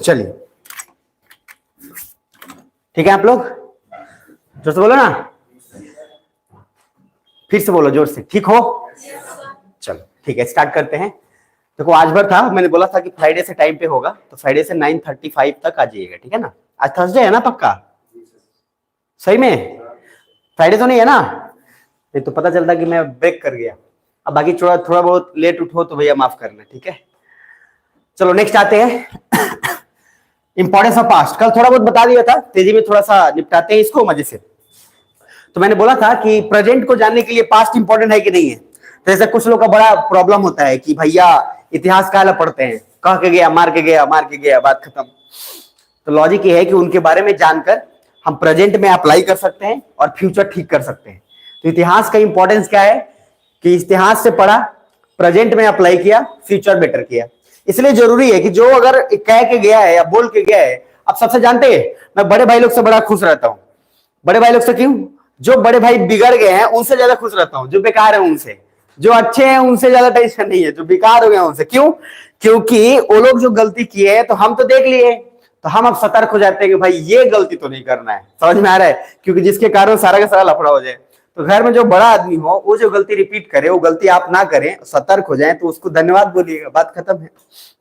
चलिए ठीक है, आप लोग जोर से बोलो ना, फिर से बोलो जोर से, ठीक हो? चलो ठीक है, स्टार्ट करते हैं। देखो आज भर था, मैंने बोला था कि फ्राइडे से टाइम पे होगा, तो फ्राइडे से 9:35 तक आ जाइएगा, ठीक है ना? आज थर्सडे है ना पक्का? सही में फ्राइडे तो नहीं है ना? नहीं तो पता चलता कि मैं ब्रेक कर गया। अब बाकी थोड़ा थोड़ा बहुत लेट उठो तो भैया माफ करना, ठीक है? चलो नेक्स्ट आते हैं। इंपॉर्टेंस ऑफ पास्ट कल थोड़ा बहुत बता दिया था, तेजी में थोड़ा सा निपटाते हैं इसको मजे से। तो मैंने बोला था कि प्रेजेंट को जानने के लिए पास्ट इंपॉर्टेंट है कि नहीं है। तो जैसे कुछ लोग का बड़ा प्रॉब्लम होता है कि भैया इतिहास काला पढ़ते हैं, कह के गया मार के गया, मार के गया, बात खत्म। तो लॉजिक ये है कि उनके बारे में जानकर हम प्रेजेंट में अप्लाई कर सकते हैं और फ्यूचर ठीक कर सकते हैं। तो इतिहास का इंपॉर्टेंस क्या है कि इतिहास से पढ़ा, प्रेजेंट में अप्लाई किया, फ्यूचर बेटर किया। इसलिए जरूरी है कि जो अगर कह के गया है या बोल के गया है, आप सबसे जानते हैं मैं बड़े भाई लोग से बड़ा खुश रहता हूं। बड़े भाई लोग से क्यों? जो बड़े भाई बिगड़ गए हैं उनसे ज्यादा खुश रहता हूं, जो बेकार है उनसे। जो अच्छे हैं उनसे ज्यादा टेंशन नहीं है, जो बेकार हो गए उनसे। क्यों? क्योंकि वो लोग जो गलती किए हैं तो हम तो देख लिए, तो हम अब सतर्क हो जाते हैं कि भाई ये गलती तो नहीं करना है। समझ में आ रहा है? क्योंकि जिसके कारण सारा का सारा लफड़ा हो जाए। तो घर में जो बड़ा आदमी हो वो जो गलती रिपीट करे, वो गलती आप ना करें, सतर्क हो जाए, तो उसको धन्यवाद बोलिएगा, बात खत्म है।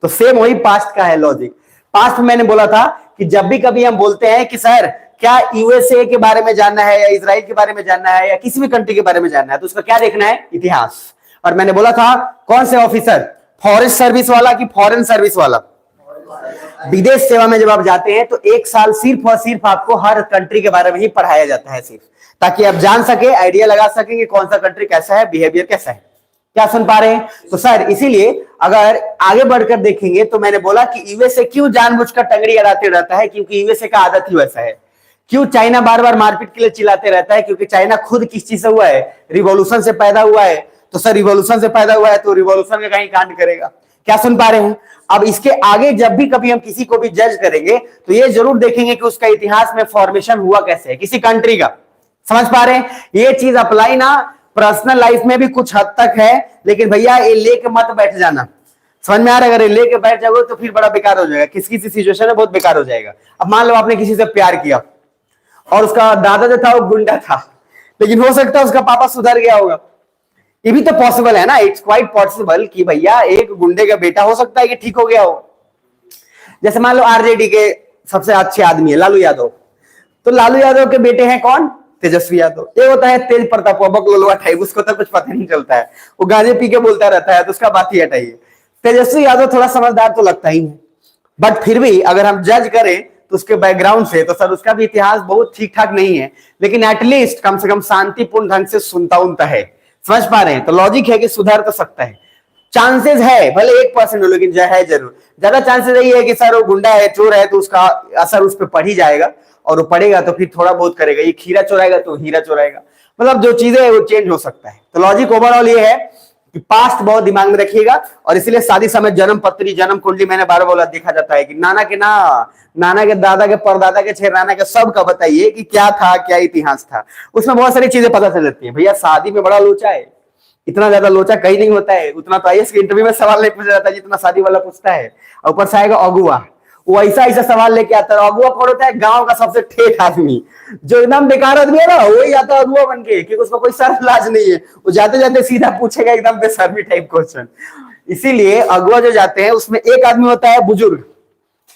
तो सेम वही पास्ट का है लॉजिक। पास्ट में मैंने बोला था कि जब भी कभी हम बोलते हैं कि सर क्या यूएसए के बारे में जानना है या इजराइल के बारे में जानना है या किसी भी कंट्री के बारे में जानना है, तो उसका क्या देखना है? इतिहास। और मैंने बोला था कौन से ऑफिसर, फॉरेस्ट सर्विस वाला कि फॉरेन सर्विस वाला? विदेश सेवा में जब आप जाते हैं तो एक साल सिर्फ और सिर्फ आपको हर कंट्री के बारे में ही पढ़ाया जाता है, सिर्फ ताकि आप जान सके, आइडिया लगा सके कि कौन सा कंट्री कैसा है, बिहेवियर कैसा है। क्या सुन पा रहे हैं? तो सर इसीलिए अगर आगे बढ़कर देखेंगे तो मैंने बोला कि यूएसए क्यों जानबूझकर टंगड़ी अड़ाते रहता है, क्योंकि यूएसए का आदत ही वैसा है। क्यों चाइना बार बार मारपीट के लिए चिल्लाते रहता है? क्योंकि चाइना खुद किस चीज से हुआ है? रिवॉल्यूशन से पैदा हुआ है। तो सर रिवॉल्यूशन से पैदा हुआ है तो रिवॉल्यूशन का कहीं कांड करेगा। क्या सुन पा रहे हैं? अब इसके आगे जब भी कभी हम किसी को भी जज करेंगे तो ये जरूर देखेंगे कि उसका इतिहास में फॉर्मेशन हुआ कैसे है, किसी कंट्री का। समझ पा रहे हैं? ये चीज अप्लाई ना पर्सनल लाइफ में भी कुछ हद तक है, लेकिन भैया ये लेके मत बैठ जाना। समझ में आ रहा है? अगर लेके बैठ जाओगे तो फिर बड़ा बेकार हो जाएगा, किसी किसी सिचुएशन में बहुत बेकार हो जाएगा। अब मान लो आपने किसी से प्यार किया और उसका दादा जो था वो गुंडा था, लेकिन हो सकता है उसका पापा सुधर गया होगा। ये भी तो पॉसिबल है ना, इट्स क्वाइट पॉसिबल कि भैया एक गुंडे का बेटा हो सकता है कि ठीक हो गया हो। जैसे मान लो आरजेडी के सबसे अच्छे आदमी है लालू यादव, तो लालू यादव के बेटे हैं कौन? तेजस्वी यादव। ये होता है तेज प्रताप बकलोलवा टाइप, उसको तो कुछ पता नहीं चलता है, वो गांजे पी के बोलता रहता है, तो उसका बात ही हटाइए। तेजस्वी यादव थोड़ा समझदार तो लगता ही है, बट फिर भी अगर हम जज करें तो उसके बैकग्राउंड से तो सर उसका भी इतिहास बहुत ठीक ठाक नहीं है, लेकिन एटलीस्ट कम से कम शांतिपूर्ण ढंग से सुनता उनता है। समझ पा रहे हैं? तो लॉजिक है कि सुधर तो सकता है, चांसेस है, भले 1% हो लेकिन है जरूर। ज्यादा चांसेस यही है कि सर वो गुंडा है, चोर है, तो उसका असर उस पर पड़ ही जाएगा, और वो पड़ेगा तो फिर थोड़ा बहुत करेगा। ये खीरा चोराएगा तो हीरा चोराएगा, मतलब जो चीजें है वो चेंज हो सकता है। तो लॉजिक ओवरऑल ये है कि पास्ट बहुत दिमाग में रखिएगा। और इसलिए शादी समय जन्म पत्री, जन्म कुंडली मैंने बार बोला देखा जाता है कि नाना के नाना के दादा के परदादा के छह नाना के सब का बताइए कि क्या था, क्या इतिहास था। उसमें बहुत सारी चीजें पता चल जाती है। भैया शादी में बड़ा लोचा है, इतना ज्यादा लोचा कहीं नहीं होता है, उतना तो आईएएस के इंटरव्यू में सवाल नहीं पूछा जाता जितना शादी वाला पूछता है। ऊपर से आएगा अगुआ, वो ऐसा ऐसा सवाल लेके आता है। अगुआ कौन होता है? गांव का सबसे ठेठ आदमी, जो एकदम बेकार आदमी है ना, वही आता है अगुआ बन के, क्योंकि उसको कोई शर्म लाज नहीं है। वो जाते जाते सीधा पूछेगा एकदम बेशर्मी टाइप क्वेश्चन। इसीलिए अगुआ जो जाते हैं उसमें एक आदमी होता है बुजुर्ग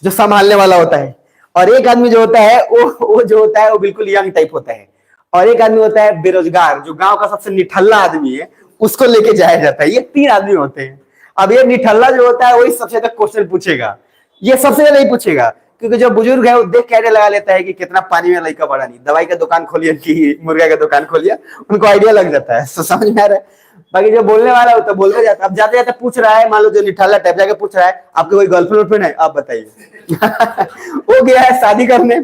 जो संभालने वाला होता है, और एक आदमी जो होता है वो जो होता है वो बिल्कुल यंग टाइप होता है, और एक आदमी होता है बेरोजगार जो गांव का सबसे निठल्ला आदमी है, उसको लेके जाया जाता है। ये 3 आदमी होते हैं। अब ये निठल्ला जो होता है वही सबसे ज्यादा क्वेश्चन पूछेगा, ये सबसे ज्यादा नहीं पूछेगा, क्योंकि जो बुजुर्ग है वो देख के आइडिया लगा लेता है कि कितना पानी में लड़का बड़ा नहीं, दवाई का दुकान खोलिए कि मुर्गा का दुकान खोलिए, उनको आइडिया लग जाता है। तो समझ में आ रहा है? बाकी जो बोलने वाला है वो तो बोलते जाता है। अब जाते जाते पूछ रहा है, मान लो जो निठल्ला टाइप जाके पूछ रहा है आपके कोई गर्लफ्रेंड वर्लफ्रेंड है, आप बताइए। वो गया है शादी करने,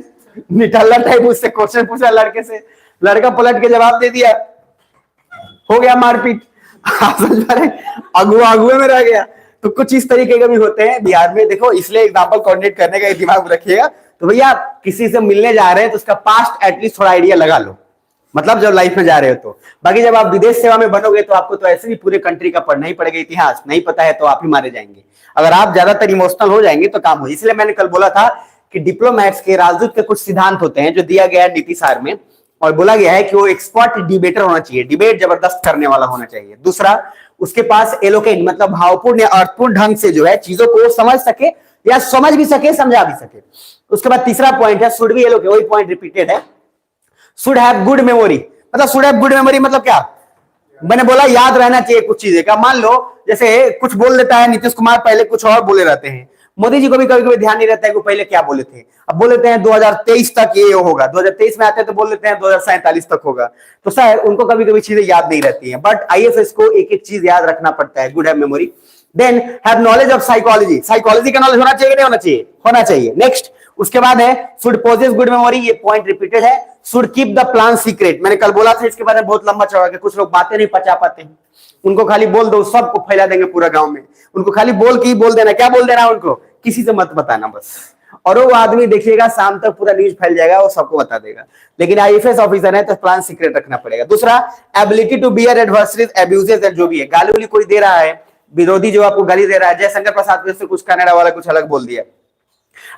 निठल्ला टाइप उससे क्वेश्चन पूछा लड़के से, लड़का पलट के जवाब दे दिया, हो गया मारपीट। समझ पा रहे? अगुआ अगुए में रह गया। तो कुछ इस तरीके के भी होते हैं बिहार में। देखो इसलिए एग्जाम्पल कोऑर्डिनेट करने का दिमाग में रखिएगा। तो भैया किसी से मिलने जा रहे हैं तो उसका पास्ट एटलीस्ट थोड़ा आइडिया लगा लो, मतलब जब लाइफ में जा रहे हो तो। बाकी जब आप विदेश सेवा में बनोगे तो आपको तो ऐसे भी पूरे कंट्री का पढ़ना ही पड़ेगा इतिहास, नहीं पता है तो आप ही मारे जाएंगे। अगर आप ज्यादातर इमोशनल हो जाएंगे तो काम हो। इसलिए मैंने कल बोला था कि डिप्लोमैट्स के, राजदूत के कुछ सिद्धांत होते हैं जो दिया गया है नीति सार में, और बोला गया है कि वो एक्सपर्ट डिबेटर होना चाहिए, डिबेट जबरदस्त करने वाला होना चाहिए। दूसरा, उसके पास एलोकेंट मतलब भावपूर्ण या अर्थपूर्ण ढंग से जो है चीजों को समझ सके, या समझ भी सके समझा भी सके। उसके बाद तीसरा पॉइंट है शुड बी एलोकेंट, वही पॉइंट रिपीटेड है, शुड हैव गुड मेमोरी। मतलब शुड हैव गुड मेमोरी मतलब क्या, मैंने बोला याद रहना चाहिए कुछ चीजें का। मान लो जैसे कुछ बोल देता है नीतीश कुमार, पहले कुछ और बोले रहते हैं। मोदी जी को भी कभी कभी ध्यान नहीं रहता है कि पहले क्या बोले थे। अब बोल लेते हैं 2023 तक ये होगा, 2023 में आते हैं तो बोल लेते हैं 2047 तक होगा। तो सर उनको कभी कभी चीजें याद नहीं रहती हैं, बट आईएफएस को एक एक चीज याद रखना पड़ता है। Good have memory. Then have knowledge of psychology, psychology का नॉलेज होना चाहिए नहीं होना चाहिए, होना चाहिए। नेक्स्ट उसके बाद है शुड पोजेस गुड मेमोरी, ये पॉइंट रिपीटेड है। Should keep the plan secret, मैंने कल बोला था इसके बारे में बहुत लंबा चौड़ा, कुछ लोग बातें नहीं पचा पाते हैं, उनको खाली बोल दो सबको फैला देंगे पूरा गांव में। उनको खाली बोल के ही बोल देना, क्या बोल देना उनको, किसी से मत बताना बस, और वो आदमी देखिएगा शाम तक पूरा न्यूज फैल जाएगा, वो सबको बता देगा। लेकिन आईएफएस ऑफिसर है तो प्लान सीक्रेट रखना पड़ेगा। दूसरा, ability to bear adversaries abuses, जो भी है गाली उली कोई दे रहा है, विरोधी जो आपको गाली दे रहा है, जयशंकर प्रसाद में से कुछ कनाडा वाला कुछ अलग बोल दिया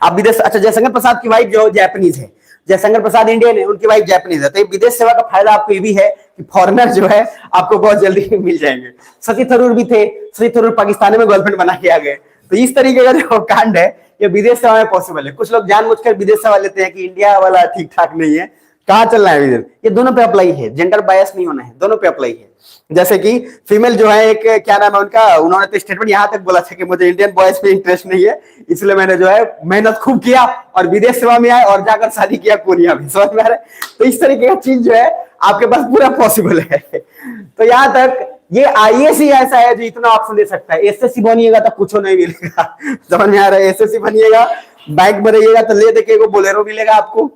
आप विदेश, अच्छा जयशंकर प्रसाद की वाइफ जो जैपनीज है, जयशंकर प्रसाद इंडियन है, उनकी वाइफ जैपनीज है, तो विदेश सेवा का फायदा आपको ये भी है कि फॉरेनर जो है आपको बहुत जल्दी मिल जाएंगे। शशि थरूर भी थे, शशि थरूर पाकिस्तान में गर्लफ्रेंड बना के आ गए। तो इस तरीके का जो कांड है ये विदेश सेवा में पॉसिबल है। कुछ लोग जानबूझकर विदेश सेवा लेते हैं कि इंडिया वाला ठीक ठाक नहीं है, कहां चलना है विदेश, ये दोनों पे अप्लाई है, जेंडर बायस नहीं होना है, दोनों पे अप्लाई है। जैसे कि फीमेल जो है, एक क्या नाम है उनका, उन्होंने तो स्टेटमेंट यहां तक बोला था कि मुझे इंडियन बॉयज पे इंटरेस्ट नहीं है, इसलिए मैंने जो है मेहनत खूब किया और विदेश सेवा में आए और जाकर शादी किया कोरिया में। समझ में आ रहा है? तो इस तरीके का चीज जो है आपके पास पूरा पॉसिबल है। तो यहां तक ये आईएएस ही ऐसा है जो इतना ऑप्शन दे सकता है। एसएससी बनिएगा तो कुछ नहीं मिलेगा। समझ में आ रहा है? एसएससी बनिएगा, बैंक में रहिएगा तो ले देके बोलेरो मिलेगा आपको।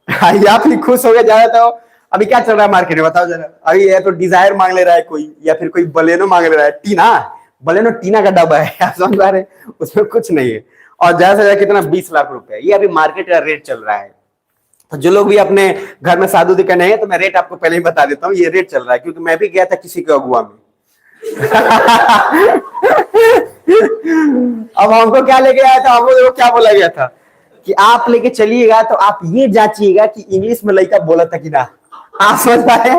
आप भी खुश हो गए ज्यादा। तो अभी क्या चल रहा है मार्केट में बताओ जरा। अभी ये तो डिजायर मांग ले रहा है कोई, या फिर कोई बलेनो मांग ले रहा है, टीना, बलेनो टीना का डब्बा है, आप समझ पा रहे हैं? उसमें कुछ नहीं है। और ज्यादा से ज्यादा कितना, 20 लाख रुपए, ये अभी मार्केट का रेट चल रहा है। तो जो लोग भी अपने घर में शादी करने हैं तो मैं रेट आपको पहले ही बता देता हूँ, ये रेट चल रहा है, क्योंकि मैं भी गया था किसी के अगुआ में। अब हमको क्या लेके आया था, हम लोग क्या बोला गया था कि आप लेके चलिएगा तो आप ये जांचिएगा कि इंग्लिश में लड़का बोला था कि ना। आप समझ पाए?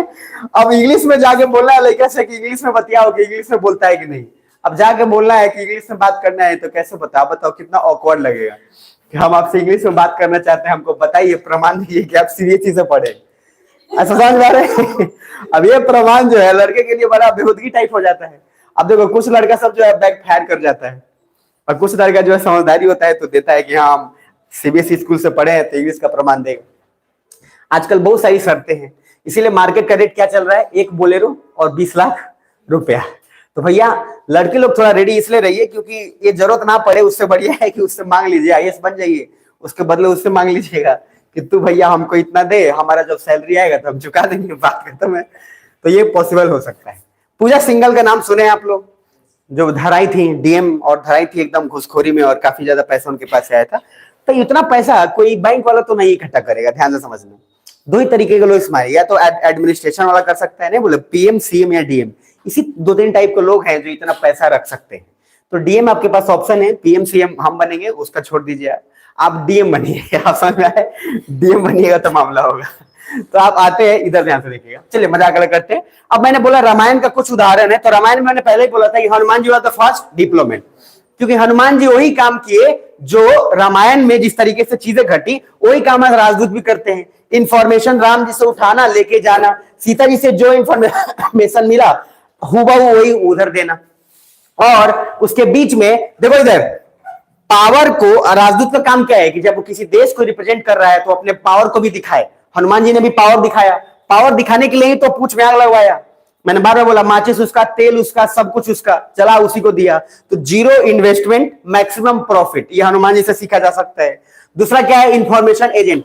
अब इंग्लिश में जाके बोलना है लड़का से कि इंग्लिश में बतियाओ कि इंग्लिश में बोलता है कि नहीं। अब जाके बोलना है कि इंग्लिश में बात करना है तो कैसे बताओ कितना ऑकवर्ड लगेगा कि हम आपसे इंग्लिश में बात करना चाहते हैं, हमको बताइए, प्रमाण दीजिए कि आप सीरियसली से पढ़े। ऐसा समझ में आ रहा है? अब ये प्रमाण जो है लड़के के लिए बड़ा बेहूदगी टाइप हो जाता है। अब देखो कुछ लड़का सब जो है बैक फायर कर जाता है, और कुछ लड़का जो है समझदारी होता है तो देता है कि हाँ हम सीबीएसई स्कूल से पढ़े हैं तो इंग्लिश का प्रमाण देगा। आजकल बहुत सारी शर्तें हैं, इसीलिए मार्केट का रेट क्या चल रहा है, एक बोलेरो और 20 लाख रुपया। तो भैया लड़के लोग थोड़ा रेडी इसलिए रहिए क्योंकि ये जरूरत ना पड़े, उससे बढ़िया है कि उससे मांग लीजिए, आईएएस बन जाइए, उसके बदले उससे मांग लीजिएगा कि तू भैया हमको इतना दे, हमारा जब सैलरी आएगा तो हम चुका देंगे, बात खत्म है। तो ये पॉसिबल हो सकता है। पूजा सिंघल का नाम सुने आप लोग, जो धराई थी डीएम, और धराई थी एकदम घुसखोरी में और काफी ज्यादा पैसा उनके पास आया था। तो इतना पैसा कोई बैंक वाला तो नहीं इकट्ठा करेगा, ध्यान से समझना। दो ही तरीके के लोग इसमें, या तो एडमिनिस्ट्रेशन वाला कर सकता है, नहीं बोले पीएम, सीएम या डीएम, इसी 2-3 टाइप के लोग हैं जो इतना पैसा रख सकते हैं। तो डीएम आपके पास ऑप्शन है, पीएम सीएम हम बनेंगे, उसका छोड़ दीजिए, आप डीएम बनिए। आप समझ में आए? डीएम बनिएगा तो मामला होगा। तो आप आते हैं इधर, ध्यान से देखिएगा। चलिए मजाक अलग करते हैं। अब मैंने बोला रामायण का कुछ उदाहरण है, तो रामायण में मैंने पहले ही बोला था कि Hanuman ji was the first diplomat, क्योंकि हनुमान जी वही काम किए जो रामायण में जिस तरीके से चीजें घटी वही काम आज राजदूत भी करते हैं। इंफॉर्मेशन राम जी से उठाना, लेके जाना, सीता जी से जो इंफॉर्मेशन मिला हूबहू वही उधर देना। और उसके बीच में देखो इधर पावर को, राजदूत का काम क्या है कि जब वो किसी देश को रिप्रेजेंट कर रहा है तो अपने पावर को भी दिखाए। हनुमान जी ने भी पावर दिखाया, पावर दिखाने के लिए ही तो पूंछ में आग लगवाया। मैंने बार बार बोला, माचिस उसका, तेल उसका, सब कुछ उसका, चला उसी को दिया। तो जीरो इन्वेस्टमेंट मैक्सिमम प्रॉफिट, ये हनुमान जी से सीखा जा सकता है। दूसरा क्या है, इंफॉर्मेशन एजेंट,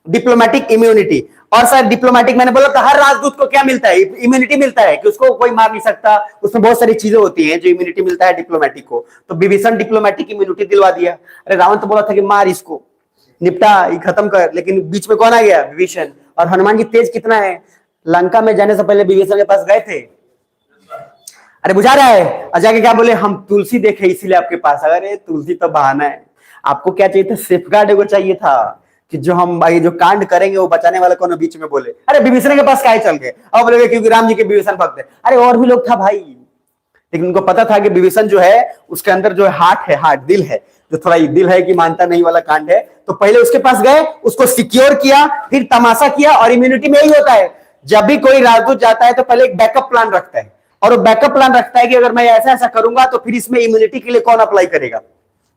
डिप्लोमेटिक इम्यूनिटी। और सर डिप्लोमेटिक मैंने बोला था हर राजदूत को क्या मिलता है, इम्यूनिटी मिलता है कि उसको कोई मार नहीं सकता, उसमें बहुत सारी चीजें होती हैं जो इम्यूनिटी मिलता है डिप्लोमेटिक को। तो विभीषण डिप्लोमेटिक इम्यूनिटी दिलवा दिया। अरे रावण तो बोला था कि मार इसको, निपटा, ये खत्म कर, लेकिन बीच में कौन आ गया, विभीषण। और हनुमान जी तेज कितना है, लंका में जाने से पहले विभीषण के पास गए थे? अरे बुझा रहा है? और जाके क्या बोले, हम तुलसी देखे इसीलिए आपके पास। अरे तुलसी तो बहाना है, आपको क्या चाहिए था? सेफगार्ड को चाहिए था कि जो हम भाई जो कांड करेंगे वो बचाने वाला कौन बीच में बोले। अरे विभीषण के पास क्या चल गए? अब बोलेगे क्योंकि राम जी के विभीषण भक्त है। अरे और भी लोग था भाई, लेकिन उनको पता था कि विभीषण जो है उसके अंदर जो हार्ट है, हार्ट दिल है, जो थोड़ा दिल है कि मानता नहीं वाला कांड है, तो पहले उसके पास गए, उसको सिक्योर किया, फिर तमाशा किया। और इम्यूनिटी में यही होता है, जब भी कोई राजदूत जाता है तो पहले एक बैकअप प्लान रखता है, और वो बैकअप प्लान रखता है कि अगर मैं ऐसा ऐसा करूंगा तो फिर इसमें इम्यूनिटी के लिए कौन अप्लाई करेगा,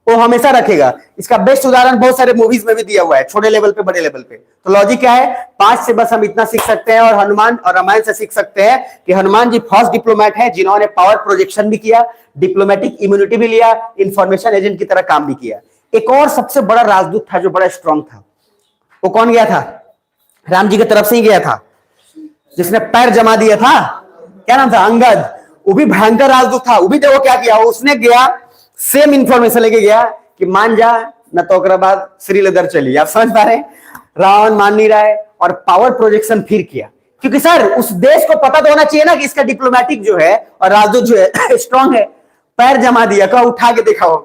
वो हमेशा रखेगा। इसका बेस्ट उदाहरण बहुत सारे मूवीज में भी दिया हुआ है, छोटे लेवल पे बड़े लेवल पे। तो लॉजिक क्या है? 5 से बस हम इतना सीख सकते हैं, और हनुमान और रामायण से सीख सकते हैं कि हनुमान जी फर्स्ट डिप्लोमेट है जिन्होंने पावर प्रोजेक्शन भी किया, डिप्लोमेटिक इम्यूनिटी भी लिया, इंफॉर्मेशन एजेंट की तरह काम भी किया। एक और सबसे बड़ा राजदूत था जो बड़ा स्ट्रांग था, वो कौन गया था? राम जी की तरफ से ही गया था, जिसने पैर जमा दिया था, क्या नाम था? अंगद। वो भी भयंकर राजदूत था। वो भी देखो क्या किया, उसने गया सेम इंफॉर्मेशन लेके गया कि मान जा न तो ओकरा बाद श्रीलदर चली। आप समझ पा रहे हैं? रावण मान नहीं रहा है, और पावर प्रोजेक्शन फिर किया, क्योंकि सर उस देश को पता तो होना चाहिए ना कि इसका डिप्लोमेटिक जो है और राजदूत जो है स्ट्रांग है। पैर जमा दिया, कहा उठा के दिखाओ।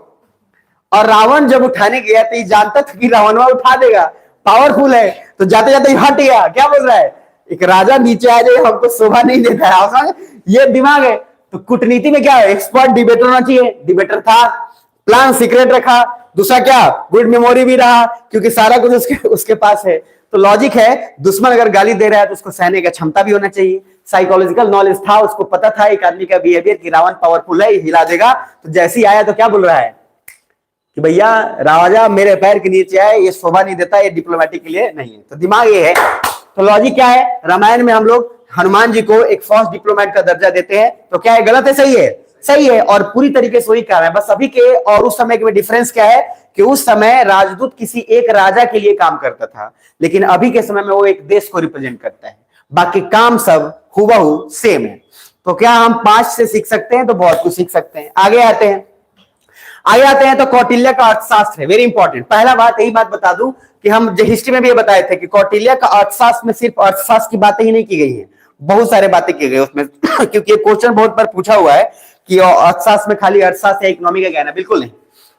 और रावण जब उठाने गया तो ये जानता था कि रावण उठा देगा, पावरफुल है, तो जाते जाते हट गया। क्या बोल रहा है? एक राजा नीचे आ जाए हमको शोभा नहीं देता है, ये दिमाग है। तो कूटनीति में क्या है? एक्सपर्ट डिबेटर होना चाहिए, डिबेटर था, प्लान सीक्रेट रखा, दूसरा क्या, गुड मेमोरी भी रहा, क्योंकि सारा कुछ उसके पास है। तो लॉजिक है, दुश्मन अगर गाली दे रहा है तो उसको सहने का क्षमता भी होना चाहिए। साइकोलॉजिकल नॉलेज था, उसको पता था एक आदमी का बिहेवियर कि रावण पावरफुल है, हिला देगा। तो जैसे ही आया तो क्या बोल रहा है कि भैया राजा मेरे पैर के नीचे आए, ये शोभा नहीं देता, ये डिप्लोमेटिक के लिए नहीं है। तो दिमाग ये है। तो लॉजिक क्या है? रामायण में हम लोग हनुमान जी को एक फर्स्ट डिप्लोमेट का दर्जा देते हैं, तो क्या है? गलत है? सही है? सही है। और पूरी तरीके से वही काम है। बस अभी के और उस समय के डिफरेंस क्या है कि उस समय राजदूत किसी एक राजा के लिए काम करता था, लेकिन अभी के समय में वो एक देश को रिप्रेजेंट करता है। बाकी काम सब हूबहू सेम है। तो क्या हम 5 से सीख सकते हैं? तो बहुत कुछ सीख सकते हैं। आगे आते हैं तो कौटिल्य का अर्थशास्त्र है, वेरी इंपॉर्टेंट। पहला बात यही बात बता दूं कि हम हिस्ट्री में भी ये बताए थे कि कौटिल्य का अर्थशास्त्र में सिर्फ अर्थशास्त्र की बातें ही नहीं की गई है, बहुत सारे बातें की गई उसमें क्योंकि ये क्वेश्चन बहुत बार पूछा हुआ है कि अर्थशास्त्र में खाली अर्थशास्त्र या इकोनॉमी का ज्ञान है। बिल्कुल नहीं,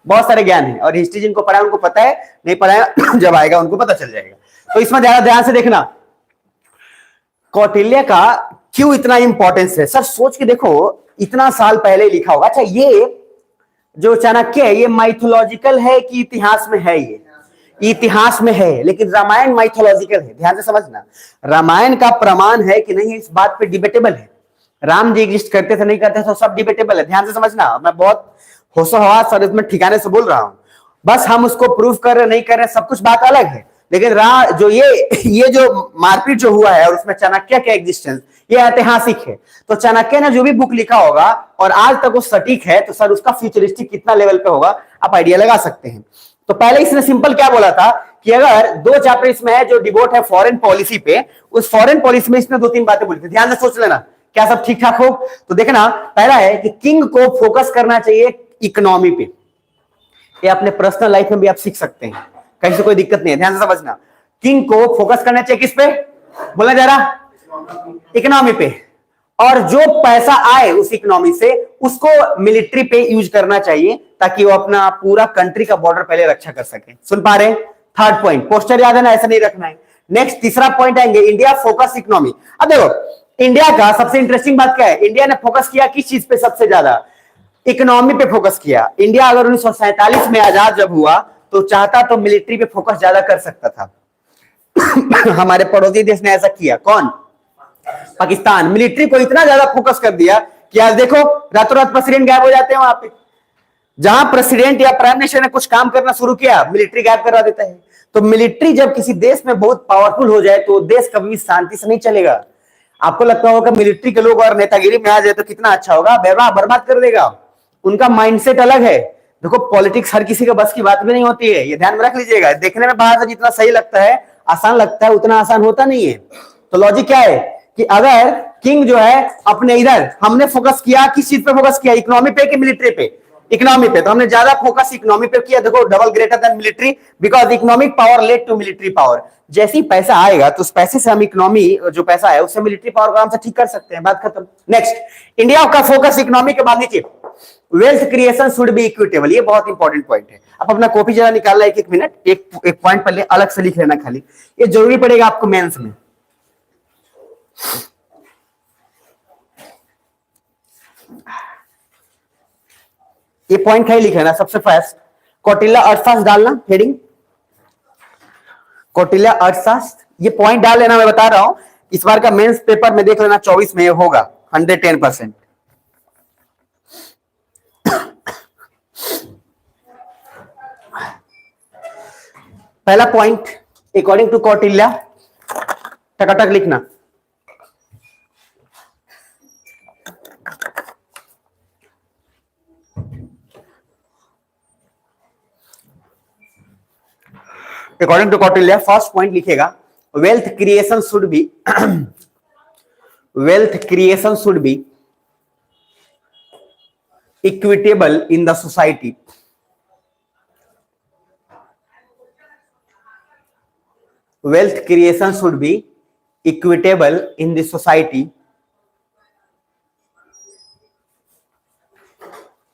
बहुत सारे ज्ञान है, और हिस्ट्री जिनको पढ़ा है उनको पता है, नहीं पढ़ा जब आएगा उनको पता चल जाएगा। तो इसमें ज्यादा ध्यान से देखना, कौटिल्य का क्यों इतना इंपॉर्टेंस है। सर सोच के देखो, इतना साल पहले लिखा होगा। अच्छा, ये जो चाणक्य है ये माइथोलॉजिकल है कि इतिहास में है? ये इतिहास में है, लेकिन रामायण माइथोलॉजिकल है। ध्यान से समझना, रामायण का प्रमाण है कि नहीं, इस बात पे डिबेटेबल है। राम जी एग्जिस्ट करते थे नहीं करते थे, सब डिबेटेबल है। ध्यान से समझना, मैं बहुत होशो हवास और इसमें ठिकाने से बोल रहा हूं, बस हम उसको प्रूव कर रहे नहीं कर रहे, सब कुछ बात अलग है। लेकिन जो ये जो मारपीट जो हुआ है और उसमें चाणक्य का एग्जिस्टेंस, ये ऐतिहासिक है। तो चाणक्य ने जो भी बुक लिखा होगा और आज तक वो सटीक है, तो सर उसका फ्यूचरिस्टिक कितना लेवल पे होगा आप आइडिया लगा सकते हैं। तो पहले इसने सिंपल क्या बोला था कि अगर 2 चैप्टर इसमें है जो डिवोट है फॉरेन पॉलिसी पे, उस फॉरेन पॉलिसी में इसने 2-3 बातें बोली थी। ध्यान से सोच लेना, क्या सब ठीक ठाक हो? तो देखना, पहला है कि किंग को फोकस करना चाहिए इकोनॉमी पे। ये अपने पर्सनल लाइफ में भी आप सीख सकते हैं, कहीं से कोई दिक्कत नहीं है। ध्यान से समझना, किंग को फोकस करना चाहिए किस पे? बोला जा रहा, इकोनॉमी पे। और जो पैसा आए उस इकोनॉमी से उसको मिलिट्री पे यूज करना चाहिए, ताकि वो अपना पूरा कंट्री का बॉर्डर पहले रक्षा कर सके। सुन पा रहे? थर्ड पॉइंट, पोस्टर याद है ना, ऐसा नहीं रखना है। नेक्स्ट तीसरा पॉइंट आएंगे, इंडिया फोकस इकोनॉमी। अब देखो, इंडिया का सबसे इंटरेस्टिंग बात क्या है, इंडिया ने फोकस किया किस चीज पे? सबसे ज्यादा इकोनॉमी पे फोकस किया। इंडिया अगर 1947 में आजाद जब हुआ तो चाहता तो मिलिट्री पे फोकस ज्यादा कर सकता था हमारे पड़ोसी देश ने ऐसा किया। कौन? पाकिस्तान। मिलिट्री को इतना ज्यादा फोकस कर दिया कि आज देखो रातों रात प्रेसिडेंट गायब हो जाते हैं वहां पे। जहां प्रेसिडेंट या प्राइम मिनिस्टर ने कुछ काम करना शुरू किया, मिलिट्री गायब करा देता है। तो मिलिट्री जब किसी देश में बहुत पावरफुल हो जाए तो देश कभी शांति से नहीं चलेगा। आपको लगता होगा मिलिट्री के लोग और नेतागिरी में आ जाए तो कितना अच्छा होगा, बर्बाद कर देगा। उनका माइंडसेट अलग है। देखो पॉलिटिक्स हर किसी के बस की बात भी नहीं होती है, ये ध्यान में रख लीजिएगा। देखने में बाहर से जितना सही लगता है, आसान लगता है, उतना आसान होता नहीं है। तो लॉजिक क्या है कि अगर किंग जो है अपने इधर, हमने फोकस किया किस चीज पे फोकस किया, इकोनॉमी पे कि मिलिट्री पे? इकोनॉमी पे, तो हमने ज्यादा फोकस इकोनॉमी पे किया। देखो double greater than military, because economic power led to military power. जैसे ही पैसा आएगा तो उस पैसे से हम इकोनॉमी जो पैसा है उससे मिलिट्री पावर को आराम से ठीक कर सकते हैं, बात खत्म। नेक्स्ट, इंडिया का फोकस इकोनॉमी के बाद नीचे, wealth creation should B equitable. ये बहुत इंपॉर्टेंट पॉइंट है। आप अपना कॉपी जरा निकालना, एक एक मिनट, एक पॉइंट पहले अलग से लिख लेना, खाली ये जरूरी पड़ेगा आपको मेंस में। ये पॉइंट खाली लिख लेना सबसे फर्स्ट। कौटिल्य अर्थशास्त्र डालना हेडिंग, कौटिल्य अर्थशास्त्र, ये पॉइंट डाल लेना। मैं बता रहा हूं इस बार का मेंस पेपर में देख लेना 24 में होगा 110%। पहला पॉइंट, अकॉर्डिंग टू कौटिल्य, टकाटक लिखना। According to Kautilya first point लिखेगा, wealth creation should be wealth creation should be equitable in the society. Wealth creation should be equitable in the society.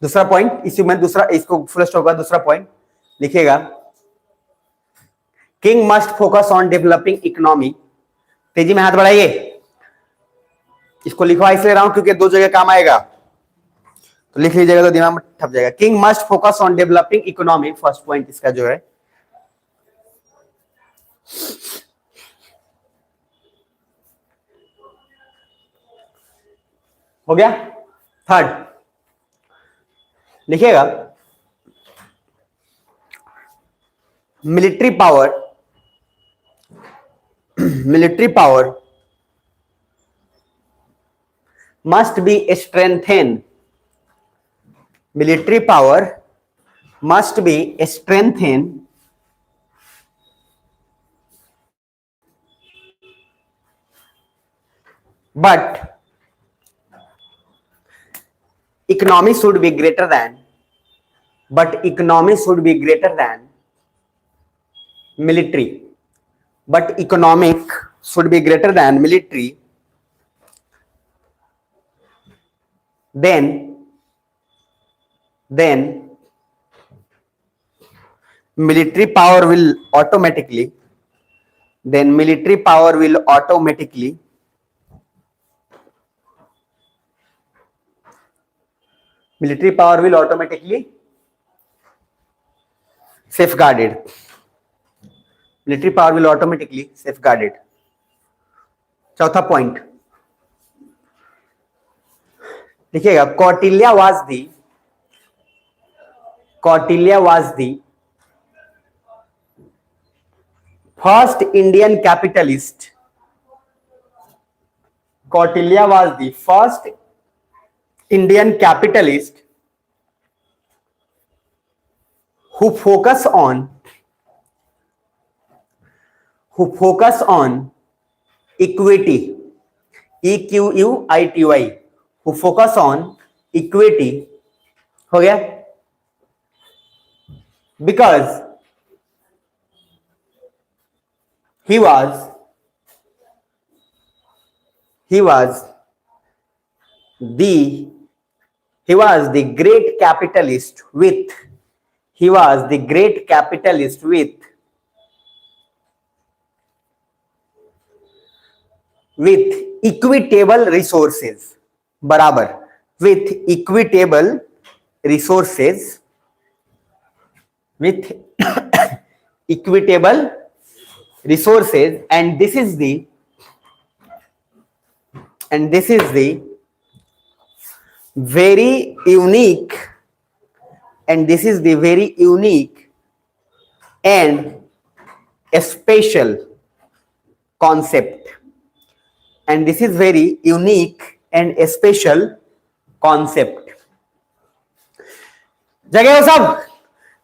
दूसरा पॉइंट, इसी में दूसरा, इसको फुल स्टॉप होगा, दूसरा पॉइंट लिखेगा, king must focus on developing economy. तेजी में हाथ बढ़ाइए, इसको लिखवा इसलिए रहा हूं क्योंकि दो जगह काम आएगा, तो लिख लीजिएगा तो दिमाग में ठप जाएगा। King must focus on developing economy, first point इसका जो है। हो गया। थर्ड लिखिएगा, military power must be strengthened. Military power must be strengthened but economy should be greater than military. But economic should be greater than military. Then military power will automatically safeguarded. Military power will automatically safeguarded. चौथा point देखिएगा, Kautilya was the first Indian capitalist. Kautilya was the first Indian capitalist who focus on equity, EQUITY, who focus on equity. हो गया? Because he was the great capitalist with equitable resources, बराबर, with equitable resources, and this is the very unique and a special concept. And this is very unique and a special concept. जगह हो सब,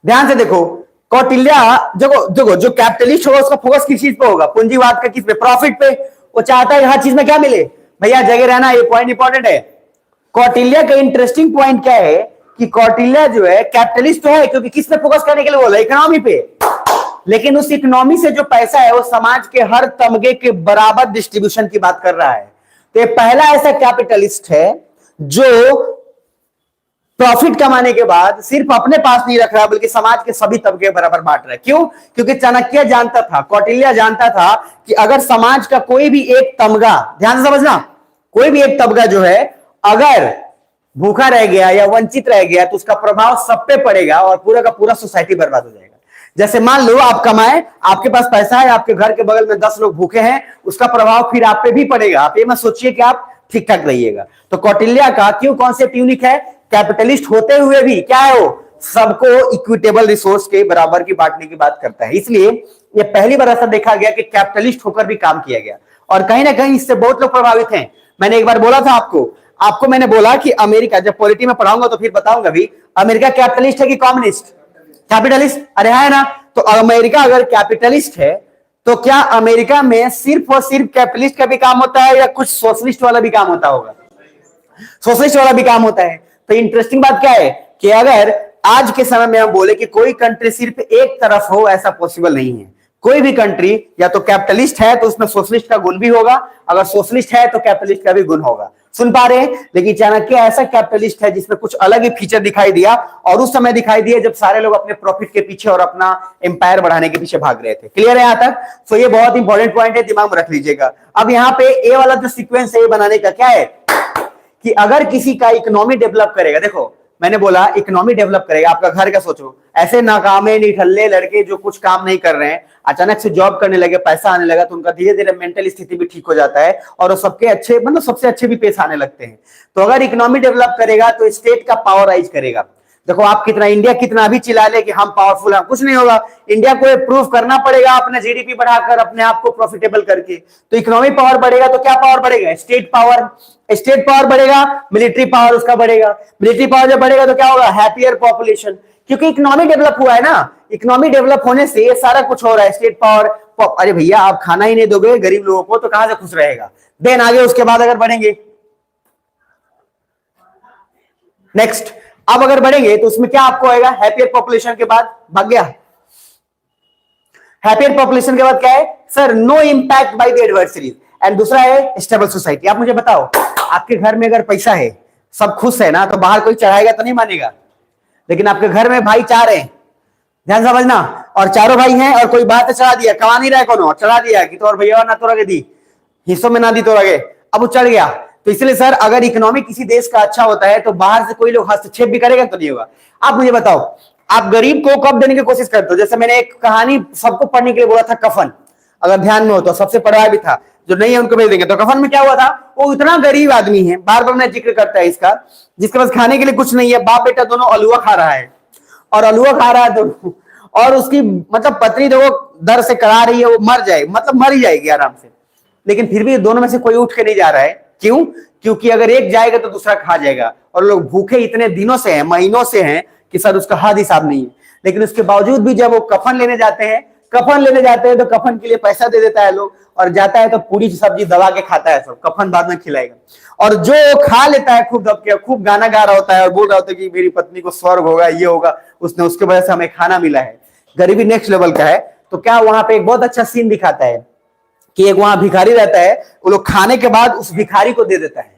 ध्यान से देखो। कौटिल्य जो capitalist होगा उसका फोकस किस चीज पे होगा? पूंजीवाद का किस पे? प्रॉफिट पे। वो चाहता है हर चीज में क्या मिले, भैया जगह रहना। ये पॉइंट इंपॉर्टेंट है। कौटिल्य का इंटरेस्टिंग पॉइंट क्या है कि कौटिल्य जो है कैपिटलिस्ट तो है, क्योंकि किस पे फोकस करने के लिए बोला, इकोनॉमी पे, लेकिन उस इकोनॉमी से जो पैसा है वो समाज के हर तबके के बराबर डिस्ट्रीब्यूशन की बात कर रहा है। तो ये पहला ऐसा कैपिटलिस्ट है जो प्रॉफिट कमाने के बाद सिर्फ अपने पास नहीं रख रहा बल्कि समाज के सभी तबके बराबर बांट रहा है। क्यों? क्योंकि चाणक्य जानता था, कौटिल्य जानता था कि अगर समाज का कोई भी एक तबका, ध्यान से समझना, कोई भी एक तबका जो है अगर भूखा रह गया या वंचित रह गया तो उसका प्रभाव सब पे पड़ेगा और पूरा का पूरा सोसाइटी बर्बाद हो जाएगा। जैसे मान लो आप कमाए, आपके पास पैसा है, आपके घर के बगल में 10 लोग भूखे हैं, उसका प्रभाव फिर आप पे भी पड़ेगा। आप ये मत सोचिए कि आप ठीक ठाक रहिएगा। तो कौटिल्य का क्यों कॉन्सेप्ट यूनिक है, कैपिटलिस्ट होते हुए भी क्या है, वो सबको इक्विटेबल रिसोर्स के बराबर की बांटने की बात करता है। इसलिए ये पहली बार ऐसा देखा गया कि कैपिटलिस्ट होकर भी काम किया गया, और कहीं ना कहीं इससे बहुत लोग प्रभावित हैं। मैंने एक बार बोला था आपको मैंने बोला कि अमेरिका, जब पॉलिटी में पढ़ाऊंगा तो फिर बताऊंगा भी, अमेरिका कैपिटलिस्ट है कि कम्युनिस्ट? कैपिटलिस्ट। अरे है ना, तो अमेरिका अगर कैपिटलिस्ट है तो क्या अमेरिका में सिर्फ और सिर्फ कैपिटलिस्ट का भी काम होता है या कुछ सोशलिस्ट वाला भी काम होता होगा? सोशलिस्ट वाला भी काम होता है। तो इंटरेस्टिंग बात क्या है कि अगर आज के समय में हम बोले कि कोई कंट्री सिर्फ एक तरफ हो, ऐसा पॉसिबल नहीं है। कोई भी कंट्री या तो कैपिटलिस्ट है तो उसमें सोशलिस्ट का गुण भी होगा, अगर सोशलिस्ट है तो कैपिटलिस्ट का भी गुण होगा। सुन पा रहे हैं? लेकिन चाणक्य ऐसा कैपिटलिस्ट है जिसमें कुछ अलग ही फीचर दिखाई दिया, और उस समय दिखाई दिया जब सारे लोग अपने प्रॉफिट के पीछे और अपना एम्पायर बढ़ाने के पीछे भाग रहे थे। क्लियर है यहां तक? तो ये बहुत इंपॉर्टेंट पॉइंट है, दिमाग में रख लीजिएगा। अब यहाँ पे ए वाला जो सीक्वेंस है ये बनाने का क्या है कि अगर किसी का इकोनॉमी डेवलप करेगा, देखो मैंने बोला इकोनॉमी डेवलप करेगा, आपका घर का सोचो, ऐसे नाकामे निठल्ले लड़के जो कुछ काम नहीं कर रहे हैं अचानक से जॉब करने लगे, पैसा आने लगा, तो उनका धीरे धीरे मेंटल स्थिति भी ठीक हो जाता है और वो सबके अच्छे, मतलब सबसे अच्छे भी पेश आने लगते हैं। तो अगर इकोनॉमी डेवलप करेगा तो स्टेट का पावर राइज करेगा। देखो आप कितना, इंडिया कितना भी चिल्ला ले कि हम पावरफुल हैं, कुछ नहीं होगा। इंडिया को प्रूव करना पड़ेगा अपने जीडीपी बढ़ाकर, अपने आप को प्रॉफिटेबल करके। तो इकोनॉमिक पावर बढ़ेगा तो क्या पावर बढ़ेगा? State power. स्टेट पावर बढ़ेगा, मिलिट्री पावर उसका बढ़ेगा। मिलिट्री पावर जब बढ़ेगा तो क्या होगा? हैप्पियर पॉपुलेशन, क्योंकि इकोनॉमी डेवलप हुआ है ना। इकोनॉमी डेवलप होने से ये सारा कुछ हो रहा है। स्टेट पावर, अरे भैया आप खाना ही नहीं दोगे गरीब लोगों को तो कहां से खुश रहेगा? देन आगे उसके बाद अगर बढ़ेंगे, नेक्स्ट अब अगर बढ़ेंगे तो उसमें क्या आपको आएगा? हैप्पियर पॉपुलेशन के बाद भाग गया। हैप्पियर पॉपुलेशन के बाद क्या है sir? No impact by the adversaries, and दूसरा है स्टेबल सोसाइटी। आप मुझे बताओ, आपके घर में अगर पैसा है, सब खुश है ना, तो बाहर कोई चढ़ाएगा तो नहीं मानेगा। लेकिन आपके घर में भाई चार हैं, ध्यान समझना, और चारों भाई हैं और कोई बात चढ़ा दिया, कमा नहीं रहा है कोनो, चढ़ा दिया कि तो और भैया ना तो रगे दी, हिस्सों में ना दी तो रगे, अब वो चढ़ गया। तो इसलिए सर अगर इकोनॉमी किसी देश का अच्छा होता है तो बाहर से कोई लोग हस्तक्षेप भी करेगा तो नहीं होगा। आप मुझे बताओ, आप गरीब को कब देने की कोशिश करते हो? जैसे मैंने एक कहानी सबको पढ़ने के लिए बोला था, कफन, अगर ध्यान में हो तो, सबसे पढ़ाया भी था, जो नहीं है उनको भेज देंगे। तो कफन में क्या हुआ था? वो इतना गरीब आदमी है, बार बार मैं जिक्र करता है इसका, जिसके पास खाने के लिए कुछ नहीं है, बाप बेटा दोनों अलुआ खा रहा है, और अलुआ खा रहा है दोनों, और उसकी मतलब पत्नी देखो दर्द से करा रही है, वो मर जाएगी, मतलब मर ही जाएगी आराम से, लेकिन फिर भी दोनों में से कोई उठ के नहीं जा रहा है। क्यों? क्योंकि अगर एक जाएगा तो दूसरा खा जाएगा, और लोग भूखे इतने दिनों से हैं, महीनों से हैं कि सर उसका हाथ हिसाब नहीं है। लेकिन उसके बावजूद भी जब वो कफन लेने जाते हैं तो कफन के लिए पैसा दे देता है लोग, और जाता है तो पूरी सब्जी दबा के खाता है सब, कफन बाद में खिलाएगा। और जो खा लेता है खूब दब के, खूब गाना गा रहा होता है और बोल रहा होता है कि मेरी पत्नी को स्वर्ग होगा, ये होगा, उसने, उसके वजह से हमें खाना मिला है, गरीबी नेक्स्ट लेवल का है। तो क्या वहां पे एक बहुत अच्छा सीन दिखाता है कि एक वहां भिखारी रहता है, वो लोग खाने के बाद उस भिखारी को दे देता है।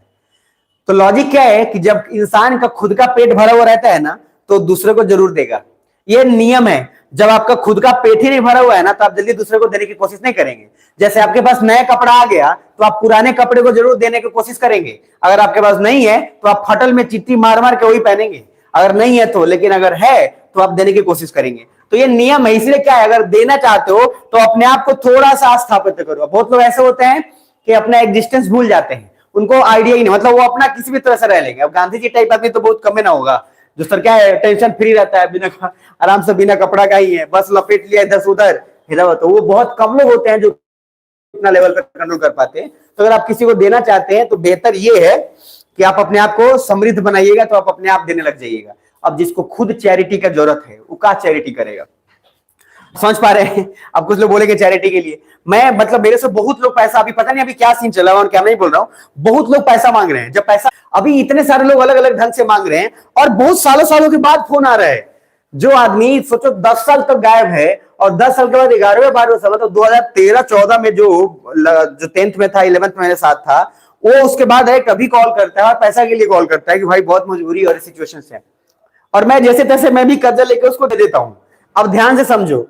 तो लॉजिक क्या है कि जब इंसान का खुद का पेट भरा हुआ रहता है ना तो दूसरे को जरूर देगा, ये नियम है। जब आपका खुद का पेट ही नहीं भरा हुआ है ना तो आप जल्दी दूसरे को देने की कोशिश नहीं करेंगे। जैसे आपके पास नया कपड़ा आ गया तो आप पुराने कपड़े को जरूर देने की कोशिश करेंगे, अगर आपके पास नहीं है तो आप फटल में चिट्ठी मार मार के वही पहनेंगे, अगर नहीं है तो, लेकिन अगर है तो आप देने की कोशिश करेंगे। तो ये नियम है। इसलिए क्या है, अगर देना चाहते हो तो अपने आप को थोड़ा सा स्थापित करो। बहुत लोग ऐसे होते हैं कि अपना एग्जिस्टेंस भूल जाते हैं, उनको आइडिया ही नहीं, मतलब वो अपना किसी भी तरह से रह लेंगे। अब गांधी जी टाइप आदमी तो बहुत कम ना होगा, जो सर क्या है टेंशन फ्री रहता है, बिना आराम से बिना कपड़ा का ही है, बस लपेट लिया इधर से उधर, तो वो बहुत कम लोग होते हैं जो इतना लेवल पर कंट्रोल कर पाते हैं। तो अगर आप किसी को देना चाहते हैं तो बेहतर ये है कि आप अपने आप को समृद्ध बनाइएगा, तो आप अपने आप देने लग जाइएगा। अब जिसको खुद चैरिटी का जरूरत है वो क्या चैरिटी करेगा? समझ पा रहे हैं? अब कुछ लोग बोलेंगे चैरिटी के लिए, मैं मतलब मेरे से बहुत लोग पैसा, अभी पता नहीं अभी क्या सीन चला हुआ और क्या नहीं बोल रहा हूं, बहुत लोग पैसा मांग रहे हैं। जब पैसा अभी इतने सारे लोग अलग अलग ढंग से मांग रहे हैं और बहुत सालों सालों के बाद फोन आ रहा है। जो आदमी सोचो 10 साल तक गायब है और 10 साल के बाद 11वें 12वें साल, तो 2013-14 में जो 10th में था, 11th में मेरे साथ था, वो उसके बाद है कभी कॉल करता है और पैसा के लिए कॉल करता है कि भाई बहुत मजबूरी और सिचुएशन है, और मैं जैसे तैसे मैं भी कर्जा लेके उसको दे देता हूं। अब ध्यान से समझो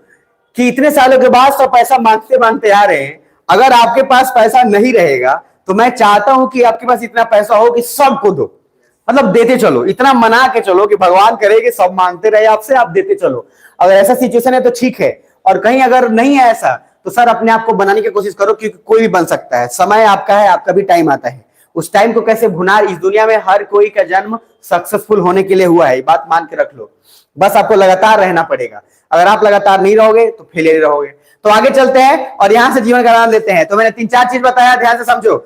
कि इतने सालों के बाद सब पैसा मांगते मांगते आ रहे हैं। अगर आपके पास पैसा नहीं रहेगा तो मैं चाहता हूं कि आपके पास इतना पैसा हो कि सबको दो, मतलब देते चलो, इतना मना के चलो कि भगवान करे कि सब मांगते रहे आपसे, आप देते चलो। अगर ऐसा सिचुएशन है तो ठीक है, और कहीं अगर नहीं है ऐसा तो सर अपने आप को बनाने की कोशिश करो, क्योंकि कोई भी बन सकता है। समय आपका है, आपका भी टाइम आता है। उस टाइम को कैसे भुना, इस दुनिया में हर कोई का जन्म सक्सेसफुल होने के लिए हुआ है, बात मान के रख लो। बस आपको लगातार रहना पड़ेगा। अगर आप लगातार नहीं रहोगे तो फेलियर रहोगे। तो आगे चलते हैं और यहां से जीवन का नाम लेते हैं। तो मैंने 3-4 चीज बताया, ध्यान से समझो।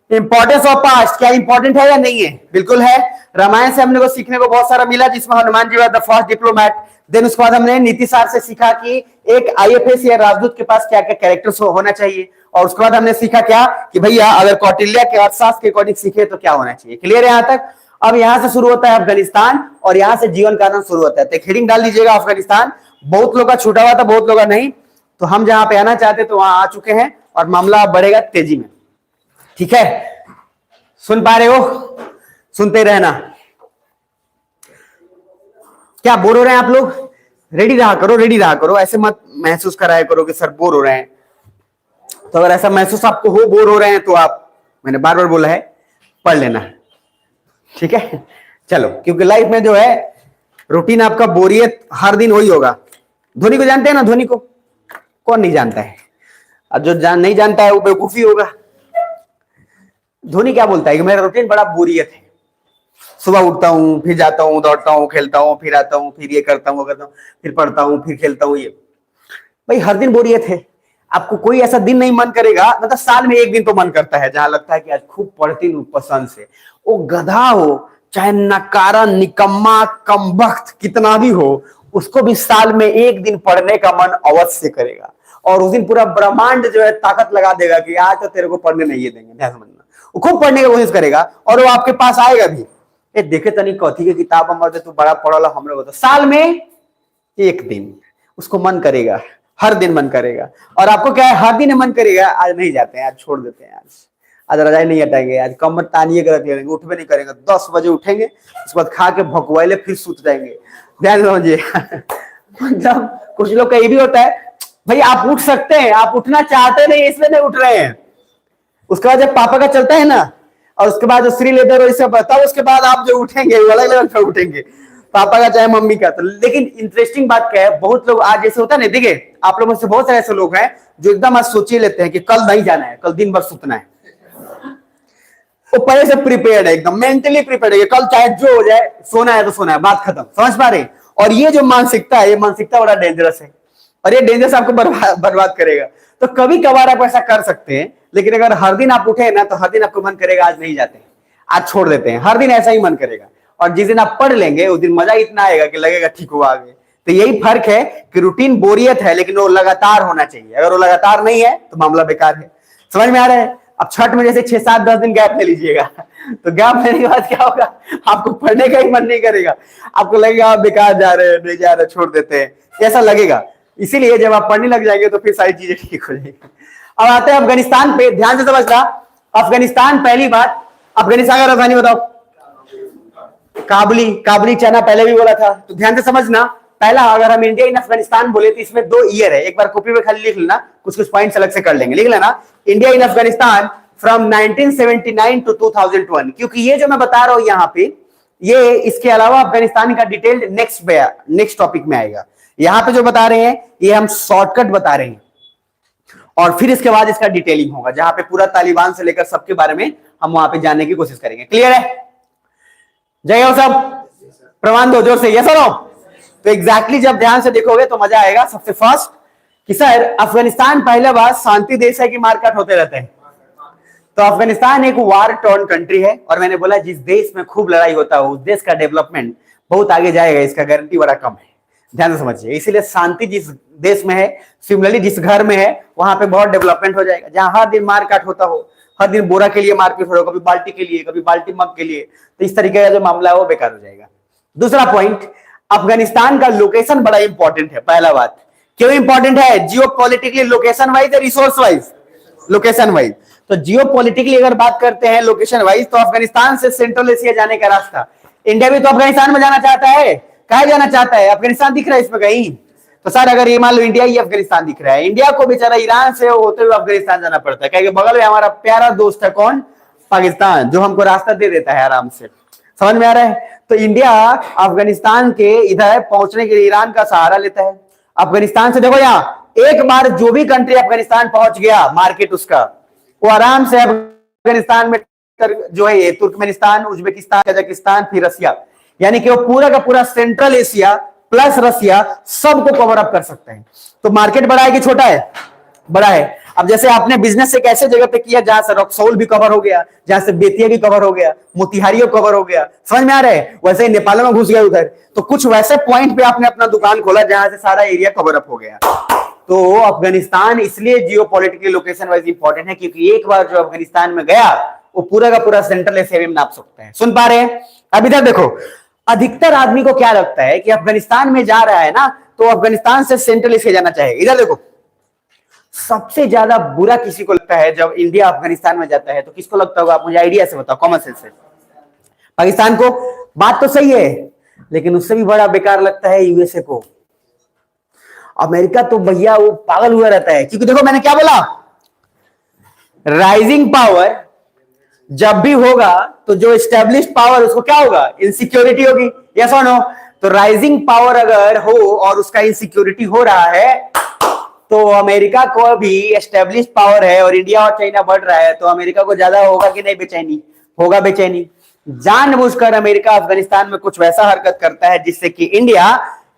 इंपॉर्टेंस ऑफ पास्ट, क्या इंपॉर्टेंट है या नहीं है? बिल्कुल है। रामायण से हमने को सीखने को बहुत सारा मिला, जिसमें Hanuman ji the first diplomat. Then उसके बाद हमने नीतिसार से सीखा कि एक आईएफएस या राजदूत के पास क्या क्या कैरेक्टर्स होना चाहिए, और उसके बाद हमने सीखा क्या कि भैया अगर कौटिल्य के अर्थशास्त्र के अकॉर्डिंग सीखे तो क्या होना चाहिए। क्लियर है यहां तक? अब यहां से शुरू होता है अफगानिस्तान, और यहां से जीवन का शुरू होता है। तो हेडिंग डाल दीजिएगा अफगानिस्तान। बहुत लोग का छूटा हुआ था, बहुत लोग का नहीं, तो हम जहां पे आना चाहते तो वहां आ चुके हैं, और मामला बढ़ेगा तेजी में। ठीक है, सुन पा रहे हो? सुनते रहना। क्या बोर हो रहे हैं आप लोग? रेडी रहा करो, रेडी रहा करो, ऐसे मत महसूस कराया करो कि सर बोर हो रहे हैं। तो अगर ऐसा महसूस आपको हो बोर हो रहे हैं तो आप, मैंने बार बार बोला है, पढ़ लेना। ठीक है, चलो, क्योंकि लाइफ में जो है रूटीन आपका बोरियत हर दिन वही होगा। धोनी को जानते हैं ना? धोनी को कौन नहीं जानता है? अब जो नहीं जानता है वो बेवकूफी होगा। धोनी क्या बोलता है कि मेरा रूटीन बड़ा बोरियत है। सुबह उठता हूं, फिर जाता हूं, दौड़ता हूं, खेलता हूं, फिर आता हूं, फिर ये करता हूं, फिर पढ़ता हूं, फिर खेलता हूं। ये भाई हर दिन बोरियत है। आपको कोई ऐसा दिन नहीं मन करेगा, मतलब साल में एक दिन तो मन करता है जहां लगता है कि आज खूब पढ़ती हूं पसंद से। वो गधा हो, चाहे नकारा, निकम्मा, कमबख्त कितना भी हो, उसको भी साल में एक दिन पढ़ने का मन अवश्य करेगा। और उस दिन पूरा ब्रह्मांड जो है ताकत लगा देगा कि आज तो तेरे को पढ़ने नहीं देंगे। ध्यान समझना, वो खूब पढ़ने की कोशिश करेगा और वो आपके पास आएगा भी। ए देखे तनी कथी के किताब हमर तू बड़ा पढ़ल, हम लोग साल में एक दिन उसको मन करेगा, हर दिन मन करेगा। और आपको क्या है, हर दिन मन करेगा, आज नहीं जाते हैं, आज छोड़ देते हैं, आज रजाई नहीं हटाएंगे, आज कमर तानिए कर उठबे नहीं करेंगे, 10 बजे उठेंगे, उसके बाद खा के भकुआइले फिर सूत जाएंगे। ध्यान समझिए। मतलब कुछ लोग का ये भी होता है, भाई आप उठ सकते हैं, आप उठना चाहते नहीं इसलिए नहीं उठ रहे हैं। उसके बाद जब पापा का चलता है ना, और उसके बाद जो श्री लेदर और इसे बताओ, उसके बाद आप जो उठेंगे वो अलग लेवल पर उठेंगे, पापा का चाहे मम्मी का। तो लेकिन इंटरेस्टिंग बात क्या है, बहुत लोग आज जैसे होता है ना, देखिए आप लोगों में से बहुत सारे ऐसे लोग हैं जो एकदम आज सोच ही लेते हैं कि कल नहीं जाना है, कल दिन भर सुतना है। वो पहले से प्रिपेयर्ड है, एकदम मेंटली प्रिपेयर्ड है, कल चाहे जो हो जाए सोना है तो सोना है, बात खत्म। समझ पा रहे? और ये जो मानसिकता है, ये मानसिकता बड़ा डेंजरस है, और ये डेंजरस आपको बर्बाद करेगा। तो कभी कभार आप ऐसा कर सकते हैं, लेकिन अगर हर दिन आप उठे ना तो हर दिन आपको मन करेगा आज नहीं जाते हैं, आज छोड़ देते हैं, हर दिन ऐसा ही मन करेगा। और जिस दिन आप पढ़ लेंगे उस दिन मजा इतना आएगा कि लगेगा ठीक हुआ आगे। तो यही फर्क है कि रूटीन बोरियत है, लेकिन वो लगातार होना चाहिए। अगर वो लगातार नहीं है तो मामला बेकार है। समझ में आ रहा है? अब छठ में जैसे 6-7-10 दिन गैप ले लीजिएगा, तो गैप लेने के बाद क्या होगा, आपको पढ़ने का ही मन नहीं करेगा, आपको लगेगा आप बेकार जा रहे हैं, नहीं जा रहे, छोड़ देते हैं, ऐसा लगेगा। इसीलिए जब आप पढ़ने लग जाएंगे तो फिर सारी चीजें ठीक हो जाएगी। अब आते हैं अफगानिस्तान पे, ध्यान से समझना। अफगानिस्तान, पहली बात, अफगानिस्तान का राजधानी बताओ। काबुली। काबुली चाइना पहले भी बोला था, तो ध्यान से समझना। पहला, अगर हम इंडिया इन अफगानिस्तान बोले तो इसमें 2 ईयर है, एक बार कॉपी में खाली लिख लेना, कुछ कुछ पॉइंट्स अलग से कर लेंगे, लिख लेना। India in Afghanistan from 1979 to 2001, क्योंकि ये जो मैं बता रहा हूं यहां पे, ये इसके अलावा अफगानिस्तान का डिटेल्ड नेक्स्ट टॉपिक में आएगा। यहां पे जो बता रहे हैं ये हम शॉर्टकट बता रहे हैं, और फिर इसके बाद इसका डिटेलिंग होगा, जहां पे पूरा तालिबान से लेकर सबके बारे में हम वहां पे जानने की कोशिश करेंगे। क्लियर है? जय हो सब, प्रमाण दो जोर से, यस और नो। तो एग्जैक्टली जब ध्यान से देखोगे तो मजा आएगा। सबसे फर्स्ट कि सर अफगानिस्तान पहले बात शांति देश है कि मारकाट होते रहते हैं? तो अफगानिस्तान एक वार टॉर्न कंट्री है, और मैंने बोला जिस देश में खूब लड़ाई होता है उस देश का डेवलपमेंट बहुत आगे जाएगा, इसका गारंटी बड़ा कम है। ध्यान से समझिए, इसीलिए शांति जिस देश में है, सिमिलरली जिस घर में है, वहां पे बहुत डेवलपमेंट हो जाएगा। जहां हर दिन मारकाट होता हो, हर दिन बोरा के लिए मारपीट हो रहा हो, कभी बाल्टी के लिए, कभी बाल्टी मग के लिए, तो इस तरीके का जो मामला है वो बेकार हो जाएगा। दूसरा पॉइंट, अफगानिस्तान का लोकेशन बड़ा इंपॉर्टेंट है। पहला बात, क्यों इंपॉर्टेंट है? जियो पॉलिटिकली, लोकेशन वाइज या रिसोर्स वाइज? Location wise. तो जियो पॉलिटिकली अगर बात करते हैं लोकेशन वाइज, तो अफगानिस्तान से सेंट्रल एशिया जाने का रास्ता, इंडिया भी तो अफगानिस्तान में जाना चाहता है। कहा जाना चाहता है? अफगानिस्तान दिख रहा है इसमें कहीं? तो सर अगर ये मान लो इंडिया ही अफगानिस्तान दिख रहा है, इंडिया को बेचारा ईरान से होते हुए अफगानिस्तान जाना पड़ता है, क्योंकि बगल में हमारा प्यारा दोस्त है कौन? पाकिस्तान, जो हमको रास्ता दे देता है आराम से। समझ में आ रहा है? तो इंडिया अफगानिस्तान के इधर पहुंचने के लिए ईरान का सहारा लेता है। अफगानिस्तान से देखो, यहाँ एक बार जो भी कंट्री अफगानिस्तान पहुंच गया, मार्केट उसका, वो आराम से अफगानिस्तान में जो है तुर्कमेनिस्तान, उज्बेकिस्तान, कजाकिस्तान, फिर रसिया, यानी कि वो पूरा का पूरा सेंट्रल एशिया प्लस रसिया सबको कवर अप कर सकते हैं। तो मार्केट बड़ा है कि छोटा है? बड़ा है। अब जैसे आपने बिजनेस एक ऐसे जगह पे किया जहां से रक्सौल भी कवर हो गया, जहां से बेतिया भी कवर हो गया, मोतिहारी कवर हो गया, समझ में आ रहा है? वैसे ही नेपाल में घुस गए उधर, तो कुछ वैसे पॉइंट पे आपने अपना दुकान खोला जहां से सारा एरिया कवर अप हो गया। तो अफगानिस्तान इसलिए जियोपॉलिटिकल लोकेशन वाइज इंपॉर्टेंट है, क्योंकि एक बार जो अफगानिस्तान में गया, वो पूरा का पूरा सेंट्रल एशिया में नाप सकते हैं। सुन पा रहे हैं? अब इधर देखो, अधिकतर आदमी को क्या लगता है कि अफगानिस्तान में जा रहा है ना, तो अफगानिस्तान से सेंट्रल एशिया जाना चाहिए। इधर देखो, सबसे ज्यादा बुरा किसी को लगता है जब इंडिया अफगानिस्तान में जाता है, तो किसको लगता होगा? आप मुझे आइडिया से बताओ, कॉमन सेंस से। पाकिस्तान को। बात तो सही है, लेकिन उससे भी बड़ा बेकार लगता है यूएसए को। अमेरिका तो भैया वो पागल हुआ रहता है, क्योंकि देखो मैंने क्या बोला, राइजिंग पावर जब भी होगा तो जो एस्टेब्लिश्ड पावर उसको क्या होगा? इनसिक्योरिटी होगी। यस और नो? तो राइजिंग पावर अगर हो और उसका इनसिक्योरिटी हो रहा है, तो अमेरिका को भी एस्टेब्लिश्ड पावर है और इंडिया और चाइना बढ़ रहा है, तो अमेरिका को ज्यादा होगा कि नहीं बेचैनी? होगा बेचैनी। जानबूझकर अमेरिका अफगानिस्तान में कुछ वैसा हरकत करता है जिससे कि इंडिया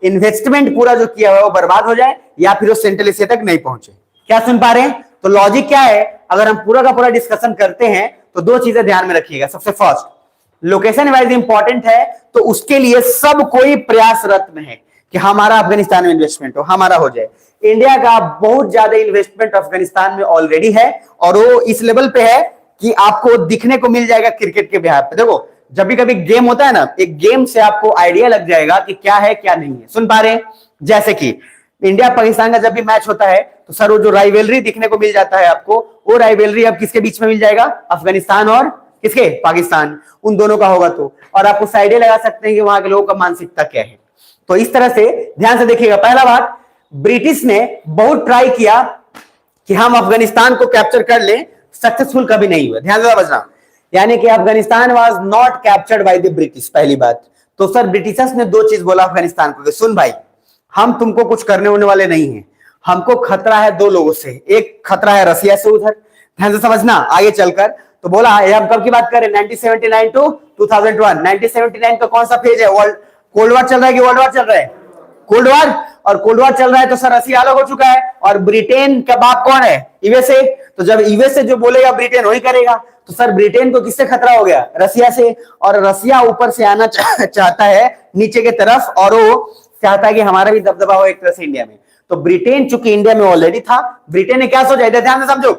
इन्वेस्टमेंट पूरा जो किया हुआ वो बर्बाद हो जाए, या फिर वो सेंट्रल एशिया तक नहीं पहुंचे। क्या सुन पा रहे हैं? तो लॉजिक क्या है? अगर हम पूरा का पूरा डिस्कशन करते हैं तो दो चीजें ध्यान में रखिएगा। सबसे फर्स्ट, लोकेशन वाइज इंपॉर्टेंट है, तो उसके लिए सब कोई प्रयासरत में है कि हमारा अफगानिस्तान में इन्वेस्टमेंट हो, हमारा हो जाए। इंडिया का बहुत ज्यादा इन्वेस्टमेंट अफगानिस्तान में ऑलरेडी है, और वो इस लेवल पे है कि आपको दिखने को मिल जाएगा क्रिकेट के बिहार पे। देखो जब भी कभी गेम होता है ना, एक गेम से आपको आइडिया लग जाएगा कि क्या है क्या नहीं है। सुन पा रहे हैं? जैसे कि इंडिया पाकिस्तान का जब भी मैच होता है, तो सर वो जो राइवलरी दिखने को मिल जाता है आपको, वो राइवलरी अब किसके बीच में मिल जाएगा? अफगानिस्तान और किसके? पाकिस्तान, उन दोनों का होगा। तो और आप उस आइडिया लगा सकते हैं कि वहां के लोगों का मानसिकता क्या है। तो इस तरह से ध्यान से देखिएगा। पहला बात, ब्रिटिश ने बहुत ट्राई किया कि हम अफगानिस्तान को कैप्चर कर लें, सक्सेसफुल कभी नहीं हुआ। ध्यान से समझना, यानी कि Afghanistan was not captured by the British. पहली बात तो सर ब्रिटिशर्स ने दो चीज बोला अफगानिस्तान को, सुन भाई हम तुमको कुछ करने होने वाले नहीं हैं, हमको खतरा है दो लोगों से, एक खतरा है रसिया से उधर। ध्यान से समझना आगे चलकर। तो बोला हम कब की बात करें? 1979 टू 2001। 1979 का कौन सा फेज है? वर्ल्ड कोल्ड वॉर चल रहा है कि वर्ल्ड वॉर चल रहा है? Cold war. और कोल्ड वॉर चल रहा है तो सर रसिया अलग हो चुका है, और ब्रिटेन का बाप कौन है? यूएसए। तो जब यूएसए जो बोलेगा ब्रिटेन वही करेगा। तो सर ब्रिटेन को किससे खतरा हो गया? रसिया से। और रसिया ऊपर से आना चाहता है नीचे के तरफ, और वो चाहता है कि हमारा भी दबदबा हो एक तरह से इंडिया में। तो ब्रिटेन चूंकि इंडिया में ऑलरेडी था, ब्रिटेन ने क्या सोचा? इधर ध्यान से समझो।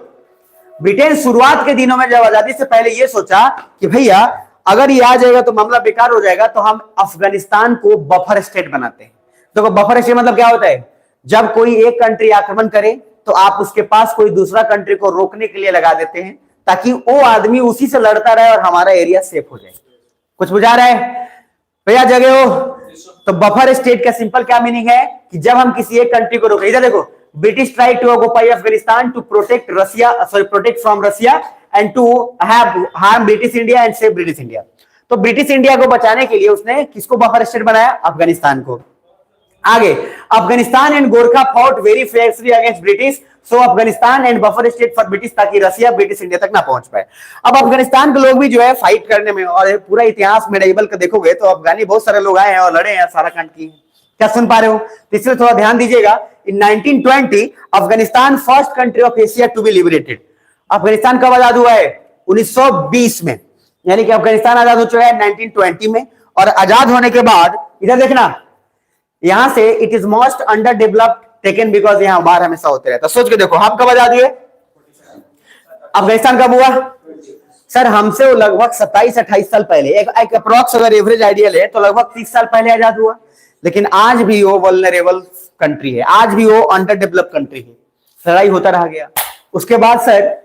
ब्रिटेन शुरुआत के दिनों में जब आजादी से पहले ये सोचा कि भैया अगर ये आ जाएगा तो मामला बेकार हो जाएगा, तो हम अफगानिस्तान को बफर स्टेट बनाते हैं। देखो बफर स्टेट मतलब क्या होता है? जब कोई एक कंट्री आक्रमण करे तो आप उसके पास कोई दूसरा कंट्री को रोकने के लिए लगा देते हैं, ताकि वो आदमी उसी से लड़ता रहे और हमारा एरिया सेफ हो जाए। कुछ बुझा रहा है भैया? जगह हो? तो बफर स्टेट का सिंपल क्या मीनिंग है कि जब हम किसी एक कंट्री को रोके, इधर देखो, British try to occupy Afghanistan to protect Russia, sorry protect from Russia and to have harm British India and save British India. तो ब्रिटिश इंडिया को बचाने के लिए उसने किसको बफर स्टेट बनाया? अफगानिस्तान को। आगे, Afghanistan and Gorkha fought very Fairlie against British, so Afghanistan and buffer state for British, ताकि रसिया ब्रिटिश इंडिया तक ना पहुंच पाए। अब अफगानिस्तान के लोग भी जो है फाइट करने में, और पूरा इतिहास मेडिवल का देखोगे तो अफगानी बहुत सारे लोग आए हैं और लड़े हैं, सारा कांड किए। क्या सुन पा रहे हो? तो इसलिए थोड़ा ध्यान दीजिएगा। In 1920 Afghanistan first country of Asia to be liberated. Afghanistan कब आजाद हुआ है? 1920 में, यानी कि अफगानिस्तान आजाद हो चुका है 1920 में। और आजाद होने के बाद इधर देखना, यहां से it is most under developed taken because यहाँ बाहर हमेशा होते रहता। सोच के देखो, हम कब आजाद हुए? अफगानिस्तान कब हुआ? सर हमसे वो लगभग 27-28 साल पहले, एक अप्रॉक्स अगर एवरेज आइडियल है तो लगभग 30 साल पहले आजाद हुआ। लेकिन आज भी वो वल्नरेबल कंट्री है, आज भी वो अंडर डेवलप कंट्री है, लड़ाई होता रह गया। उसके बाद सर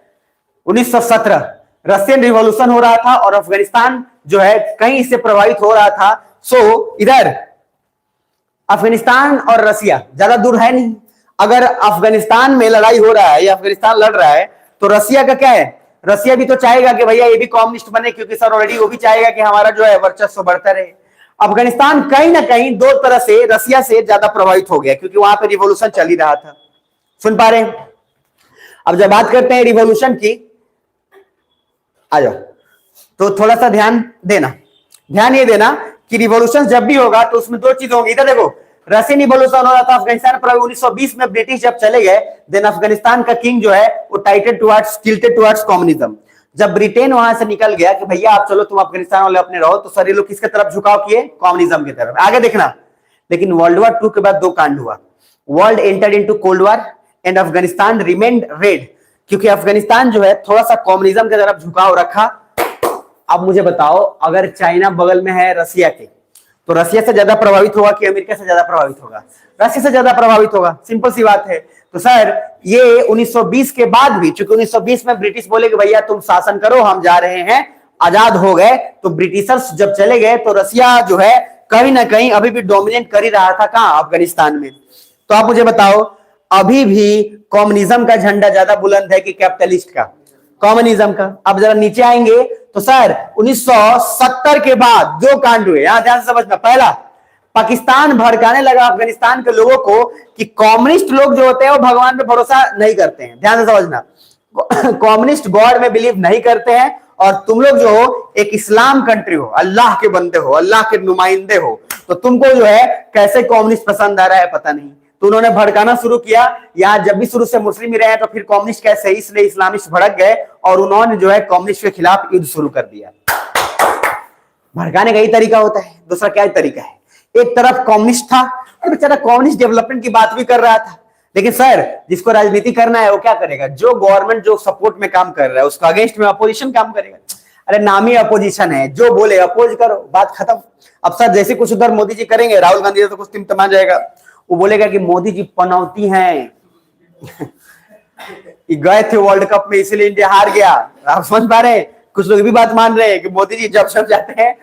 1917 रशियन रिवॉल्यूशन हो रहा था और अफगानिस्तान जो है कहीं इससे प्रभावित हो रहा था। सो इधर अफगानिस्तान और रसिया ज्यादा दूर है नहीं। अगर अफगानिस्तान में लड़ाई हो रहा है या अफगानिस्तान लड़ रहा है तो रसिया का क्या है? रसिया भी तो चाहेगा कि भैया ये भी कम्युनिस्ट बने, क्योंकि सर ऑलरेडी वो भी चाहेगा कि हमारा जो है वर्चस्व बढ़ता रहे। अफगानिस्तान कहीं ना कहीं दो तरह से रसिया से ज्यादा प्रभावित हो गया, क्योंकि वहां पे रिवॉल्यूशन चल ही रहा था। सुन पा रहे हैं? अब जब बात करते हैं रिवॉल्यूशन की, आ जाओ, तो थोड़ा सा ध्यान देना, ध्यान ये देना कि रिवॉल्यूशन जब भी होगा तो उसमें दो चीजें होंगी। इधर देखो, रशियन रिवॉल्यूशन हो रहा था अफगानिस्तान पर 1920 में, ब्रिटिश जब चले गए देन अफगानिस्तान का किंग जो है वो टिल्टेड टुवर्ड्स कम्युनिज्म। जब ब्रिटेन वहां से निकल गया कि भैया आप चलो तुम अफगानिस्तान वाले अपने रहो, तो सर ये लोग किसके तरफ झुकाव किए? कम्युनिज्म की तरफ। आगे देखना, लेकिन वर्ल्ड वॉर 2 के बाद दो कांड हुआ। World entered into cold war and Afghanistan remained red, क्योंकि अफगानिस्तान जो है थोड़ा सा कम्युनिज्म की तरफ झुकाव रखा। अब मुझे बताओ, अगर चाइना बगल में है रसिया के, तो रसिया से ज्यादा प्रभावित होगा कि अमेरिका से ज्यादा प्रभावित होगा? रसिया से ज्यादा प्रभावित होगा, सिंपल सी बात है। तो सर ये 1920 के बाद भी, चूंकि 1920 में ब्रिटिश बोले कि भैया तुम शासन करो, हम जा रहे हैं, आजाद हो गए, तो ब्रिटिशर्स जब चले गए तो रसिया जो है कहीं ना कहीं अभी भी डोमिनेट कर ही रहा था। कहां? अफगानिस्तान में। तो आप मुझे बताओ, अभी भी कम्युनिज्म का झंडा ज्यादा बुलंद है कि कैपिटलिस्ट का? कम्युनिज्म का। अब जरा नीचे आएंगे तो सर 1970 के बाद दो कांड हुए, यहां ध्यान से समझना। पहला, पाकिस्तान भड़काने लगा अफगानिस्तान के लोगों को कि कम्युनिस्ट लोग जो होते हैं वो भगवान पे भरोसा नहीं करते हैं। ध्यान से समझना, कम्युनिस्ट गॉड में बिलीव नहीं करते हैं, और तुम लोग जो हो एक इस्लाम कंट्री हो, अल्लाह के बंदे हो, अल्लाह के नुमाइंदे हो, तो तुमको जो है कैसे कम्युनिस्ट पसंद आ रहा है पता नहीं। तो उन्होंने भड़काना शुरू किया। यहाँ जब भी शुरू से मुस्लिम ही रहे तो फिर कम्युनिस्ट कैसे? इसलिए इस्लामिस्ट भड़क गए और उन्होंने जो है कम्युनिस्ट के खिलाफ युद्ध शुरू कर दिया। भड़काने का ही तरीका होता है, दूसरा क्या तरीका है? एक तरफ कम्युनिस्ट था, बेचारा कम्युनिस्ट डेवलपमेंट की बात भी कर रहा था, लेकिन सर जिसको राजनीति करना है वो क्या करेगा? जो गवर्नमेंट जो सपोर्ट में काम कर रहा है उसका अगेंस्ट में अपोजिशन काम करेगा। अरे नामी अपोजिशन है, जो बोले अपोज करो, बात खत्म। अब सर जैसे कुछ उधर मोदी जी करेंगे, राहुल गांधी तो कुछ टिमटमा जाएगा, वो बोलेगा कि मोदी जी पनौती हैं गए थे वर्ल्ड कप में इसलिए इंडिया हार गया। आप समझ पा रहे हैं? कुछ लोग भी बात मान रहे हैं कि मोदी जी जब सब जाते हैं,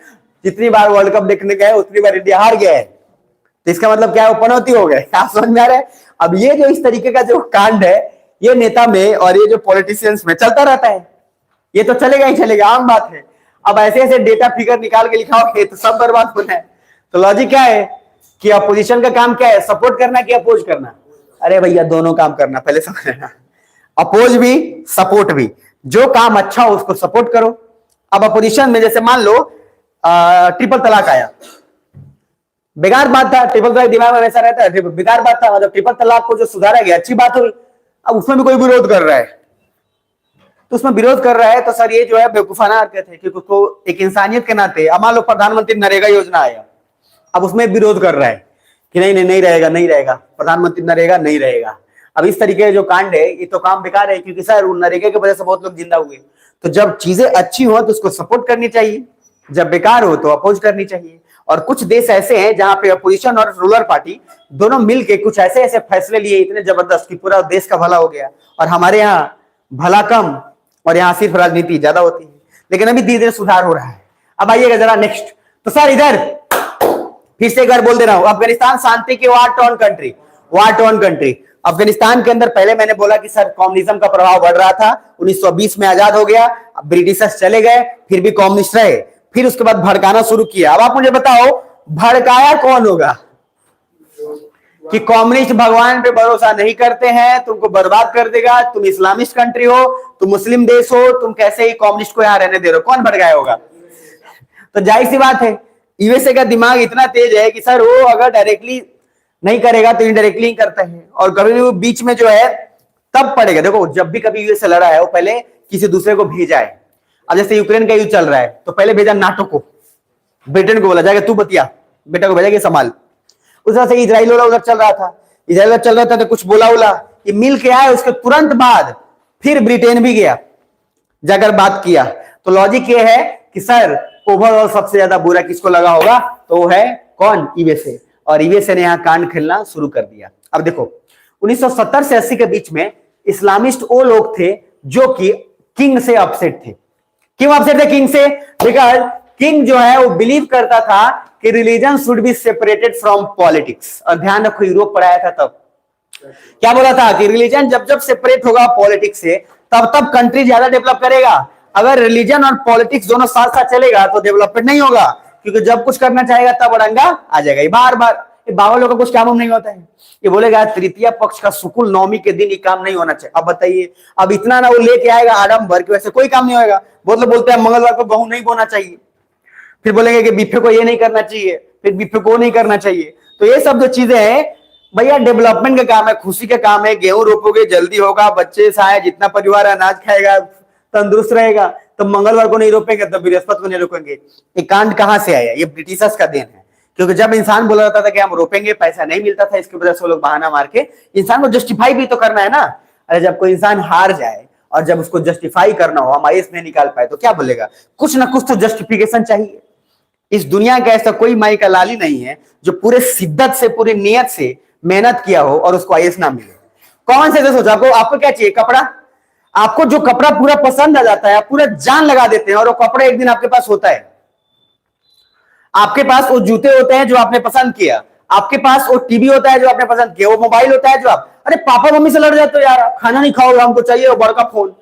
जितनी बार वर्ल्ड कप देखने गए उतनी बार इंडिया हार गया है, तो इसका मतलब क्या है? वो पनौती हो गए। आप समझ में आ रहे हैं? अब ये जो इस तरीके का जो कांड है, ये नेता में और ये जो पॉलिटिशियंस में चलता रहता है, ये तो चलेगा ही चलेगा, आम बात है। अब ऐसे ऐसे डेटा फिगर निकाल के लिखाओगे तो सब बर्बाद होना है। तो लॉजिक क्या है कि अपोजिशन का काम क्या है? सपोर्ट करना कि अपोज करना? अरे भैया दोनों काम करना, पहले समझ लेना, अपोज भी सपोर्ट भी। जो काम अच्छा हो उसको सपोर्ट करो। अब अपोजिशन में जैसे मान लो ट्रिपल तलाक आया, बेकार बात था, ट्रिपल तलाक दिमाग में हमेशा रहता है, बेकार बात था, मतलब ट्रिपल तलाक को जो सुधारा गया अच्छी बात हुई। अब उसमें भी कोई विरोध कर रहा है, तो उसमें विरोध कर रहा है तो सर ये जो है बेवकूफाना हरकत है, क्योंकि उसको एक इंसानियत के नाते, अब मान लो प्रधानमंत्री नरेगा योजना आया, अब उसमें विरोध कर रहा है कि नहीं नहीं नहीं रहेगा, नहीं रहेगा, प्रधानमंत्री नरेगा नहीं रहेगा। अब इस तरीके के जो कांड है ये तो काम बेकार है, क्योंकि सर नरेगा की वजह से बहुत लोग जिंदा हुए। तो जब चीजें अच्छी हो तो उसको सपोर्ट करनी चाहिए, जब बेकार हो तो अपोज करनी चाहिए। और कुछ देश ऐसे हैं जहां पे अपोजिशन और रूलर पार्टी दोनों मिलके कुछ ऐसे ऐसे फैसले लिए इतने जबरदस्त कि पूरा देश का भला हो गया। और हमारे यहाँ भला कम और यहाँ सिर्फ राजनीति ज्यादा होती है, लेकिन अभी धीरे धीरे सुधार हो रहा है। अब आइएगा जरा नेक्स्ट। तो सर इधर फिर से एक बार बोल दे रहा हूं, अफगानिस्तान शांति की वार टॉर्न कंट्री, वार टॉर्न कंट्री। अफगानिस्तान के अंदर पहले मैंने बोला कि सर कम्युनिज्म का प्रभाव बढ़ रहा था, 1920 में आजाद हो गया, ब्रिटिशर्स चले गए, फिर भी कम्युनिस्ट रहे, फिर उसके बाद भड़काना शुरू किया। अब आप मुझे बताओ भड़काया कौन होगा? कि कम्युनिस्ट भगवान पे भरोसा नहीं करते हैं, तुमको बर्बाद कर देगा, तुम इस्लामिस्ट कंट्री हो, तुम मुस्लिम देश हो, तुम कैसे ही कम्युनिस्ट को यहां रहने दे रहे हो? कौन भड़काया होगा? तो जाहिर सी बात है यूएसए का दिमाग इतना तेज है कि सर वो अगर डायरेक्टली नहीं करेगा तो इनडायरेक्टली ही करता है, और कभी भी वो बीच में जो है तब पड़ेगा। देखो जब भी कभी यूएसए लड़ा है वो पहले किसी दूसरे को भेजा है। अब जैसे यूक्रेन का युद्ध चल रहा है तो पहले भेजा नाटो को, ब्रिटेन को बोला जाएगा तू बतिया, बेटा को भेजा कि संभाल। उस तरह से इजराइल वाला उधर चल रहा था, इजराइल चल रहा था तो कुछ बोला उला, ये मिल के आया, उसके तुरंत बाद फिर ब्रिटेन भी गया, जाकर बात किया। तो लॉजिक ये है कि सर ओवरऑल सबसे ज्यादा बुरा किसको लगा होगा, तो वो है कौन, यूएसए। और यूएसए ने यहां कांड खेलना शुरू कर दिया। अब देखो 1970 से 80 के बीच में इस्लामिस्ट वो लोग थे जो कि किंग से अपसेट थे। क्यों अपसेट थे किंग से? बिकॉज किंग जो है वो बिलीव करता था कि religion should be separated from politics. और ध्यान रखो यूरोप पढ़ाया था तब क्या बोला था कि रिलीजन जब जब सेपरेट होगा पॉलिटिक्स से तब तब कंट्री ज्यादा डेवलप करेगा। अगर रिलीजन और पॉलिटिक्स दोनों साथ साथ चलेगा तो डेवलपमेंट नहीं होगा, क्योंकि जब कुछ करना चाहेगा तब अड़ंगा आ जाएगा। बार बार बाबा लोगों का कुछ काम नहीं होता है, ये बोलेगा तृतीय पक्ष का शुक्ल नवमी के दिन ये काम नहीं होना चाहिए। अब बताइए, अब इतना ना वो लेके आएगा आडम्बर के, वैसे कोई काम नहीं होगा। बहुत लोग बोलते हैं मंगलवार को गेहूं नहीं बोना चाहिए, फिर बोलेंगे कि बिफे को ये नहीं करना चाहिए, फिर बिफे को नहीं करना चाहिए। तो ये सब जो चीजें हैं भैया डेवलपमेंट का काम है, खुशी का काम है। गेहूं रोपोगे जल्दी होगा, बच्चे शायद जितना परिवार अनाज खाएगा तंदुरुस्त रहेगा। तो मंगलवार को नहीं रोपेंगे तो बृहस्पति को नहीं रोकेंगे। ये कांड कहां से आया? ये ब्रिटिशर्स का देन है। क्योंकि जब इंसान बोला जाता था कि हम रोपेंगे, पैसा नहीं मिलता था, इसकी वजह से वो लोग बहाना मार के इंसान को जस्टिफाई भी तो करना है ना। अरे जब कोई इंसान हार जाए और जब उसको जस्टिफाई करना हो, हम आईएएस नहीं निकाल पाए तो क्या बोलेगा? कुछ ना कुछ तो जस्टिफिकेशन चाहिए। इस दुनिया का ऐसा कोई माई का लाली नहीं है जो पूरे शिद्दत से, पूरी नियत से मेहनत किया हो और उसको आईएएस ना मिले। कौन से सोचा आपको क्या चाहिए? कपड़ा। आपको जो कपड़ा पूरा पसंद आ जाता है, आप पूरा जान लगा देते हैं और वो कपड़ा एक दिन आपके पास होता है। आपके पास वो जूते होते हैं जो आपने पसंद किया, आपके पास वो टीवी होता है जो आपने पसंद किया, वो मोबाइल होता है जो आप, अरे पापा मम्मी से लड़ जाते हो, यार आप खाना नहीं खाओगे, हमको चाहिए वो बड़ा फोन,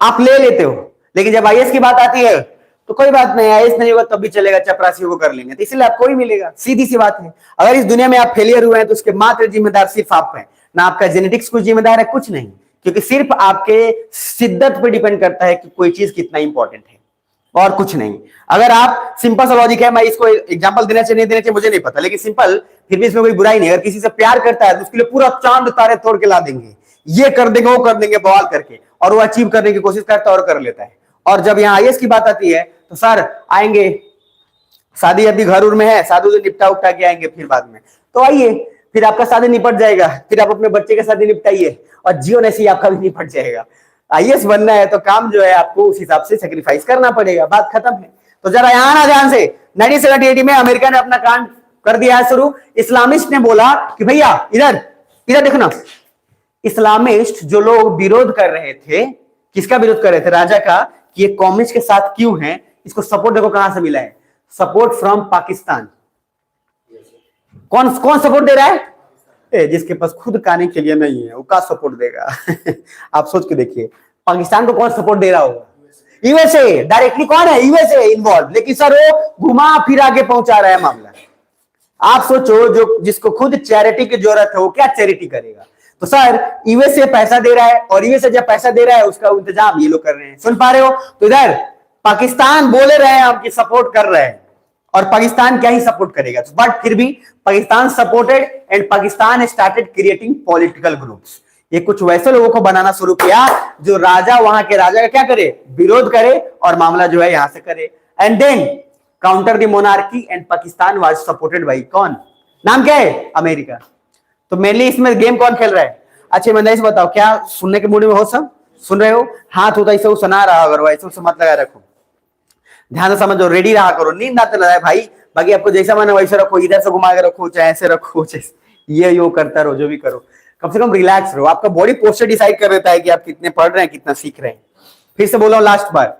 आप ले लेते हो। लेकिन जब आईएएस की बात आती है तो कोई बात नहीं, आईएएस नहीं होगा तब भी चलेगा, चपरासी को कर लेंगे, तो इसलिए आपको ही मिलेगा। सीधी सी बात है। अगर इस दुनिया में आप फेलियर हुए हैं तो उसके मात्र जिम्मेदार सिर्फ आप हैं, ना आपका जेनेटिक्स कुछ जिम्मेदार है, कुछ नहीं। क्योंकि सिर्फ आपके शिद्दत पे डिपेंड करता है कि कोई चीज कितना इंपॉर्टेंट है, और कुछ नहीं। अगर आप सिंपल सा लॉजिक है, मैं इसको एग्जांपल देना चाहिए नहीं देना चाहिए मुझे नहीं पता, लेकिन सिंपल, फिर भी इसमें कोई बुराई नहीं। अगर किसी से प्यार करता है तो उसके लिए पूरा चांद तारे तोड़ के ला देंगे, ये कर देंगे वो कर देंगे बवाल करके, और वो अचीव करने की कोशिश करता है और कर लेता है। और जब यहाँ आईएएस की बात आती है तो सर आएंगे, शादी अभी घर उर में है, शादी तो निपटा उपटा के आएंगे फिर बाद में, तो आइए फिर आपका शादी निपट जाएगा, फिर आप अपने बच्चे का शादी निपटाइए और जीवन ऐसे ही आपका भी निपट जाएगा। आईएएस बनना है तो काम जो है आपको उस हिसाब से सेक्रीफाइस करना पड़ेगा, बात खत्म है। तो जरा यहाँ ना ध्यान से, 1970 में अमेरिका ने अपना कांड कर दिया है शुरू। इस्लामिस्ट ने बोला कि भैया इधर इधर देखना, इस्लामिस्ट जो लोग विरोध कर रहे थे, किसका विरोध कर रहे थे? राजा का, कि ये कम्युनिस्ट के साथ क्यों है, इसको सपोर्ट देखो कहां से मिला है, सपोर्ट फ्रॉम पाकिस्तान। कौन कौन सपोर्ट दे रहा है? जिसके पास खुद खाने के लिए नहीं है वो का सपोर्ट देगा? आप सोच के देखिए, पाकिस्तान को कौन सपोर्ट दे रहा होगा? यूएसए। डायरेक्टली कौन है? यूएसए इन्वॉल्व, लेकिन सर वो घुमा फिर आगे पहुंचा रहा है मामला। आप सोचो, जो जिसको खुद चैरिटी की जरूरत है वो क्या चैरिटी करेगा? तो सर यूएसए पैसा दे रहा है, और यूएसए जब पैसा दे रहा है उसका इंतजाम ये लोग कर रहे हैं। सुन पा रहे हो? तो इधर पाकिस्तान बोले रहे हैं हम कि सपोर्ट कर रहे हैं, और पाकिस्तान क्या ही सपोर्ट करेगा, बट फिर भी Pakistan supported and Pakistan started creating political groups. ये कुछ वैसे लोगों को बनाना शुरू किया जो राजा, वहां के राजा का क्या करे, विरोध करे और मामला जो है यहां से करे। And then counter the monarchy and Pakistan was supported by कौन? नाम क्या है? अमेरिका। तो मेनली इसमें गेम कौन खेल रहा है? अच्छा ईमानदारी से बताओ, क्या सुनने के मूड में हो? सब सुन रहे हो? हाथ होता ऐसे सुना रहा, अगर वैसे से मत लगा रखो, ध्यान से समझो, रेडी रहा करो, नींद आते लगा भाई। बाकी आपको जैसा माना वैसे रखो, इधर से घुमा के रखो, चाहे ऐसे रखो, ये यो करता रहो, जो भी करो, कम से कम रिलैक्स रहो। आपका बॉडी पोस्चर डिसाइड कर देता है कि आप कितने पढ़ रहे हैं, कितना सीख रहे हैं। फिर से बोला लास्ट बार,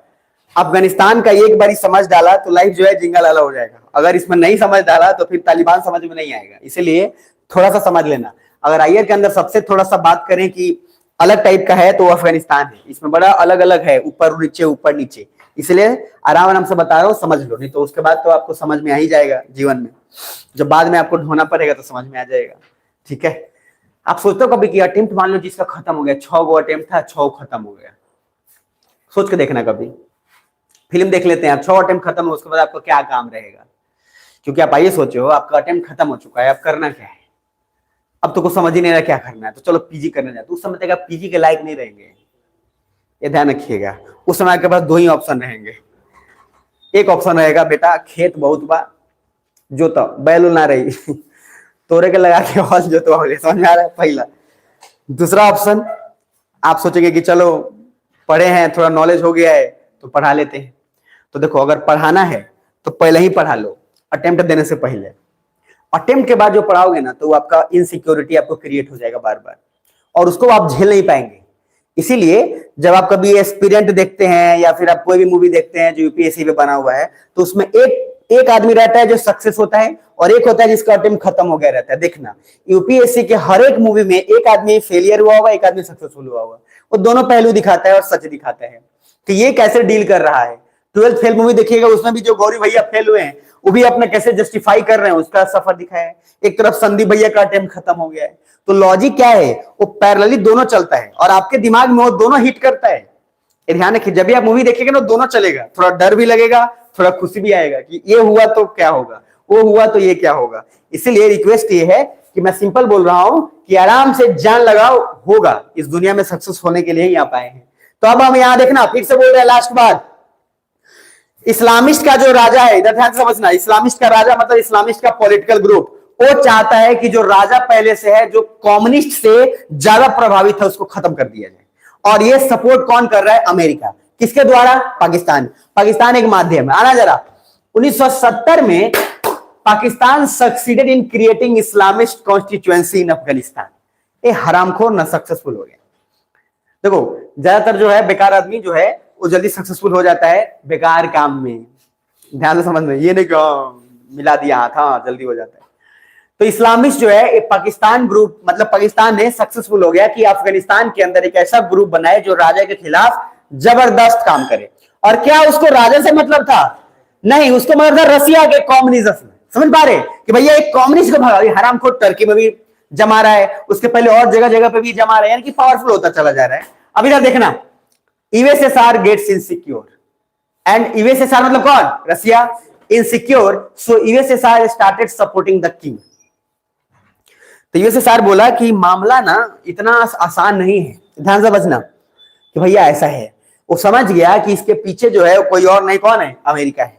अफगानिस्तान का एक बार समझ डाला तो लाइफ जो है जिंगा लाला हो जाएगा। अगर इसमें नहीं समझ डाला तो फिर तालिबान समझ में नहीं आएगा, इसलिए थोड़ा सा समझ लेना। अगर आईआर के अंदर सबसे थोड़ा सा बात करें कि अलग टाइप का है तो अफगानिस्तान है, इसमें बड़ा अलग अलग है, ऊपर नीचे ऊपर नीचे, इसलिए आराम आराम से बता रहा हूँ, समझ लो, नहीं तो उसके बाद तो आपको समझ में आ ही जाएगा जीवन में। जब बाद में आपको ढूंढना पड़ेगा तो समझ में आ जाएगा। ठीक है? आप सोचते हो कभी कि अटेम्प्ट मान लो जिसका खत्म हो गया, 6 गो अटेम्प्ट था, 6 खत्म हो गया, सोच के देखना कभी। फिल्म देख लेते हैं, आप 6 अटेम्प्ट खत्म हो, उसके बाद आपको क्या काम रहेगा? क्योंकि आप आइए सोचे हो, आपका अटेम्प्ट खत्म हो चुका है, अब करना क्या है? अब तो कुछ समझ ही नहीं रहा क्या करना है, तो चलो पीजी करने जाए, तो उस समय तक आप पीजी के लायक नहीं रहेंगे, ये ध्यान रखिएगा। उस समय आपके पास 2 ही ऑप्शन रहेंगे। एक ऑप्शन रहेगा बेटा खेत बहुत बा, जोता बैल ना रही तोरे के लगा के हॉल जो तो समझ में आ रहा है पहला। दूसरा ऑप्शन, आप सोचेंगे कि चलो पढ़े हैं, थोड़ा नॉलेज हो गया है तो पढ़ा लेते हैं। तो देखो, अगर पढ़ाना है तो पहले ही पढ़ा लो, अटेम्प्ट देने से पहले। अटेम्प्ट के बाद जो पढ़ाओगे ना, तो आपका इनसिक्योरिटी आपको क्रिएट हो जाएगा बार बार, और उसको आप झेल नहीं पाएंगे। इसीलिए जब आप कभी एस्पिरेंट देखते हैं या फिर आप कोई भी मूवी देखते हैं जो यूपीएससी पे बना हुआ है, तो उसमें एक आदमी रहता है जो सक्सेस होता है, और एक होता है जिसका अटेम्प्ट खत्म हो गया रहता है। देखना, यूपीएससी के हर एक मूवी में एक आदमी फेलियर हुआ होगा, एक आदमी सक्सेसफुल हुआ होगा। वो दोनों पहलू दिखाता है और सच दिखाता है कि ये कैसे डील कर रहा है। 12th फेल मूवी देखिएगा, उसमें भी जो गौरी भैया फेल हुए हैं, वो भी अपना कैसे जस्टिफाई कर रहे हैं, उसका सफर दिखाया है। एक तरफ संदीप भैया का अटेम्प्ट खत्म हो गया है। तो लॉजिक क्या है, वो पैरेलली दोनों चलता है, और आपके दिमाग में वो दोनों हिट करता है। ध्यान रखिए, जब भी आप मूवी देखिएगा ना, दोनों चलेगा, थोड़ा डर भी लगेगा, थोड़ा खुशी भी आएगा कि ये हुआ तो क्या होगा, वो हुआ तो ये क्या होगा। इसीलिए रिक्वेस्ट ये है कि मैं सिंपल बोल रहा हूं कि आराम से जान लगाओ, होगा। इस दुनिया में सक्सेस होने के लिए ही आप आए हैं। तो अब हम यहां देखना, फिर से बोल रहे हैं लास्ट बात, इस्लामिस्ट का जो राजा है, इधर ध्यान से समझना, इस्लामिस्ट का राजा मतलब इस्लामिस्ट का पॉलिटिकल ग्रुप, वो चाहता है कि जो राजा पहले से है, जो कम्युनिस्ट से ज्यादा प्रभावित है, उसको खत्म कर दिया जाए। और ये सपोर्ट कौन कर रहा है? अमेरिका। किसके द्वारा? पाकिस्तान। पाकिस्तान एक माध्यम है। आना जरा, 1970 में Pakistan succeeded in creating Islamist constituency in Afghanistan. ये हरामखोर ना सक्सेसफुल हो गया। देखो, ज्यादातर जो है बेकार आदमी जो है वो जल्दी सक्सेसफुल हो जाता है बेकार काम में। ध्यान से समझ में, ये नहीं कि मिला दिया हाथ, हाँ जल्दी हो जाता है। तो इस्लामिस्ट जो है एक पाकिस्तान ग्रुप, मतलब पाकिस्तान ने सक्सेसफुल हो गया कि अफगानिस्तान के अंदर एक ऐसा ग्रुप बनाए जो राजा के खिलाफ जबरदस्त काम करे। और क्या उसको राजा से मतलब था? नहीं, उसको मतलब था रसिया के कम्युनिज्म से। समझ पा रहे कि भैया एक कम्युनिस्ट को भगा, हरामखोर टर्की में भी जमा रहा है, उसके पहले और जगह जगह पे भी जमा रहा है, यानी कि पावरफुल होता चला जा रहा है। अब इधर देखना, USSR gets insecure, and USSR मतलब कौन? Russia. Insecure, so USSR started supporting the king. तो यूएसएसआर बोला कि मामला ना इतना आसान नहीं है, ध्यान से बचना कि भैया ऐसा है। वो समझ गया कि इसके पीछे जो है कोई और नहीं, कौन है? अमेरिका है।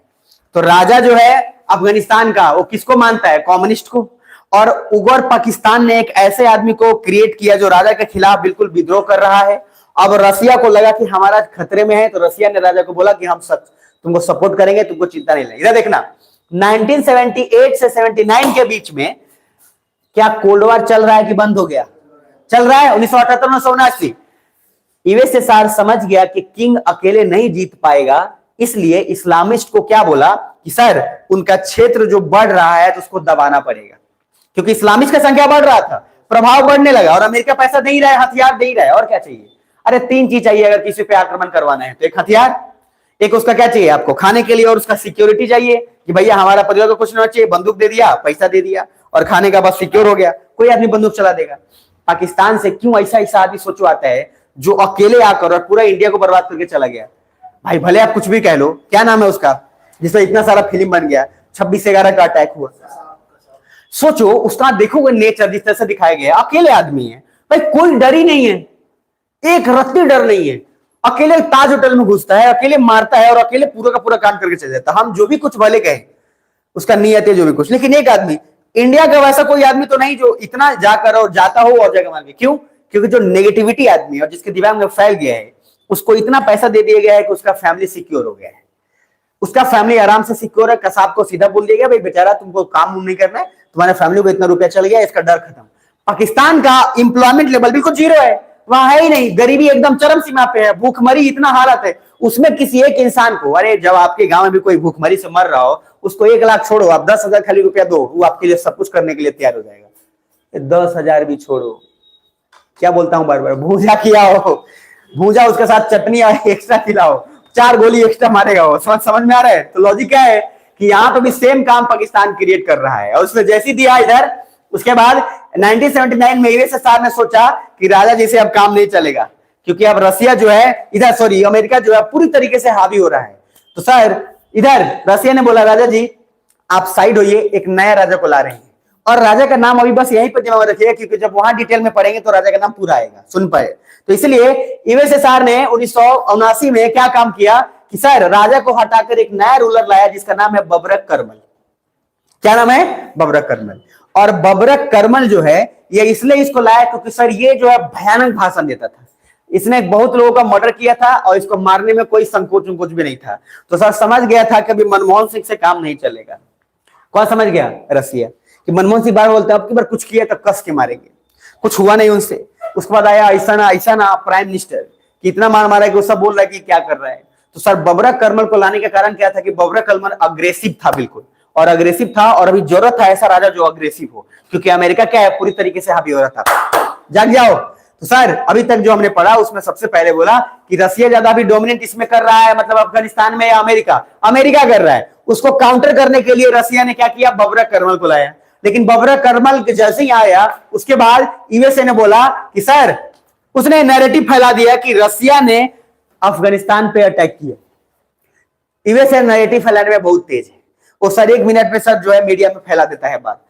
तो राजा जो है अफगानिस्तान का, वो किसको मानता है? कम्युनिस्ट को। और उगर पाकिस्तान ने एक ऐसे आदमी को क्रिएट किया जो राजा के खिलाफ बिल्कुल विद्रोह कर रहा है। अब रसिया को लगा कि हमारा खतरे में है, तो रसिया ने राजा को बोला कि हम तुमको सपोर्ट करेंगे, तुमको चिंता नहीं लेना। इधर देखना, 1978 से 79 के बीच में क्या कोल्ड वॉर चल रहा है कि बंद हो गया? चल रहा है। 1978 1979। यूएसएसआर समझ गया कि किंग अकेले नहीं जीत पाएगा, इसलिए इस्लामिस्ट को क्या बोला कि सर, उनका क्षेत्र जो बढ़ रहा है तो उसको दबाना पड़ेगा, क्योंकि इस्लामिस्ट का संख्या बढ़ रहा था, प्रभाव बढ़ने लगा, और अमेरिका पैसा दे ही रहा है, हथियार दे ही रहा है, और क्या चाहिए? अरे 3 चीज चाहिए अगर किसी पे आक्रमण करवाना है तो, एक हथियार, एक उसका क्या चाहिए आपको? खाने के लिए, और उसका सिक्योरिटी चाहिए कि भैया हमारा परिवार को कुछ ना चाहिए, बंदूक दे दिया, पैसा दे दिया और खाने का बस सिक्योर हो गया, कोई आदमी बंदूक चला देगा। पाकिस्तान से क्यों ऐसा आदमी सोचवाता है जो अकेले आकर और पूरा इंडिया को बर्बाद करके चला गया? भाई भले आप कुछ भी कह लो, क्या नाम है उसका जिसमें इतना सारा फिल्म बन गया, 26/11 का अटैक हुआ। सोचो उसका, देखोगे नेचर जिस तरह से दिखाया गया, अकेले आदमी है भाई, कोई डर ही नहीं है, एक रत्ती डर नहीं है, अकेले ताज होटल में घुसता है, अकेले मारता है और अकेले पूरा का पूरा काम करके चले जाता है। हम जो भी कुछ भले कहें, उसका नियत है जो भी कुछ, लेकिन एक आदमी, इंडिया का वैसा कोई आदमी तो नहीं जो इतना जाकर और जाता हो और जगह मार के। क्यों? क्योंकि जो नेगेटिविटी आदमी है और जिसके दिमाग में फैल गया है, उसको इतना पैसा दे दिया गया है कि उसका फैमिली सिक्योर हो गया है, उसका फैमिली आराम से सिक्योर है। कसाब को सीधा बोल दिया गया, भाई बेचारा तुमको काम नहीं करना है, तुम्हारे फैमिली को इतना रुपया चल गया, इसका डर खत्म। पाकिस्तान का इंप्लॉयमेंट लेवल बिल्कुल जीरो है, वहां है ही नहीं, गरीबी एकदम चरम सीमा पे है, भूखमरी इतना हालत है, उसमें किसी एक इंसान को, अरे जब आपके गांव में भी कोई भूखमरी से मर रहा हो, उसको 1 लाख छोड़ो, आप 10,000 खाली रुपया दो, वो आपके लिए सब कुछ करने के लिए तैयार हो जाएगा। 10,000 भी छोड़ो, क्या बोलता हूं बार बार, भूजा खिलाओ, भूजा उसके साथ चटनी एक्स्ट्रा खिलाओ, 4 गोली एक्स्ट्रा मारेगा वो। समझ में आ रहा है? तो लॉजिक क्या है कि यहां पर भी सेम काम पाकिस्तान क्रिएट कर रहा है, और उसने जैसी दिया इधर, उसके बाद 1979 में यूएसएसआर ने सोचा कि राजा जी से अब काम नहीं चलेगा, क्योंकि अब रसिया जो है इधर, सॉरी अमेरिका जो है पूरी तरीके से हावी हो रहा है। तो सर इधर रसिया ने बोला, राजा जी आप साइड होइए, एक नया राजा को ला रहे हैं, और राजा का नाम अभी बस यहीं पर दिमाग में रखिएगा, क्योंकि जब वहां डिटेल में पढ़ेंगे तो राजा का नाम पूरा आएगा, सुन पाए। तो इसलिए यूएसएसआर ने 1979 में क्या काम किया कि सर राजा को हटाकर एक नया रूलर लाया जिसका नाम है बबरक करमल। क्या नाम है? बबरक करमल। और बबरक करमल जो है ये इसलिए इसको लाया क्योंकि सर ये जो है भयानक भाषण देता था, इसने बहुत लोगों का मर्डर किया था और इसको मारने में कोई संकोच कुछ भी नहीं था। तो सर समझ गया था कि अभी मनमोहन सिंह से काम नहीं चलेगा। कौन समझ गया? रसिया, कि मनमोहन सिंह बार बोलते अब की बार कुछ किया तो कस के मारेंगे। कुछ हुआ नहीं उनसे। उसके बाद आया ऐसा ना प्राइम मिनिस्टर कि इतना मार मारा कि वो सब बोल रहा है कि क्या कर रहा है। तो सर बबरक करमल को लाने का कारण क्या था कि बबरक करमल अग्रेसिव था बिल्कुल, और अग्रेसिव था और अभी जरूरत था ऐसा राजा जो अग्रेसिव हो, क्योंकि अमेरिका क्या है पूरी तरीके से हावी हो रहा था। जाग जाओ। तो सर अभी तक जो हमने पढ़ा उसमें सबसे पहले बोला कि रसिया ज्यादा भी डोमिनेट इसमें कर रहा है, मतलब अफगानिस्तान में, या अमेरिका कर रहा है। उसको काउंटर करने के लिए रसिया ने क्या किया? बबरक करमल को लाया। लेकिन बबरक करमल जैसे ही आया उसके बाद यूएसए ने बोला कि सर, उसने नैरेटिव फैला दिया कि रसिया ने अफगानिस्तान पे अटैक किया। यूएसए नैरेटिव फैलाने में बहुत तेज है, वो सर 1 मिनट में सर जो है मीडिया में फैला देता है बात।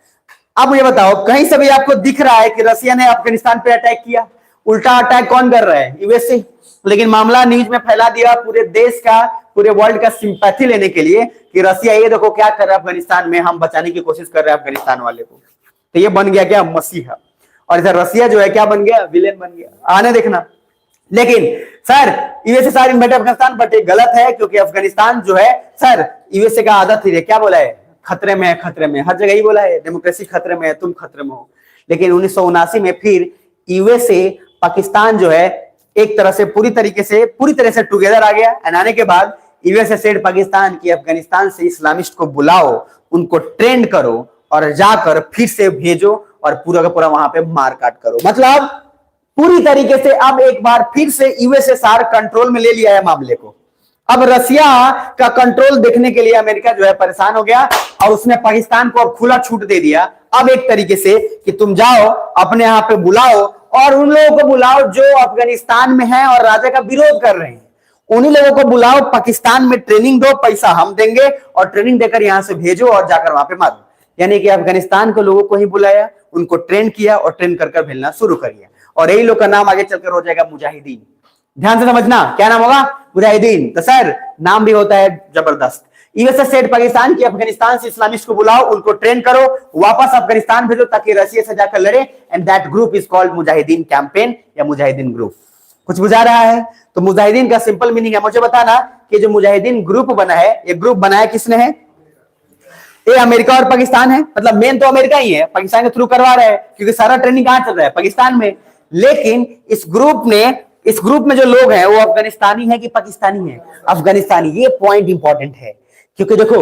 अब मुझे बताओ कहीं से भी आपको दिख रहा है कि रसिया ने अफगानिस्तान पे अटैक किया? उल्टा अटैक कौन कर रहा है? यूएसए। लेकिन मामला न्यूज में फैला दिया पूरे देश का, पूरे वर्ल्ड का सिंपैथी लेने के लिए कि रसिया ये देखो क्या कर रहा है अफगानिस्तान में, हम बचाने की कोशिश कर रहे हैं अफगानिस्तान वाले को। तो ये बन गया क्या? मसीहा। और इधर रसिया जो है क्या बन गया? विलेन बन गया। आने देखना। लेकिन सर यूएसए सार इन्वेट अफगानिस्तान, बट ये गलत है क्योंकि अफगानिस्तान जो है सर यूएसए का आदत ही है, क्या बोला है? खतरे में है, खतरे में। हर जगह ही बोला है डेमोक्रेसी खतरे में है, तुम खतरे में हो। लेकिन 1979 में फिर यूएसए पाकिस्तान जो है एक तरह से पूरी तरह से टुगेदर आ गया। आने के बाद यूएसए सेड पाकिस्तान की अफगानिस्तान से इस्लामिस्ट को बुलाओ, उनको ट्रेंड करो और जाकर फिर से भेजो और पूरा का पूरा वहां पे मार काट करो। मतलब पूरी तरीके से अब एक बार फिर से यूएसएसआर कंट्रोल में ले लिया है मामले को। अब रसिया का कंट्रोल देखने के लिए अमेरिका जो है परेशान हो गया और उसने पाकिस्तान को अब खुला छूट दे दिया। अब एक तरीके से कि तुम जाओ अपने यहां पे बुलाओ और उन लोगों को बुलाओ जो अफगानिस्तान में हैं और राजा का विरोध कर रहे हैं, उन्हीं लोगों को बुलाओ, पाकिस्तान में ट्रेनिंग दो, पैसा हम देंगे और ट्रेनिंग देकर यहां से भेजो और जाकर वहां पे मारो। यानी कि अफगानिस्तान के लोगों को ही बुलाया, उनको ट्रेन किया और ट्रेन कर भेजना शुरू करिए। और यही लोग का नाम आगे चलकर हो जाएगा मुजाहिदीन। ध्यान से समझना, क्या नाम होगा? मुजाहिदीन। तो सर नाम भी होता है जबरदस्त। यूएसए सेड पाकिस्तान की अफगानिस्तान से इस्लामिस्ट को बुलाओ, उनको ट्रेन करो, वापस अफगानिस्तान भेजो ताकि रसिया से जाकर लड़े। And that group is called Mujahideen campaign या मुजाहिदीन ग्रुप। कुछ बुझा रहा है? तो मुजाहिदीन का सिंपल मीनिंग है, मुझे बताना कि जो मुजाहिदीन ग्रुप बना है, ये ग्रुप बनाया किसने है? ये अमेरिका और पाकिस्तान है। मतलब मेन तो अमेरिका ही है, पाकिस्तान के थ्रू करवा रहा है क्योंकि सारा ट्रेनिंग कहां चल रहा है? पाकिस्तान में। लेकिन इस ग्रुप में जो लोग हैं वो अफगानिस्तानी है कि पाकिस्तानी है? अफगानिस्तानी। ये पॉइंट इंपॉर्टेंट है क्योंकि देखो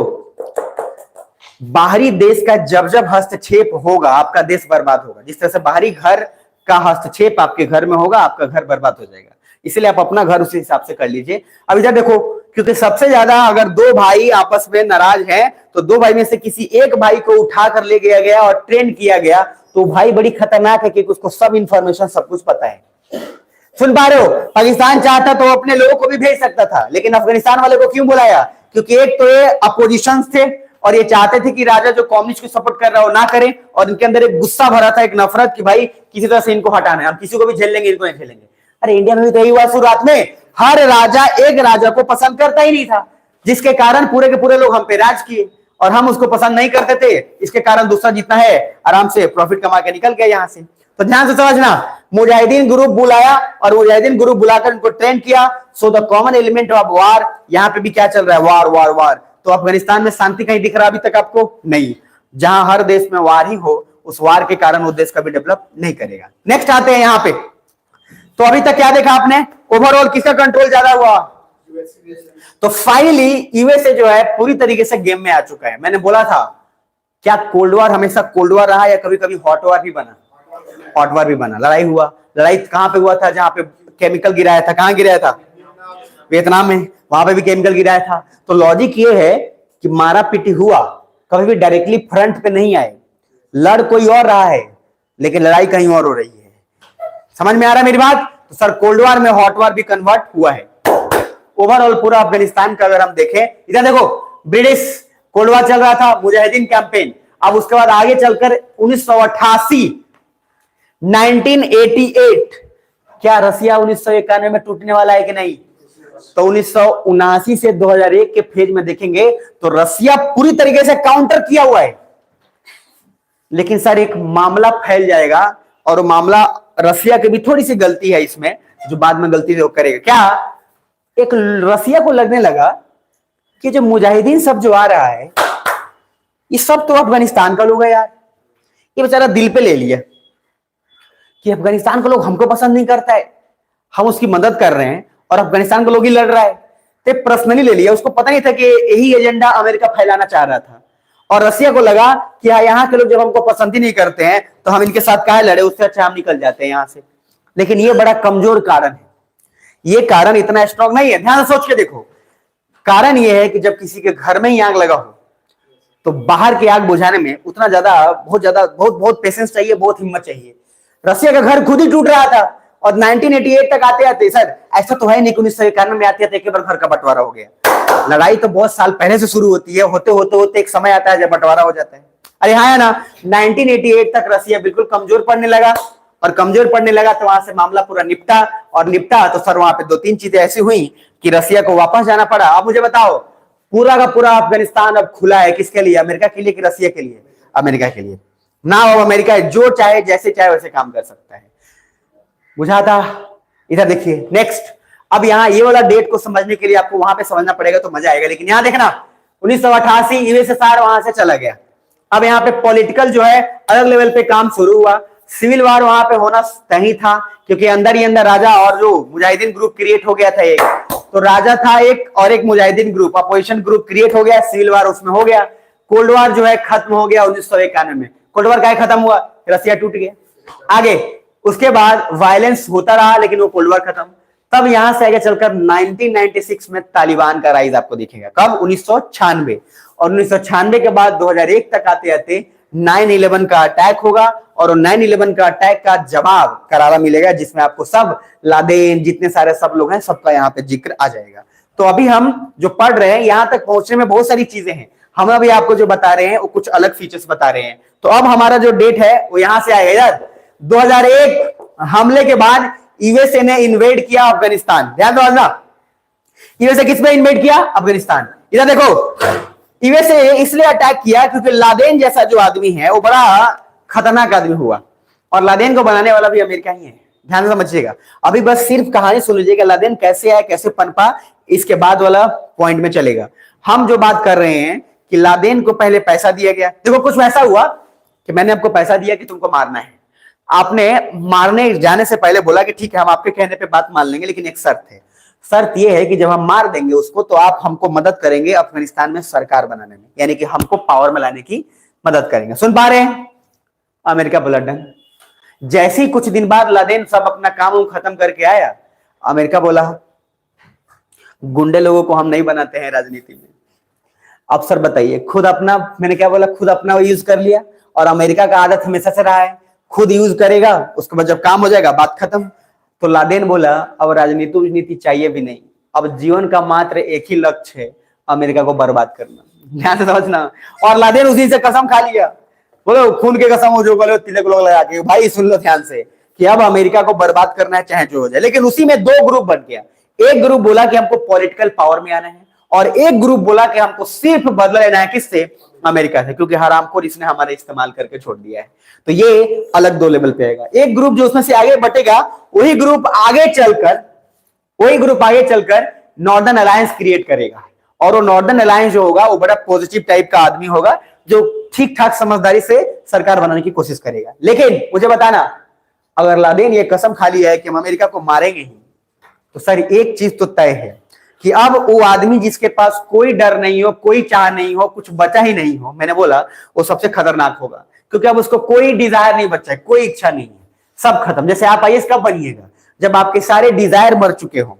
बाहरी देश का जब हस्तक्षेप होगा आपका देश बर्बाद होगा। जिस तरह से बाहरी घर का हस्तक्षेप आपके घर में होगा, आपका घर बर्बाद हो जाएगा। इसलिए आप अपना घर उसी हिसाब से कर लीजिए। अब इधर देखो, क्योंकि सबसे ज्यादा अगर 2 भाई आपस में नाराज हैं तो 2 भाई में से किसी एक भाई को उठा कर ले गया गया और ट्रेन किया गया, तो भाई बड़ी खतरनाक है क्योंकि उसको सब इंफॉर्मेशन सब कुछ पता है। सुन पा रहे हो? पाकिस्तान चाहता तो अपने लोगों को भी भेज सकता था, लेकिन अफगानिस्तान वाले को क्यों बुलाया? क्योंकि एक तो ये अपोजिशन थे और ये चाहते थे कि राजा जो कम्युनिस्ट को सपोर्ट कर रहा है वो ना करे, और इनके अंदर एक गुस्सा भरा था, एक नफरत कि भाई किसी तरह से इनको हटाना है, हम किसी को भी झेल लेंगे, इनको नहीं झेलेंगे। अरे इंडिया में भी तो यही हुआ शुरुआत में, हर राजा एक राजा को पसंद करता ही नहीं था, जिसके कारण पूरे के पूरे लोग हम पे राज किए और हम उसको पसंद नहीं करते थे। इसके कारण दूसरा जितना है आराम से प्रॉफिट कमा के निकल गया यहां से। तो ध्यान से समझना, मुजाहिदीन ग्रुप बुलाया और मुजाहिदीन ग्रुप बुलाकर उनको ट्रेन किया। So the common element of war, यहां पे भी क्या चल रहा है? वार वार वार। तो अफगानिस्तान में शांति कहीं दिख रहा अभी तक आपको? नहीं। जहां हर देश में वार ही हो, उस वार के कारण वो देश कभी डेवलप नहीं करेगा। नेक्स्ट आते हैं यहां पे। तो अभी तक क्या देखा आपने? ओवरऑल किसका कंट्रोल ज्यादा हुआ? तो फाइनली यूएसए जो है पूरी तरीके से गेम में आ चुका है। मैंने बोला था क्या कोल्ड वॉर हमेशा कोल्ड वॉर रहा या कभी कभी हॉट वॉर भी बना? हॉट वॉर भी बना। लड़ाई हुआ। लड़ाई कहां पे हुआ था? जहां पे केमिकल गिराया था। कहां गिराया था? वियतनाम में। वहां पे भी केमिकल गिराया था। तो लॉजिक ये है कि मारा पीटी हुआ, कभी भी डायरेक्टली फ्रंट पे नहीं आए। लड़ कोई और रहा है लेकिन लड़ाई कहीं और हो रही है। समझ में आ रहा है मेरी बात? तो सर कोल्ड वॉर में हॉट वॉर भी कन्वर्ट हुआ है। ओवरऑल पूरा अफगानिस्तान का अगर हम देखें, इधर देखो ब्रिटिश कोल्ड वॉर चल रहा था, मुजाहिदीन कैंपेन। अब उसके बाद आगे चलकर 1988 1988, क्या रसिया 1991 में टूटने वाला है कि नहीं? तो 1979 से 2001 के फेज में देखेंगे तो रसिया पूरी तरीके से काउंटर किया हुआ है। लेकिन सर एक मामला फैल जाएगा, और वो मामला रसिया की भी थोड़ी सी गलती है इसमें, जो बाद में गलती वो करेगा क्या। एक रसिया को लगने लगा कि जो मुजाहिदीन सब जो आ रहा है ये सब तो अफगानिस्तान का लोग है यार। ये बेचारा दिल पे ले लिया कि अफगानिस्तान के लोग हमको पसंद नहीं करता है, हम उसकी मदद कर रहे हैं और अफगानिस्तान के लोग ही लड़ रहा है, तो पर्सनली ले लिया। उसको पता नहीं था कि यही एजेंडा अमेरिका फैलाना चाह रहा था, और रसिया को लगा कि यहाँ के लोग जब हमको पसंद ही नहीं करते हैं तो हम इनके साथ काहे लड़े, उससे अच्छा हम निकल जाते हैं यहां से। लेकिन ये बड़ा कमजोर कारण है, ये कारण इतना स्ट्रांग नहीं है। ध्यान से सोच के देखो, कारण ये है कि जब किसी के घर में ही आग लगा हो तो बाहर की आग बुझाने में उतना बहुत बहुत पेशेंस चाहिए, बहुत हिम्मत चाहिए। रसिया का घर खुद ही टूट रहा था, और 1988 तक आते आते, सर ऐसा तो है नहीं 1991 में आते आते एक बार घर का बंटवारा हो गया। लड़ाई तो बहुत साल पहले से शुरू होती है, होते होते होते एक समय आता है जब बंटवारा हो जाता है। अरे हाँ है ना, 1988 तक रसिया बिल्कुल कमजोर पड़ने लगा, और कमजोर पड़ने लगा तो वहां से मामला पूरा निपटा, और निपटा तो सर वहां पे 2-3 चीजें ऐसी हुई कि रसिया को वापस जाना पड़ा। अब मुझे बताओ, पूरा का पूरा अफगानिस्तान अब खुला है किसके लिए, अमेरिका के लिए कि रसिया के लिए? अमेरिका के लिए ना। अब अमेरिका जो चाहे जैसे चाहे वैसे काम कर सकता है, बुझा था। इधर देखिए नेक्स्ट, अब यहाँ ये वाला डेट को समझने के लिए आपको वहां पे समझना पड़ेगा तो मजा आएगा। लेकिन यहाँ देखना 1988 यूएसएसआर वहां से चला गया। अब यहाँ पे पॉलिटिकल जो है अलग लेवल पे काम शुरू हुआ। सिविल वार वहां पे होना तय था, क्योंकि अंदर ही अंदर राजा और जो मुजाहिदीन ग्रुप क्रिएट हो गया था। एक तो राजा था एक, और एक Mujahideen group, opposition group create हो गया, सिविल वार उसमें हो गया। कोल्ड वार जो है खत्म हो गया 1991 में। कोल्ड वार क्या खत्म हुआ? रसिया टूट गया। आगे उसके बाद वायलेंस होता रहा, लेकिन वो कोल्ड वार खत्म। तब यहां से आगे चलकर 1996 में तालिबान का राइज आपको दिखेगा। कब? 1996। और 1996 के बाद 2001 तक आते आते 9/11 का अटैक होगा, और 9/11 का अटैक का जवाब करारा मिलेगा, जिसमें आपको सब लादेन जितने सारे सब लोग हैं सबका यहाँ पे जिक्र आ जाएगा। तो अभी हम जो पढ़ रहे हैं यहां तक पहुंचने में बहुत सारी चीजें हैं, हम अभी आपको जो बता रहे हैं वो कुछ अलग फीचर्स बता रहे हैं। तो अब हमारा जो डेट है वो यहां से आएगा यार, 2001 हमले के बाद यूएसए ने इन्वेड किया अफगानिस्तान। ध्यान दो ना, यूएसए किस पे इन्वेड किया? अफगानिस्तान। इधर देखो, यूएसए इसलिए अटैक किया क्योंकि लादेन जैसा जो आदमी है वो बड़ा खतरनाक आदमी हुआ, और लादेन को बनाने वाला भी अमेरिका ही है। ध्यान से समझिएगा, अभी बस सिर्फ कहानी सुन लीजिएगा, लादेन कैसे आया कैसे पनपा, इसके बाद वाला पॉइंट में चलेगा। हम जो बात कर रहे हैं कि लादेन को पहले पैसा दिया गया। देखो कुछ वैसा हुआ कि मैंने आपको पैसा दिया कि तुमको मारना है, आपने मारने जाने से पहले बोला कि ठीक है हम आपके कहने पे बात मान लेंगे, लेकिन एक शर्त है। शर्त यह है कि जब हम मार देंगे उसको तो आप हमको मदद करेंगे अफगानिस्तान में सरकार बनाने में, यानी कि हमको पावर में लाने की मदद करेंगे। सुन पा रहे हैं? अमेरिका बोला डन। जैसे ही कुछ दिन बाद लादेन सब अपना काम खत्म करके आया, अमेरिका बोला गुंडे लोगों को हम नहीं बनाते हैं राजनीति में। अब सर बताइए, खुद अपना, मैंने क्या बोला, खुद अपना यूज कर लिया, और अमेरिका का आदत हमेशा से रहा है खुद यूज करेगा, उसके बाद जब काम हो जाएगा बात खत्म। तो लादेन बोला अब राजनीति चाहिए भी नहीं, अब जीवन का मात्र एक ही लक्ष्य है, अमेरिका को बर्बाद करना। ध्यान से समझना। और लादेन उसी से कसम खा लिया, बोलो खून के कसम हो जो बोले तिलक लोग लगा के। भाई सुन लो ध्यान से कि अब अमेरिका को बर्बाद करना है चाहे जो हो जाए। लेकिन उसी में दो ग्रुप बन गया, एक ग्रुप बोला कि हमको पॉलिटिकल पावर में आना है, और एक ग्रुप बोला कि हमको सिर्फ बदला लेना है। किससे? अमेरिका से, क्योंकि हरामखोर इसने हमारा इस्तेमाल करके छोड़ दिया है। तो ये अलग दो लेवल पे आएगा। एक ग्रुप जो उसमें से आगे बटेगा, वही ग्रुप आगे चलकर नॉर्दर्न अलायंस क्रिएट करेगा, और वो नॉर्दर्न अलायंस जो होगा वो बड़ा पॉजिटिव टाइप का आदमी होगा, जो ठीक ठाक समझदारी से सरकार बनाने की कोशिश करेगा। लेकिन मुझे बताना, अगर लादेन ये कसम खा लिया है कि हम अमेरिका को मारेंगे ही, तो सर एक चीज तो तय है कि अब वो आदमी जिसके पास कोई डर नहीं हो, कोई चाह नहीं हो, कुछ बचा ही नहीं हो, मैंने बोला वो सबसे खतरनाक होगा, क्योंकि अब उसको कोई डिजायर नहीं बचा है, कोई इच्छा नहीं है, सब खत्म। जैसे आप आईएएस कब बनिएगा? जब आपके सारे डिजायर मर चुके हो।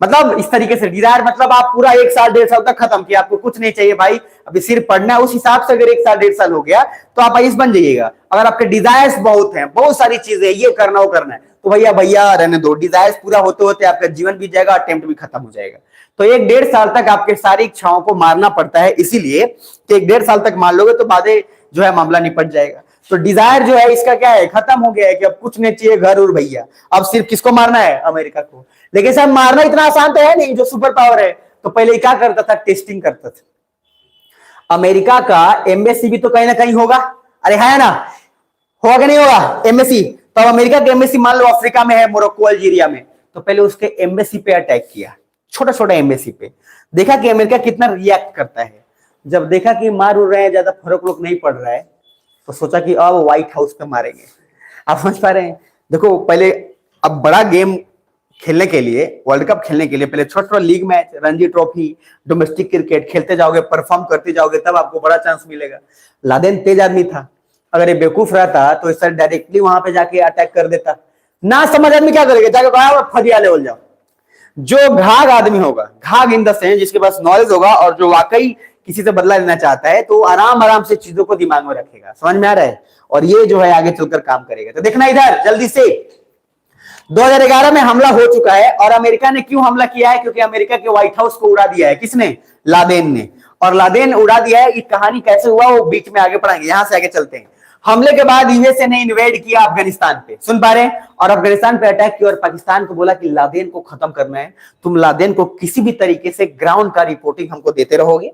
मतलब इस तरीके से डिजायर मतलब आप पूरा 1 साल 1.5 साल तक खत्म किया, आपको कुछ नहीं चाहिए भाई, अभी सिर्फ पढ़ना है। उस हिसाब से अगर 1 साल 1.5 साल हो गया तो आप आईएएस बन जाइएगा। अगर आपके डिजायर्स बहुत हैं, बहुत सारी चीजें, ये करना वो करना है, तो भैया रहने दो। डिजायर्स पूरा होते होते आपका जीवन बीत जाएगा, अटेम्प्ट भी खत्म हो जाएगा। तो 1-1.5 साल तक आपके सारी इच्छाओं को मारना पड़ता है, इसीलिए कि 1-1.5 साल तक मार लोगे तो बातें जो है मामला निपट जाएगा। तो डिजायर जो है इसका क्या है, खत्म हो गया है कि अब कुछ नहीं चाहिए घर और भैया, अब सिर्फ किसको मारना है? अमेरिका को। लेकिन साहब मारना इतना आसान तो है नहीं, जो सुपर पावर है। तो पहले क्या करता था? टेस्टिंग करता था। अमेरिका का एम्बेसी भी तो कहीं ना कहीं होगा अरे है ना, होगा कि नहीं होगा एम्बेसी? तो अब अमेरिका की एम्बेसी मान लो अफ्रीका में है, मोरक्को अल्जीरिया में, तो पहले उसके एम्बेसी पे अटैक किया, छोटा छोटा एम्बेसी पे। देखा कि अमेरिका कितना रिएक्ट करता है। जब देखा कि मार उड़ रहे हैं, ज्यादा फर्क लोग नहीं पड़ रहा है, तो सोचा कि अब व्हाइट हाउस पे मारेंगे। आप समझ पा रहे हैं? देखो पहले, अब बड़ा गेम खेलने के लिए, वर्ल्ड कप खेलने के लिए पहले छोटा छोटा league match, Ranji trophy, domestic cricket खेलते जाओगे, परफॉर्म करते जाओगे, तब आपको बड़ा चांस मिलेगा। लादेन तेज आदमी था, अगर ये बेवकूफ रहता तो इस डायरेक्टली वहां पे जाके अटैक कर देता। ना समझ आदमी क्या करेगा, जाके कहा फरिया लेवल जाओ। जो घाघ आदमी होगा, घाघ इन द सेंस जिसके पास नॉलेज होगा और जो वाकई किसी से बदला लेना चाहता है, तो आराम आराम से चीजों को दिमाग में रखेगा। समझ में आ रहा है? और ये जो है आगे चलकर काम करेगा। तो देखना इधर जल्दी से, 2011 में हमला हो चुका है। और अमेरिका ने क्यों हमला किया है? क्योंकि अमेरिका के व्हाइट हाउस को उड़ा दिया है। किसने? लादेन ने। और लादेन उड़ा दिया है। ये कहानी कैसे हुआ वो बीच में आगे पढ़ाएंगे, यहां से आगे चलते हैं। हमले के बाद यूएसए ने इन्वेड किया अफगानिस्तान पे, सुन पा रहे हैं? और अफगानिस्तान पे अटैक किया और पाकिस्तान को बोला कि लादेन को खत्म करना है, तुम लादेन को किसी भी तरीके से ग्राउंड का रिपोर्टिंग हमको देते रहोगे,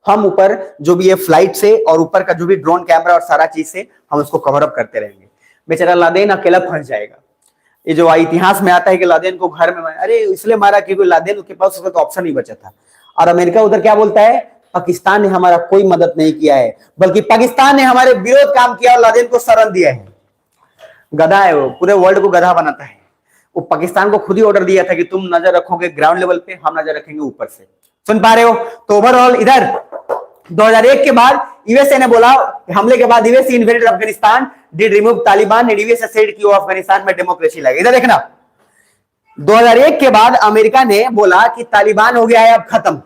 हम ऊपर जो भी है फ्लाइट से और ऊपर का जो भी ड्रोन कैमरा और सारा चीज से हम उसको कवर अप करते रहेंगे। बेचारा लादेन अकेला फंस जाएगा। ये जो इतिहास में आता है कि लादेन को घर में अरे इसलिए मारा क्योंकि लादेन के पास उसका तो ऑप्शन नहीं बचा था। और अमेरिका उधर क्या बोलता है? पाकिस्तान ने हमारा कोई मदद नहीं किया है, बल्कि पाकिस्तान ने हमारे विरोध काम किया और लादेन को शरण दिया है। गधा है वो, पूरे वर्ल्ड को गधा बनाता है। वो पाकिस्तान को खुद ही ऑर्डर दिया था कि तुम नजर रखोगे ग्राउंड लेवल पे, हम नजर रखेंगे ऊपर से। सुन पा रहे हो? तो ओवरऑल इधर 2001 के बाद यूएसए ने बोला, हमले के बाद USA invaded Afghanistan, did remove Taliban and USA said कि वो अफगानिस्तान में डेमोक्रेसी लाएगा। इधर देखना, 2001 के बाद अमेरिका ने बोला कि तालिबान हो गया है अब खत्म।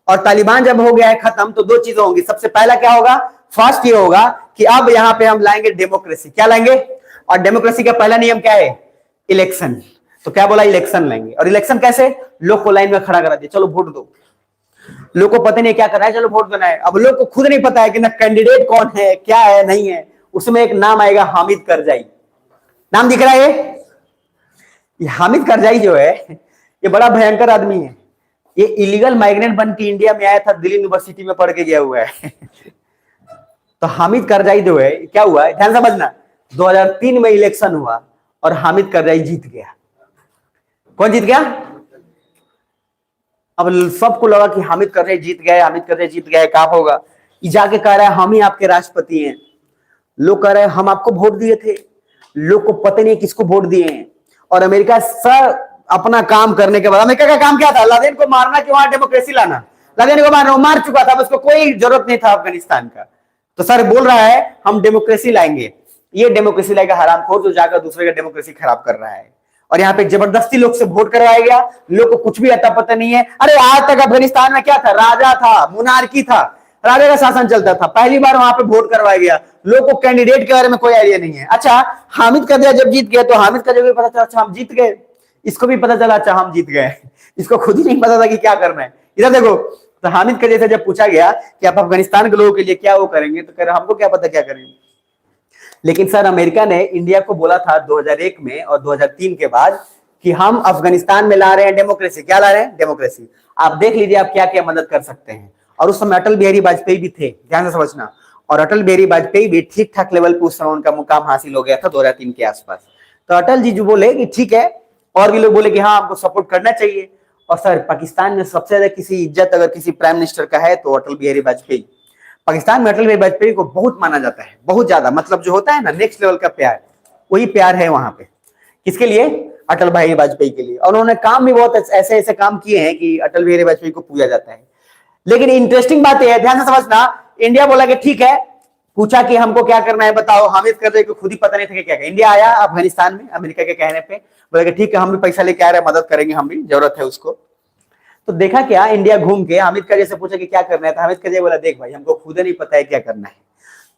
और तालिबान जब हो गया है खत्म तो दो चीजें होंगी। सबसे पहला क्या होगा? फर्स्ट ये होगा कि अब यहां पे हम लाएंगे डेमोक्रेसी। क्या लाएंगे? और डेमोक्रेसी का पहला नियम क्या है? इलेक्शन। तो क्या बोला? इलेक्शन लाएंगे। और इलेक्शन कैसे? लोग को लाइन में खड़ा करा दिया, चलो वोट दो। लोग को पता नहीं क्या कर रहा है, चलो वोट देना है। अब लोग को खुद नहीं पता है कि ना कैंडिडेट कौन है, क्या है, नहीं है। उसमें एक नाम आएगा, हामिद करजाई। नाम दिख रहा है? ये हामिद करजाई जो है, ये बड़ा भयंकर आदमी है। ये इलीगल माइग्रेंट बन के इंडिया में आया था, दिल्ली यूनिवर्सिटी में पढ़ के गया हुआ है। तो हामिद करजाई जो है, क्या हुआ है ध्यान समझना, 2003 में इलेक्शन हुआ और हामिद करजाई जीत गया। कौन जीत गया? अब सबको लगा कि हामिद करजाई जीत गए, हामिद करजाई जीत गए, क्या होगा? ये जाके कह रहा है हम ही आपके राष्ट्रपति हैं। लोग कह रहे हैं हम आपको वोट दिए थे। लोग को पता नहीं किसको वोट दिए हैं। और अमेरिका सर अपना काम करने के बाद, अमेरिका का काम क्या था? लादेन को मारना कि वहां डेमोक्रेसी लाना? लादेन को मारना, मार चुका था, उसको कोई जरूरत नहीं था अफगानिस्तान का। तो सर बोल रहा है हम डेमोक्रेसी लाएंगे। ये डेमोक्रेसी लाएगा हरामखोर जो जाकर दूसरे का डेमोक्रेसी खराब कर रहा है। और यहाँ पे जबरदस्ती लोग से वोट करवाया गया। लोग को कुछ भी अता पता नहीं है। अरे आज तक अफगानिस्तान में क्या था? राजा था, मुनार्की था, राजा का शासन चलता था। पहली बार वहां पे वोट करवाया गया। लोग को कैंडिडेट के बारे में कोई आइडिया नहीं है। अच्छा, हामिद करजाई जब जीत गया तो हामिद करजाई को पता चला अच्छा हम जीत गए। इसको भी पता चला अच्छा हम जीत गए। इसको खुद ही नहीं पता था कि क्या करना है। इधर देखो, तो हामिद करजाई से जब पूछा गया कि आप अफगानिस्तान के लोगों के लिए क्या वो करेंगे, तो कह रहे हमको क्या पता क्या करेंगे। लेकिन सर अमेरिका ने इंडिया को बोला था 2001 में और 2003 के बाद कि हम अफगानिस्तान में ला रहे हैं डेमोक्रेसी। क्या ला रहे हैं? डेमोक्रेसी। आप देख लीजिए आप क्या क्या मदद कर सकते हैं। और उस समय अटल बिहारी वाजपेयी भी थे, ध्यान से समझना। और अटल बिहारी वाजपेयी भी ठीक ठाक लेवल पे उस समय उनका मुकाम हासिल हो गया था 2003 के आसपास। तो अटल जी जो बोले कि ठीक है, और भी लोग बोले कि हाँ आपको सपोर्ट करना चाहिए। और सर पाकिस्तान में सबसे ज्यादा किसी इज्जत अगर किसी प्राइम मिनिस्टर का है तो अटल बिहारी वाजपेयी। पाकिस्तान में अटल बिहारी वाजपेयी को बहुत माना जाता है, बहुत ज्यादा। मतलब जो होता है ना नेक्स्ट लेवल का प्यार, वही प्यार है वहां पे। किसके लिए? अटल बिहारी वाजपेयी के लिए। और उन्होंने काम भी बहुत ऐसे ऐसे काम किए हैं कि अटल बिहारी वाजपेयी को पूजा जाता है। लेकिन इंटरेस्टिंग बात यह है, ध्यान से समझना, इंडिया बोला कि ठीक है, पूछा कि हमको क्या करना है बताओ। हामिद करजाई को खुद ही पता नहीं था कि क्या। इंडिया आया अफगानिस्तान में अमेरिका के कहने पे, बोला कि ठीक है हम भी पैसा लेके आ रहे हैं, मदद करेंगे, हम भी जरूरत है उसको। तो देखा क्या, इंडिया घूम के हामिद करजाई से पूछा कि क्या करना है। तो हामिद करजाई बोला देख भाई हमको खुद नहीं पता है क्या करना है,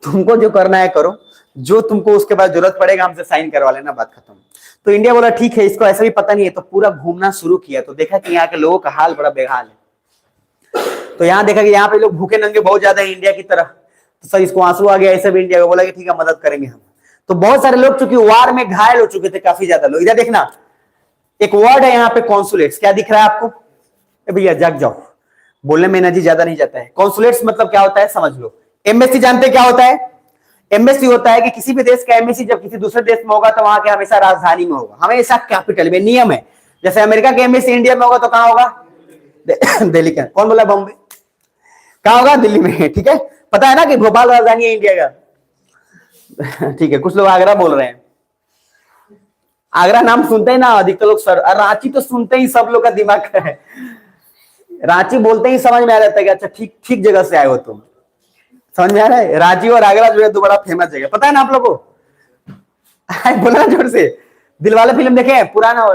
तुमको जो करना है करो, जो तुमको उसके बाद जरूरत पड़ेगा हमसे साइन करवा लेना, बात खत्म। तो इंडिया बोला ठीक है, इसको ऐसा भी पता नहीं है। तो पूरा घूमना शुरू किया तो देखा कि यहाँ के लोगों का हाल बड़ा बेहाल है। तो यहाँ देखा कि यहाँ पे लोग भूखे नंगे बहुत ज्यादा है इंडिया की तरह। तो सर इसको आंसू आ गया, ऐसे भी इंडिया को बोला कि ठीक है मदद करेंगे हम। तो बहुत सारे लोग चूंकि वार में घायल हो चुके थे, काफी ज्यादा लोग। इधर देखना, एक वर्ड है यहाँ पे कॉन्सुलेट्स। क्या दिख रहा है आपको? भैया जाग जाओ, बोलने में एनर्जी ज्यादा नहीं जाता है। कॉन्सुलेट्स मतलब क्या होता है समझ लो। एम्बेसी जानते क्या होता है? एम्बेसी होता है कि किसी भी देश का एम्बेसी जब किसी दूसरे देश में होगा तो वहां के हमेशा राजधानी में होगा, हमेशा कैपिटल में, नियम है। जैसे अमेरिका के एम्बेसी इंडिया में होगा तो कहां होगा? दिल्ली का। कौन बोला बॉम्बे? कहां होगा? दिल्ली में, ठीक है। पता है ना कि भोपाल राजधानी है इंडिया का। ठीक है, कुछ लोग आगरा बोल रहे हैं। आगरा नाम सुनते ही ना अधिकतर लोग सर, रांची तो सुनते ही सब लोग का दिमाग है, रांची बोलते ही समझ में आ जाता है कि अच्छा ठीक ठीक जगह से आए हो तुम। समझ में आ रहा है? रांची और आगरा जो है दो बड़ा फेमस जगह, पता है ना आप लोगों को? बोला जोर से। दिलवाले फिल्म देखे हैं? पुराना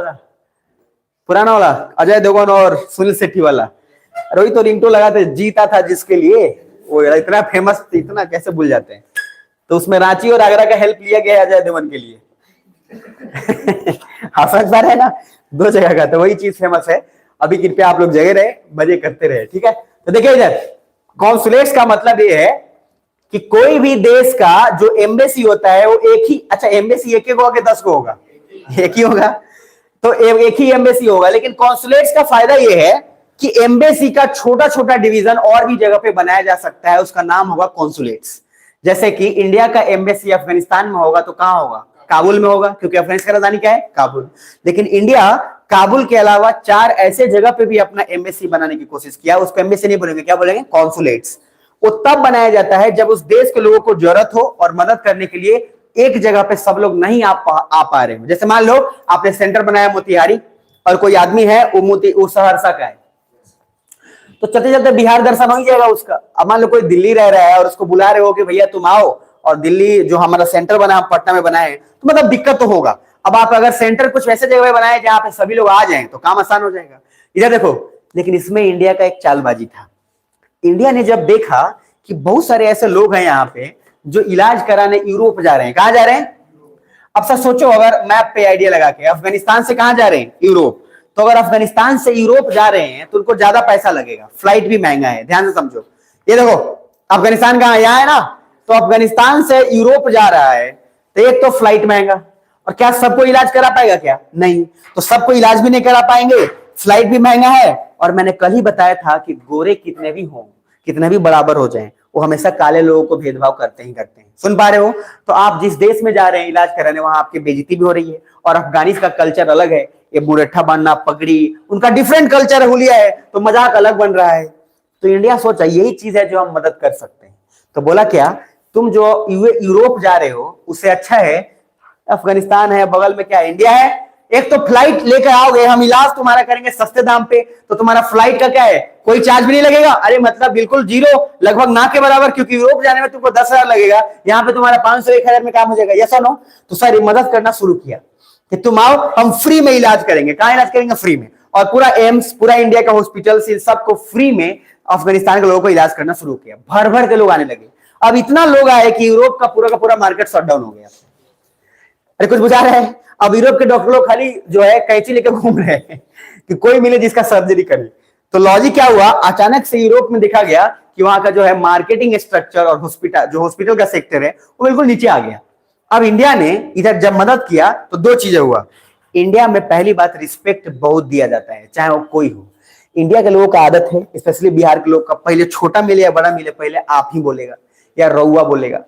वाला अजय देवगन और सुनील शेट्टी वाला। अरे वही तो रिंगटोन लगाते, जीता था जिसके लिए, वो इतना फेमस, इतना कैसे भूल जाते हैं। तो उसमें रांची और आगरा का हेल्प लिया गया अजय देवगन के लिए। हाँ समझ पा रहे हैं ना, दो जगह का, तो वही चीज फेमस है। अभी कृपया आप लोग जगह रहे, मजे करते रहे, ठीक है। तो देखिए इधर कॉन्सुलेट्स का मतलब ये है कि कोई भी देश का जो एम्बेसी होता है वो एक ही, अच्छा एम्बेसी एक होगा कि 10 को होगा? एक ही होगा, तो एक ही एम्बेसी होगा। लेकिन कॉन्सुलेट्स का फायदा ये है कि एम्बेसी का छोटा छोटा डिवीजन और भी जगह पे बनाया जा सकता है, उसका नाम होगा कॉन्सुलेट्स। जैसे कि इंडिया का एम्बेसी अफगानिस्तान में होगा तो कहां होगा? काबुल में होगा, क्योंकि अफगानिस्तान की राजधानी क्या है? काबुल। लेकिन इंडिया काबुल के अलावा 4 ऐसे जगह पे भी अपना एम्बेसी बनाने की कोशिश किया। उसको एम्बेसी नहीं बोलेंगे, क्या बोलेंगे? कॉन्सुलेट्स। वो तब बनाया जाता है जब उस देश के लोगों को जरूरत हो और मदद करने के लिए एक जगह पे सब लोग नहीं आ पा रहे हो। जैसे मान लो आपने सेंटर बनाया मोतिहारी और कोई आदमी है वो सहरसा का है, तो चलते चलते बिहार दर्शन हो ही जाएगा उसका। अब मान लो कोई दिल्ली रह रहा है और उसको बुला रहे हो कि भैया तुम आओ, और दिल्ली जो हमारा सेंटर बना पटना में बना है, तो मतलब दिक्कत तो होगा। अब आप अगर सेंटर कुछ वैसे जगह बनाए जहां पे सभी लोग आ जाएं तो काम आसान हो जाएगा। इधर देखो, लेकिन इसमें इंडिया का एक चालबाजी था। इंडिया ने जब देखा कि बहुत सारे ऐसे लोग हैं यहाँ पे जो इलाज कराने यूरोप जा रहे हैं। कहां जा रहे हैं? अब सर सोचो, अगर मैप पे आइडिया लगा के अफगानिस्तान से कहां जा रहे हैं? यूरोप। तो अगर अफगानिस्तान से यूरोप जा रहे हैं तो उनको ज्यादा पैसा लगेगा, फ्लाइट भी महंगा है, ध्यान से समझो। ये देखो अफगानिस्तान कहां? यहाँ है ना। तो अफगानिस्तान से यूरोप जा रहा है तो एक तो फ्लाइट महंगा, और क्या सबको इलाज करा पाएगा? क्या नहीं। तो सबको इलाज भी नहीं करा पाएंगे, फ्लाइट भी महंगा है, और मैंने कल ही बताया था कि गोरे कितने भी हों, कितने भी बराबर हो जाएं, वो हमेशा काले लोगों को भेदभाव करते ही करते हैं। सुन पा रहे हो? तो आप जिस देश में जा रहे हैं इलाज कराने, वहां आपकी बेइज्जती भी हो रही है। और अफगानिस का कल्चर अलग है, ये मुरेठा बांधना, पगड़ी, उनका डिफरेंट कल्चर है, हुलिया है, तो मजाक अलग बन रहा है। तो इंडिया सोचा यही चीज है जो हम मदद कर सकते हैं। तो बोला क्या, तुम जो यूरोप जा रहे हो उससे अच्छा है अफगानिस्तान है, बगल में क्या है? इंडिया है। एक तो फ्लाइट लेकर आओगे, हम इलाज तुम्हारा करेंगे सस्ते दाम पे, तो तुम्हारा फ्लाइट का क्या है? कोई चार्ज भी नहीं लगेगा। अरे मतलब बिल्कुल जीरो, लगभग ना के बराबर, क्योंकि यूरोप जाने में तुमको 10,000 लगेगा, यहाँ पे तुम्हारा 500-1,000 में काम हो जाएगा। यस और नो? तो सर मदद करना शुरू किया कि तुम आओ, हम फ्री में इलाज करेंगे। कहां इलाज करेंगे? फ्री में। और पूरा एम्स, पूरा इंडिया का हॉस्पिटल से सबको फ्री में अफगानिस्तान के लोगों को इलाज करना शुरू किया। भर भर के लोग आने लगे। अब इतना लोग आए कि यूरोप का पूरा मार्केट शटडाउन हो गया। अरे कुछ बुझा रहे हैं? अब यूरोप के डॉक्टर लोग खाली जो है कैंची लेकर घूम रहे हैं कि कोई मिले जिसका सर्जरी करे। तो लॉजिक क्या हुआ, अचानक से यूरोप में देखा गया कि वहां का जो है मार्केटिंग स्ट्रक्चर और हॉस्पिटल का सेक्टर है वो बिल्कुल नीचे आ गया। अब इंडिया ने इधर जब मदद किया तो दो चीजें हुआ। इंडिया में पहली बात, रिस्पेक्ट बहुत दिया जाता है, चाहे वो कोई हो। इंडिया के लोगों का आदत है, स्पेशली बिहार के लोग का, पहले छोटा मिले या बड़ा मिले पहले आप ही बोलेगा या रउआ बोलेगा।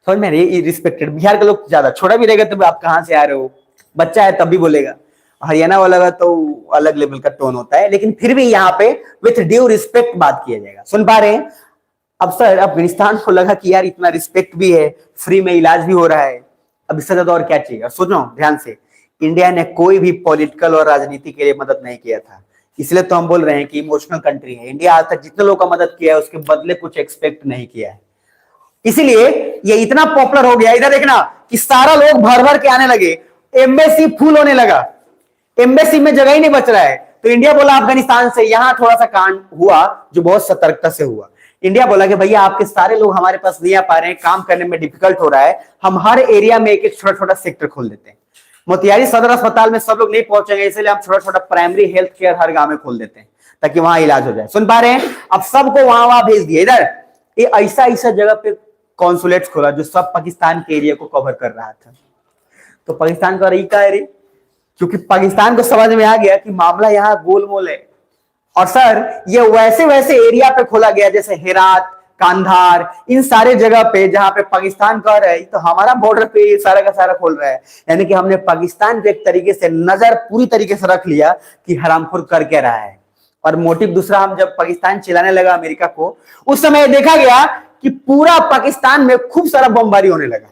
समझ में? रिस्पेक्टेड। बिहार के लोग ज्यादा, छोटा भी रहेगा तब आप कहां से आ रहे हो, बच्चा है तब भी बोलेगा। हरियाणा वाला का तो अलग लेवल का टोन होता है, लेकिन फिर भी यहाँ पे विथ ड्यू रिस्पेक्ट बात किया जाएगा। सुन पा रहे हैं? अब सर अफगानिस्तान को लगा कि यार इतना रिस्पेक्ट भी है, फ्री में इलाज भी हो रहा है, अब इससे ज्यादा और क्या चाहिए। सुनो ध्यान से, इंडिया ने कोई भी पॉलिटिकल और राजनीति के लिए मदद नहीं किया था, इसलिए तो हम बोल रहे हैं कि इमोशनल कंट्री है। इंडिया आज तक जितने लोगों का मदद किया है उसके बदले कुछ एक्सपेक्ट नहीं किया है, इसीलिए ये इतना पॉपुलर हो गया। इधर देखना कि सारा लोग भर भर के आने लगे, एम्बेसी फुल होने लगा, एम्बेसी में जगह ही नहीं बच रहा है। तो इंडिया बोला अफगानिस्तान से, यहां थोड़ा सा कांड हुआ जो बहुत सतर्कता से हुआ। इंडिया बोला कि भैया आपके सारे लोग हमारे पास नहीं आ पा रहे हैं, काम करने में डिफिकल्ट हो रहा है, हम हर एरिया में एक एक छोटा छोटा सेक्टर खोल देते हैं। मोतिहारी सदर अस्पताल में सब लोग नहीं पहुंचेंगे, इसलिए हम छोटा छोटा प्राइमरी हेल्थ केयर हर गांव में खोल देते हैं ताकि वहां इलाज हो जाए। सुन पा रहे हैं? अब सबको वहां वहां भेज दिए। इधर ये ऐसा जगह पे कॉन्सुलेट्स खोला जो सब पाकिस्तान के एरिया को कवर कर रहा था। तो पाकिस्तान का रही है, क्योंकि पाकिस्तान को समझ में आ गया कि मामला यहाँ गोलमोल है। और सर ये वैसे एरिया पे खोला गया जैसे हेरात, कांधार, इन सारे जगह पे जहां पे पाकिस्तान कह रहा है तो हमारा बॉर्डर पे ये सारा का सारा खोल रहा है। यानी कि हमने पाकिस्तान पे एक तरीके से नजर पूरी तरीके से रख लिया कि हरामखोर कर क्या रहा है। और मोटिव दूसरा, हम जब पाकिस्तान चिल्लाने लगा अमेरिका को, उस समय देखा गया कि पूरा पाकिस्तान में खूब सारा बमबारी होने लगा।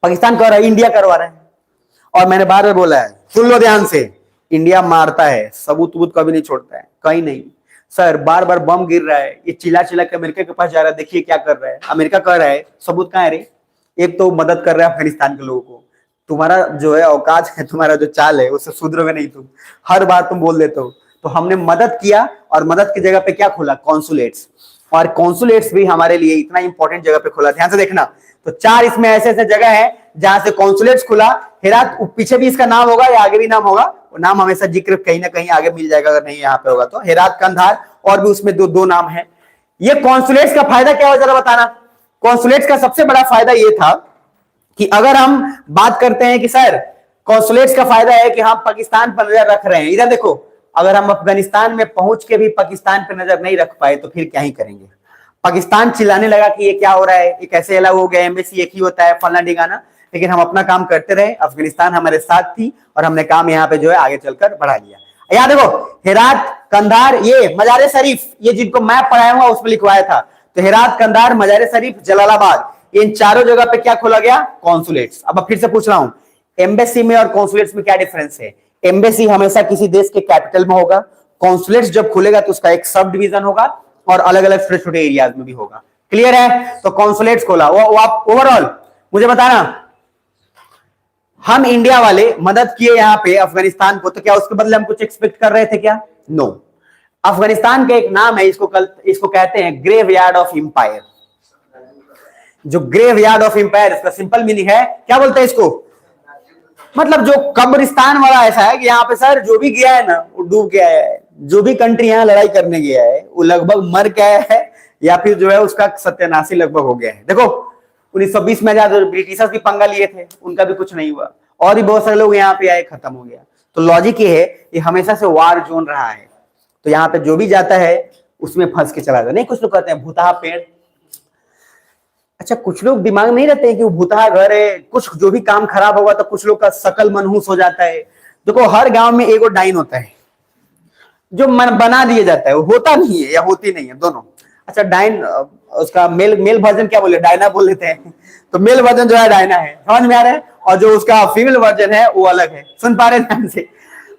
पाकिस्तान कह रहा है इंडिया करवा रहा है। और मैंने बार बार बोला है, सुन लो ध्यान से, इंडिया मारता है, सबूत वबूत कभी नहीं छोड़ता है, कहीं नहीं सर। बार बार बम गिर रहा है, ये चिल्ला चिल्ला के अमेरिका के पास जा रहा है, देखिए क्या कर रहा है। अमेरिका कह रहा है सबूत कहां है रे? एक तो मदद कर रहा है अफगानिस्तान के लोगों को, तुम्हारा जो है औकात है, तुम्हारा जो चाल है उससे सुधरोगे नहीं तुम, हर बार तुम बोल देते हो। तो हमने मदद किया और मदद की जगह पे क्या खोला? कॉन्सुलेट्स। और कॉन्सुलेट्स भी हमारे लिए इतना इंपॉर्टेंट जगह पे खोला, ध्यान से देखना। तो 4 इसमें ऐसे ऐसे जगह है जहां से कॉन्सुलेट्स खुला। हेरात, पीछे भी इसका नाम होगा या आगे भी नाम होगा, वो नाम हमेशा जिक्र कहीं ना कहीं आगे मिल जाएगा, अगर नहीं यहाँ पे होगा तो। हेरात, कंधार, और भी उसमें दो नाम है। ये कॉन्सुलेट्स का फायदा क्या हो, जरा बताना। कॉन्सुलेट्स का सबसे बड़ा फायदा ये था कि अगर हम बात करते हैं कि सर कॉन्सुलेट्स का फायदा है कि हम पाकिस्तान पर नजर रख रहे हैं, इधर देखो, अगर हम अफगानिस्तान में पहुंच के भी पाकिस्तान पर नजर नहीं रख पाए तो फिर क्या ही करेंगे। पाकिस्तान चिल्लाने लगा कि ये क्या हो रहा है, ये कैसे अलग हो गया, एम्बेसी एक ही होता है, फलना डिगाना, लेकिन हम अपना काम करते रहे। अफगानिस्तान हमारे साथ थी और हमने काम यहाँ पे जो है आगे चलकर बढ़ा लिया। याद देखो, हेरात, कंधार, ये मजार शरीफ, ये जिनको मैप पढ़ाया हुआ उसमें लिखवाया था, तो हेरात, कंधार, मजार शरीफ, जलालाबाद, इन चारों जगह पे क्या खोला गया? कॉन्सुलेट्स। अब फिर से पूछ रहा हूं, एम्बेसी में और कॉन्सुलेट्स में क्या डिफरेंस है? एम्बेसी हमेशा किसी देश के कैपिटल में होगा, कॉन्सुलेट्स जब खुलेगा तो उसका एक सब डिवीजन होगा और अलग अलग छोटे छोटे एरियाज में भी होगा। क्लियर है? तो कॉन्सुलेट्स खोला। वो आप ओवरऑल मुझे बताना, हम इंडिया वाले मदद किए यहां पे अफगानिस्तान को, तो क्या उसके बदले हम कुछ एक्सपेक्ट कर रहे थे क्या? नो। अफगानिस्तान का एक नाम है, इसको कहते हैं ग्रेवयार्ड ऑफ एम्पायर। जो ग्रेवयार्ड ऑफ एम्पायर, इसका सिंपल मीनिंग है, क्या बोलते हैं इसको? मतलब जो कब्रिस्तान वाला ऐसा है कि यहाँ पे सर जो भी गया है ना वो डूब गया है, जो भी कंट्री यहाँ लड़ाई करने गया है वो लगभग मर गया है या फिर जो है उसका सत्यानाशी लगभग हो गया है। देखो 1920 में आजाद ब्रिटिशर्स भी पंगा लिए थे, उनका भी कुछ नहीं हुआ, और भी बहुत सारे लोग यहाँ पे आए, खत्म हो गया। तो लॉजिक ये है, ये हमेशा से वार जोन रहा है, तो यहाँ पे जो भी जाता है उसमें फंस के चला जाता। नहीं, कुछ लोग कहते हैं भूतहा पेड़, अच्छा कुछ लोग दिमाग नहीं रहते हैं कि वो भूतहा घर है, कुछ जो भी काम खराब होगा तो कुछ लोग का शकल मनहूस हो जाता है। देखो हर गांव में एगो डाइन होता है जो मन बना दिया जाता है, वो होता नहीं है या होती नहीं है, दोनों। अच्छा डाइन, उसका मेल वर्जन क्या बोले, डायना बोल लेते हैं, तो मेल वर्जन जो है डायना है, समझ में आ रहा है, और जो उसका फीमेल वर्जन है वो अलग है। सुन पा रहे ध्यान से?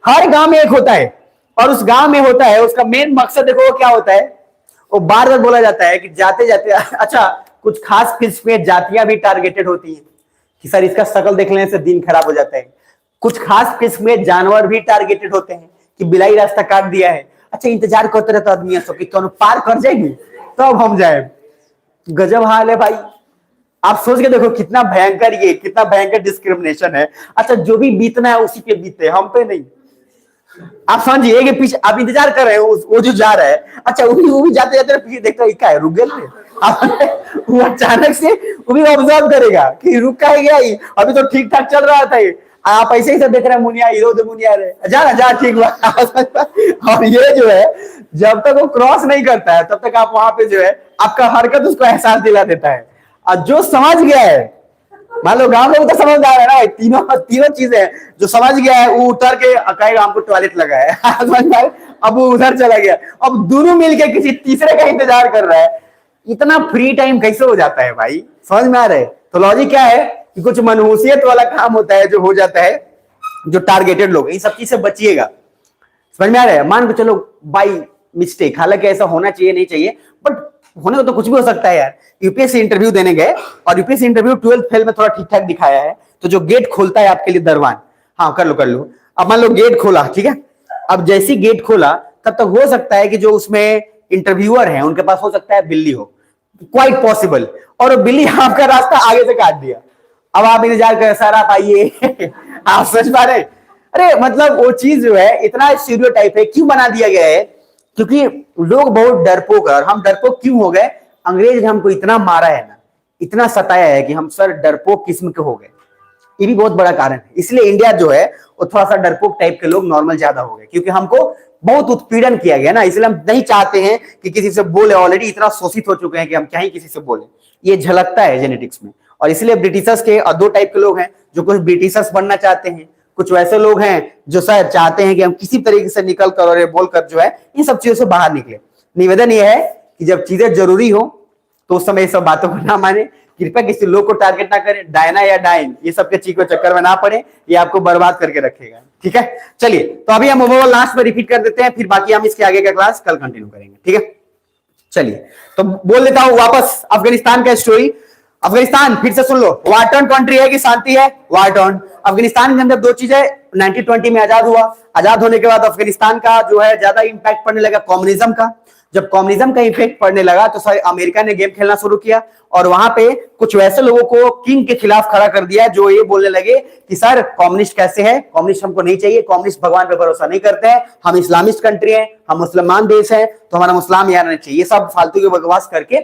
हर गांव में एक होता है, और उस गांव में होता है, उसका मेन मकसद देखो क्या होता है, वो बार बार बोला जाता है कि जाते जाते, अच्छा कुछ खास किस्म की जातियां भी टारगेटेड होती हैं कि सर इसका शकल देख लेने से दिन खराब हो जाता है। कुछ खास किस्म के जानवर भी टारगेटेड होते हैं कि बिलाई रास्ता काट दिया है, अच्छा इंतजार करते रहता आदमी कि कौन पार कर जाएगी तो अब हम जाए। गजब हाल है भाई, आप सोच के देखो कितना भयंकर, ये कितना भयंकर डिस्क्रिमिनेशन है। अच्छा जो भी बीतना है उसी पे बीते, हम पे नहीं। आप समझिए कि पीछे आप इंतजार कर रहे हो, वो जो जा रहा है, अच्छा वो भी जाते जाते पीछे देखता है क्या है, रुक गए, वो अचानक से वो भी ऑब्जर्व करेगा कि रुक का गया, अभी तो ठीक ठाक चल रहा था, आप ऐसे ही सब देख रहे हैं, मुनिया इधर मुनिया रहे, जा ठीक हुआ। और ये जो है जब तक वो क्रॉस नहीं करता है तब तक आप वहां पे जो है आपका हरकत उसको एहसास दिला देता है। और जो समझ गया है, मान लो गांव लोग तो समझदार है ना, तीनों चीजें जो समझ गया है वो उतर के कहेगा हमको टॉयलेट लगा है, अब वो उधर चला गया, अब दोनों मिलके किसी तीसरे का इंतजार कर रहा है। इतना फ्री टाइम कैसे हो जाता है भाई, समझ में आ रहा है? तो लॉजिक क्या है कि कुछ मनहूसियत वाला काम होता है जो हो जाता है, जो टारगेटेड लोग, इन सब चीज से बचिएगा। समझ में आ रहा है? मान के चलो बाई मिस्टेक, हालांकि ऐसा होना चाहिए नहीं चाहिए, बट होने को तो कुछ भी हो सकता है यार। यूपीएससी इंटरव्यू देने गए और यूपीएससी इंटरव्यू 12th फेल में थोड़ा ठीक ठाक दिखाया है, तो जो गेट खोलता है आपके लिए दरवान, हाँ कर लो। अब मान लो गेट खोला, ठीक है, अब जैसी गेट खोला तब तक हो सकता है कि जो उसमें इंटरव्यूअर है उनके पास हो सकता है बिल्ली हो, क्वाइट पॉसिबल, और वो बिल्ली आपका रास्ता आगे से काट दिया। अब आप इंतजार कर, सर आप आइए, आप सच पा रहे? अरे मतलब वो चीज जो है इतना स्टीरियोटाइप है, क्यों बना दिया गया है? क्योंकि लोग बहुत डरपोक है, और हम डरपोक क्यों हो गए? अंग्रेज ने हमको इतना मारा है ना, इतना सताया है कि हम सर डरपोक किस्म के हो गए। ये भी बहुत बड़ा कारण है, इसलिए इंडिया जो है वो थोड़ा सा डरपोक टाइप के लोग नॉर्मल ज्यादा हो गए, क्योंकि हमको बहुत उत्पीड़न किया गया ना, इसलिए हम नहीं चाहते हैं कि किसी से बोले, ऑलरेडी इतना शोषित हो चुके हैं कि हम क्या ही किसी से बोले, ये झलकता है जेनेटिक्स में। और इसलिए ब्रिटिशर्स के दो टाइप के लोग हैं, जो कुछ ब्रिटिशर्स बनना चाहते हैं, कुछ वैसे लोग हैं जो शायद चाहते हैं कि हम किसी तरीके से निकल कर और बोलकर जो है इन सब चीजों से बाहर निकले। निवेदन यह है कि जब चीजें जरूरी हो तो उस समय ये सब बातों को ना माने, कृपया किसी लोग को टारगेट ना करें, डायना या डाइन ये सब के चीज के चक्कर में ना पड़े, ये आपको बर्बाद करके रखेगा। ठीक है, चलिए तो अभी हम ओवरऑल लास्ट में रिपीट कर देते हैं, फिर बाकी हम इसके आगे का क्लास कल कंटिन्यू करेंगे। ठीक है, चलिए तो बोल देता हूं वापस अफगानिस्तान का स्टोरी। अफगानिस्तान फिर से सुन लो, वार टर्न कंट्री है कि शांति है? वार टर्न। अफगानिस्तान के अंदर दो चीजें, 1920 में आजाद हुआ, आजाद होने के बाद अफगानिस्तान का जो है ज्यादा इंपैक्ट पड़ने लगा कम्युनिज्म का। जब कम्युनिज्म का इफेक्ट पड़ने लगा तो अमेरिका ने गेम खेलना शुरू किया और वहां पे कुछ वैसे लोगों को किंग के खिलाफ खड़ा कर दिया जो ये बोलने लगे कि सर कम्युनिस्ट कैसे है, कम्युनिस्ट हमको नहीं चाहिए, कम्युनिस्ट भगवान पे भरोसा नहीं करते हैं, हम इस्लामिस्ट कंट्री हैं, हम मुसलमान देश हैं, तो हमारा मुस्लिम यहाँ नहीं चाहिए। ये सब फालतू की बकवास करके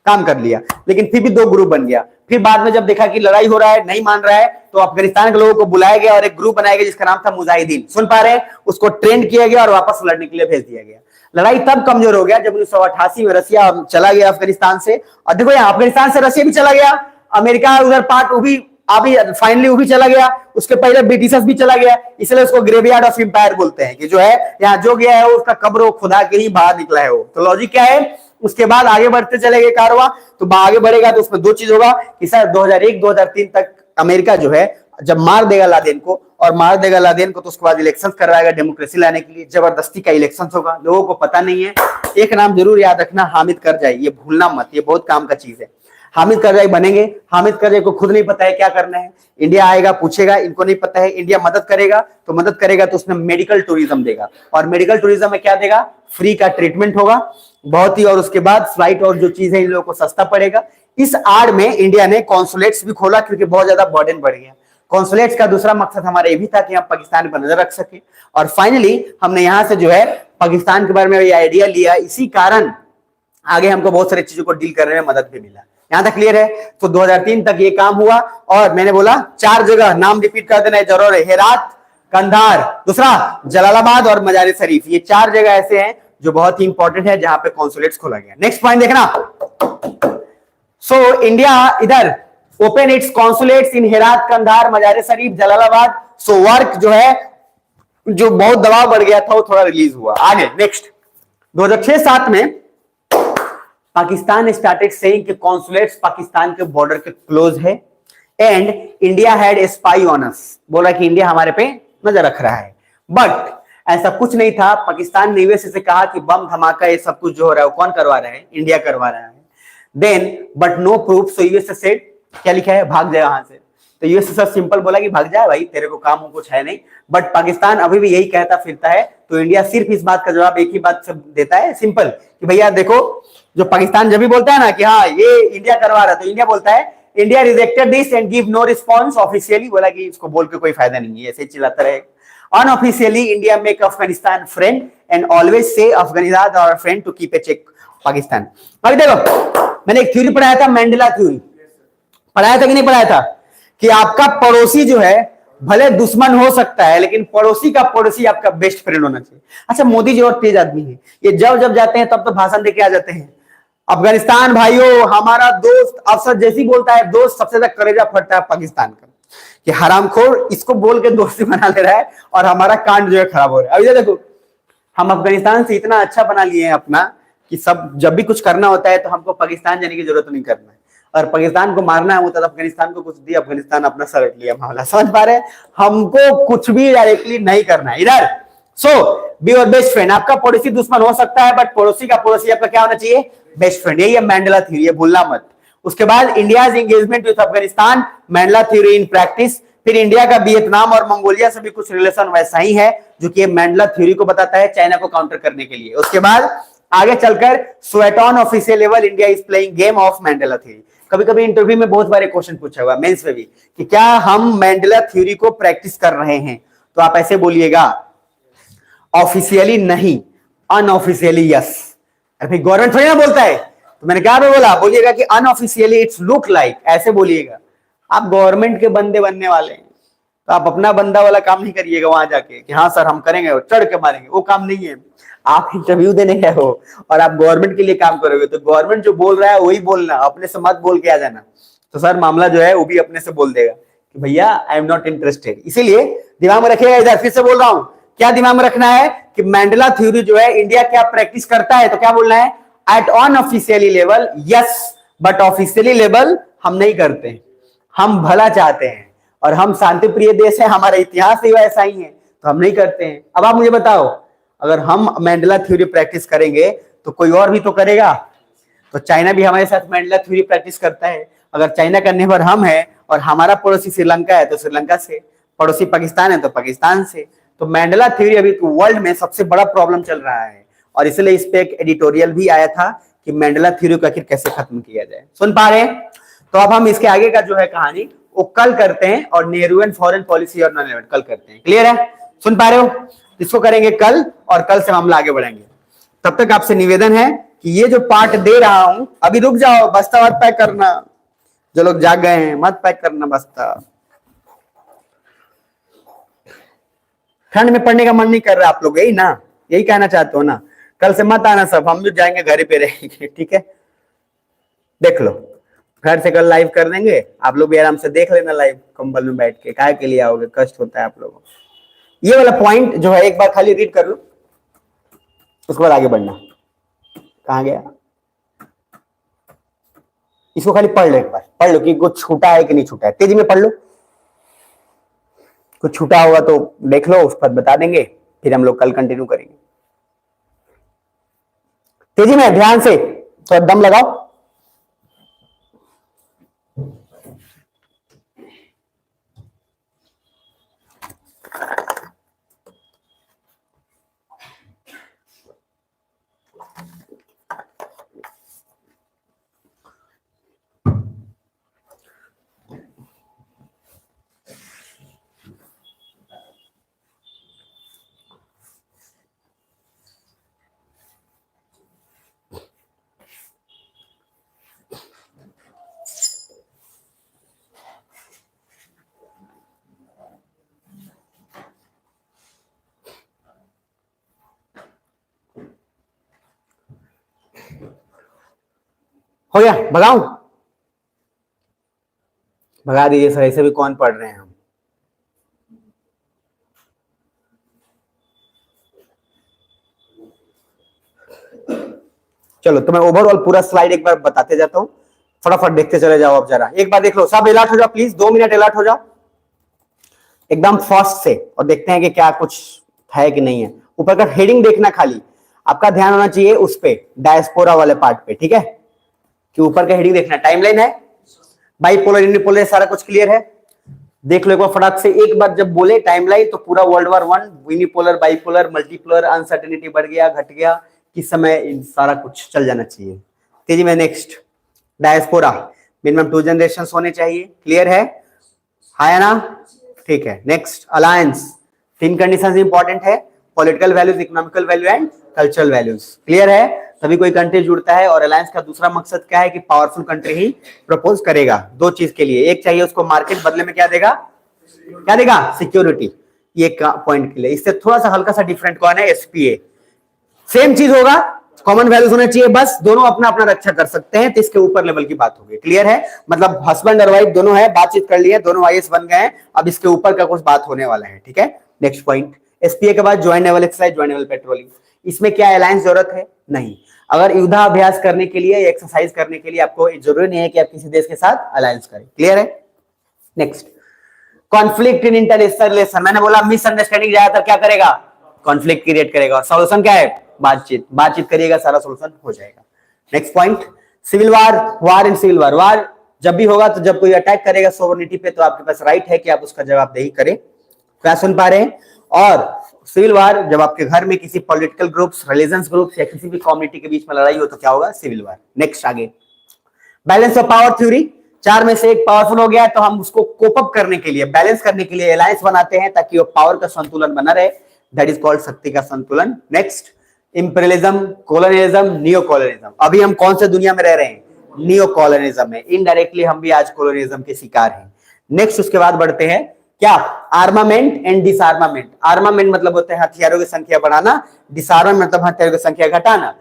काम कर लिया, लेकिन फिर भी दो ग्रुप बन गया। फिर बाद में जब देखा कि लड़ाई हो रहा है, नहीं मान रहा है, तो अफगानिस्तान के लोगों को बुलाया गया और एक ग्रुप बनाया गया जिसका नाम था मुजाहिदीन। सुन पा रहे हैं? उसको ट्रेंड किया गया और वापस लड़ने के लिए भेज दिया गया। लड़ाई तब कमजोर हो गया जब 1988 में रसिया चला गया अफगानिस्तान से। और देखो यहाँ अफगानिस्तान से रसिया भी चला गया, अमेरिका उधर पार्ट वो भी अभी फाइनली वो भी चला गया, उसके पहले ब्रिटिशर्स भी चला गया, इसलिए उसको ग्रेवयार्ड ऑफ एम्पायर बोलते हैं कि जो है यहाँ जो गया है उसका कब्र खुदा के ही बाहर निकला है वो। तो लॉजिक क्या है? उसके बाद आगे बढ़ते चले गए कारवा, तो आगे बढ़ेगा तो उसमें दो चीज होगा कि सर 2001-2003 तक अमेरिका जो है जब मार देगा लादेन को, और मार देगा लादेन को तो उसके बाद इलेक्शन करवाएगा डेमोक्रेसी लाने के लिए, जबरदस्ती का इलेक्शन होगा। लोगों को पता नहीं है, एक नाम जरूर याद रखना, हामिद करजाई, ये भूलना मत, ये बहुत काम का चीज है। हामिद करजाई बनेंगे, हामिद करजाई को खुद नहीं पता है क्या करना है, इंडिया आएगा पूछेगा, इनको नहीं पता है, इंडिया मदद करेगा तो उसमें मेडिकल टूरिज्म देगा, और मेडिकल टूरिज्म में क्या देगा? फ्री का ट्रीटमेंट होगा बहुत ही, और उसके बाद फ्लाइट और जो चीज है इन लोगों को सस्ता पड़ेगा। इस आड़ में इंडिया ने कॉन्सुलेट्स भी खोला क्योंकि बहुत ज्यादा बर्डन बढ़ गया। कॉन्सुलेट्स का दूसरा मकसद हमारा ये भी था कि हम पाकिस्तान पर नजर रख सके, और फाइनली हमने यहां से जो है पाकिस्तान के बारे में ये आइडिया लिया, इसी कारण आगे हमको बहुत सारी चीजों को डील करने में मदद भी मिला। यहां तक क्लियर है? तो 2003 तक ये काम हुआ, और मैंने बोला 4 जगह नाम रिपीट कर देना जरूर है, हेरात, कंधार, दूसरा जलालाबाद और मजार शरीफ। ये 4 जगह ऐसे हैं जो बहुत ही इंपॉर्टेंट है जहां पे कॉन्सुलेट्स खोला गया। नेक्स्ट पॉइंट देखना, सो इंडिया इधर ओपन इट्स कॉन्सुलेट्स इन हेरात, कंधार, मजार शरीफ, जलालाबाद। सो वर्क जो है, जो बहुत दबाव बढ़ गया था वो थोड़ा रिलीज हुआ। आगे नेक्स्ट 2006-07 में पाकिस्तान स्टार्टेड सेइंग कि कॉन्सुलेट्स पाकिस्तान के बॉर्डर के क्लोज है and India had a spy on us, बोला कि इंडिया हमारे पे नजर रख रहा है। बट ऐसा कुछ नहीं था। पाकिस्तान ने यूएसए से कहा कि बम धमाका ये सब कुछ जो हो रहा है वो कौन करवा रहा है? इंडिया करवा रहा है। Then but no proof, so USA said, क्या लिखा है? भाग जाए वहां से। तो यूएसए सब सिंपल बोला कि भाग जाए भाई, तेरे को काम कुछ है नहीं। बट पाकिस्तान अभी भी यही कहता फिरता है, तो इंडिया सिर्फ इस बात का जवाब एक ही बात से देता है, सिंपल, कि भैया देखो, जो पाकिस्तान जब भी बोलता है ना कि हाँ ये इंडिया करवा रहा है, तो इंडिया बोलता है India rejected this and give no response officially, बोला कि इसको बोल के कोई फायदा नहीं है, ऐसे चिल्लाता रहेगा। Unofficially India make Afghanistan friend and always say Afghanistan our friend to keep a check Pakistan. अभी देखो, मैंने एक थ्योरी पढ़ाया था, मैंडेला थ्योरी, पढ़ाया था कि नहीं पढ़ाया था? कि आपका पड़ोसी जो है भले दुश्मन हो सकता है, लेकिन पड़ोसी का पड़ोसी आपका बेस्ट फ्रेंड होना चाहिए। अच्छा, मोदी जी और तेज आदमी है, ये जब जाते हैं तब तो भाषण देके आ जाते हैं, अफगानिस्तान भाइयों हमारा दोस्त, अफसर जैसी बोलता है दोस्त, सबसे ज्यादा कलेजा फटता है पाकिस्तान का कि हरामखोर इसको बोल के दोस्ती बना ले रहा है और हमारा कांड जो है खराब हो रहा है। अभी देखो, हम अफगानिस्तान से इतना अच्छा बना लिए हैं अपना कि सब जब भी कुछ करना होता है तो हमको पाकिस्तान जाने की जरूरत नहीं करना है, और पाकिस्तान को मारना है होता तो अफगानिस्तान को कुछ दिया, अफगानिस्तान अपना सलट लिया मामला। समझ पा रहे हैं? हमको कुछ भी डायरेक्टली नहीं करना है इधर। सो बी योर बेस्ट फ्रेंड, आपका पड़ोसी दुश्मन हो सकता है बट पड़ोसी का पड़ोसी आपका क्या होना चाहिए? Best friend. यही है मैंडेला थ्योरी, ये भूलना मत। उसके बाद India's engagement with Afghanistan, mandala theory in practice. फिर इंडिया का वियतनाम और मंगोलिया से भी कुछ रिलेशन वैसा ही है जो कि मैंडेला थ्योरी को बताता है, चाइना को काउंटर करने के लिए। उसके बाद आगे चलकर स्वेटॉन official level, India is playing game of Mandela theory. कभी कभी इंटरव्यू में बहुत बारे क्वेश्चन पूछा हुआ, मेंस में भी, कि क्या हम मैंडेला थ्योरी को प्रैक्टिस कर रहे हैं? तो आप ऐसे बोलिएगा, ऑफिशियली नहीं, अनऑफिशियली यस। अरे गवर्नमेंट थोड़ी ना बोलता है, तो मैंने क्या बोला, बोलिएगा कि अनऑफिशियली इट्स लुक लाइक, ऐसे बोलिएगा। आप गवर्नमेंट के बंदे बनने वाले हैं, तो आप अपना बंदा वाला काम नहीं करिएगा वहां जाके कि हाँ सर हम करेंगे और चढ़ के मारेंगे, वो काम नहीं है। आप इंटरव्यू देने गए हो और आप गवर्नमेंट के लिए काम करोगे तो गवर्नमेंट जो बोल रहा है वही बोलना, अपने से मत बोल के आ जाना। तो सर मामला जो है वो भी अपने से बोल देगा कि भैया आई एम नॉट इंटरेस्टेड। इसीलिए दिमाग में रखिएगा, इधर फिर से बोल रहा हूं, क्या दिमाग में रखना है कि मैंडेला थ्योरी जो है इंडिया क्या प्रैक्टिस करता है, तो क्या बोलना है, at unofficially level yes, but officially level हम नहीं करते, हम भला चाहते हैं और हम शांति प्रिय देश है, हमारा इतिहास ही वैसा ही है, तो हम नहीं करते हैं। अब आप मुझे बताओ, अगर हम मैंडेला थ्योरी प्रैक्टिस करेंगे तो कोई और भी तो करेगा। तो चाइना भी हमारे साथ मैंडेला थ्योरी प्रैक्टिस करता है। अगर चाइना का नेबर हम है और हमारा पड़ोसी श्रीलंका है तो श्रीलंका से, पड़ोसी पाकिस्तान है तो पाकिस्तान से। तो मैंडेला थ्योरी अभी तो वर्ल्ड में सबसे बड़ा प्रॉब्लम चल रहा है और इसलिए इस पे एक एडिटोरियल भी आया था कि मैंडेला थ्योरी को आखिर कैसे खत्म किया जाए। सुन पा रहे हैं? तो अब हम इसके आगे का जो है कहानी वो कल करते हैं और नेहरू एंड फॉरेन पॉलिसी और नॉन कल करते हैं। क्लियर है? सुन पा रहे हो? इसको करेंगे कल और कल से मामला आगे बढ़ेंगे। तब तक आपसे निवेदन है कि ये जो पार्ट दे रहा हूं, अभी रुक जाओ, बस्ता मत पैक करना, जो लोग जाग गए हैं मत पैक करना बस्ता। ठंड में पढ़ने का मन नहीं कर रहा आप लोग, यही ना, यही कहना चाहते हो ना? कल से मत आना सब, हम भी जाएंगे घर पे रहेंगे, ठीक है? देख लो, घर से कल लाइव कर देंगे, आप लोग भी आराम से देख लेना लाइव कंबल में बैठ के, काहे के लिए आओगे, कष्ट होता है आप लोगों को। ये वाला पॉइंट जो है एक बार खाली रीड कर लो, उसके बाद आगे बढ़ना। कहां गया? इसको खाली पढ़ लो, एक बार पढ़ लो कि कुछ छूटा है कि नहीं छूटा है, तेजी में पढ़ लो। कुछ छूटा होगा तो देख लो, उस पर बता देंगे, फिर हम लोग कल कंटिन्यू करेंगे। तेजी में, ध्यान से, थोड़ा दम लगाओ। हो गया? भगाऊं? भगा दीजिए सर, ऐसे भी कौन पढ़ रहे हैं हम। चलो तो मैं ओवरऑल पूरा स्लाइड एक बार बताते जाता हूं, फटाफट देखते चले जाओ। अब जरा एक बार देख लो, सब अलर्ट हो जाओ प्लीज, 2 मिनट अलर्ट हो जाओ एकदम फास्ट से, और देखते हैं कि क्या कुछ है कि नहीं है। ऊपर का हेडिंग देखना, खाली आपका ध्यान होना चाहिए उस पे, डायस्पोरा वाले पार्ट पे, ठीक है? कि ऊपर का हेडिंग देखना, टाइमलाइन है, बाइपोलर यूनिपोलर सारा कुछ क्लियर है। देख लो एक बार फटाक से, एक बार जब बोले टाइमलाइन तो पूरा world war 1, unipolar, bipolar, multipolar, uncertainty बढ़ गया, घट गया, किस समय सारा कुछ चल जाना चाहिए। तेजी में नेक्स्ट, डायस्पोरा मिनिमम 2 जनरेशन होने चाहिए, क्लियर है? है ना? ठीक है। नेक्स्ट, अलायंस, 3 कंडीशंस इंपॉर्टेंट है, political values, economical value and cultural values, clear है? तभी कोई कंट्री जुड़ता है। और अलायंस का दूसरा मकसद क्या है कि पावरफुल कंट्री ही प्रपोज करेगा 2 चीज के लिए, एक चाहिए उसको मार्केट, बदले में क्या देगा? क्या देगा? सिक्योरिटी। ये पॉइंट के लिए इससे थोड़ा सा हल्का सा डिफरेंट कौन है? एसपीए। सेम चीज होगा, कॉमन वैल्यूज होने चाहिए, बस दोनों अपना अपना रक्षा कर सकते हैं, तो इसके ऊपर लेवल की बात होगी, क्लियर है? मतलब हस्बैंड और वाइफ दोनों है, बातचीत कर ली है, दोनों आईएएस बन गए हैं, अब इसके ऊपर का कुछ बात होने वाला है, ठीक है? नेक्स्ट पॉइंट, एसपीए के बाद joint naval exercise, joint naval patrolling. इसमें क्या अलायंस जरूरत है? नहीं। अगर युद्धाभ्यास करने के लिए, एक्सरसाइज करने के लिए आपको जरूरी नहीं है कि आप किसी देश के साथ अलायंस करें, क्लियर है? Next, conflict in international relation, मैंने बोला मिसअंडरस्टैंडिंग ज्यादातर क्या करेगा? कॉन्फ्लिक्ट क्रिएट करेगा। और सॉल्यूशन क्या है? बातचीत, बातचीत करिएगा, सारा सॉल्यूशन हो जाएगा। Next point, civil war, war and civil war. War जब भी होगा तो जब कोई अटैक करेगा सोवरेनिटी पे तो आपके पास राइट है कि आप उसका जवाबदेही करें, क्या सुन पा रहे हैं? और सिविल वार जब आपके घर में किसी पॉलिटिकल ग्रुप्स, रिलीजियस ग्रुप्स या किसी भी कम्युनिटी के बीच में लड़ाई हो तो क्या होगा? Civil war. नेक्स्ट आगे, बैलेंस ऑफ पावर थ्योरी, 4 में से एक पावरफुल हो गया तो हम उसको कोप अप करने के लिए, बैलेंस करने के लिए अलायंस बनाते हैं ताकि वो पावर का संतुलन बना रहे, दैट इज कॉल्ड शक्ति का संतुलन। Next, imperialism, colonialism, neo colonialism. अभी हम कौन से दुनिया में रह रहे हैं? नियो कॉलोनियलिज्म में। इनडायरेक्टली हम भी आज कॉलोनियलिज्म के शिकार हैं। नेक्स्ट उसके बाद बढ़ते हैं क्या? Armament and डिसआर्मामेंट। आर्मामेंट मतलब होता है हथियारों की संख्या बढ़ाना, डिसआर्मामेंट मतलब हथियारों की संख्या घटाना।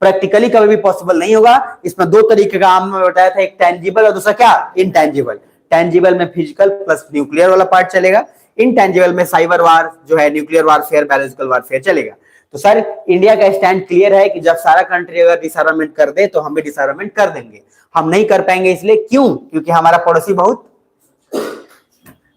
प्रैक्टिकली कभी भी पॉसिबल नहीं होगा। इसमें दो तरीके का आम में बताया था, एक टेंजिबल और दूसरा क्या? इनटेंजिबल। टेंजिबल में फिजिकल प्लस न्यूक्लियर वाला पार्ट चलेगा, इनटेंजिबल में साइबर वार जो है, न्यूक्लियर वारफेयर, बायोलॉजिकल वारफेयर चलेगा। तो सर इंडिया का स्टैंड क्लियर है कि जब सारा कंट्री अगर डिसआर्मामेंट कर दे तो हम भी डिसआर्मामेंट कर देंगे। हम नहीं कर पाएंगे इसलिए, क्यों? क्योंकि हमारा पड़ोसी बहुत।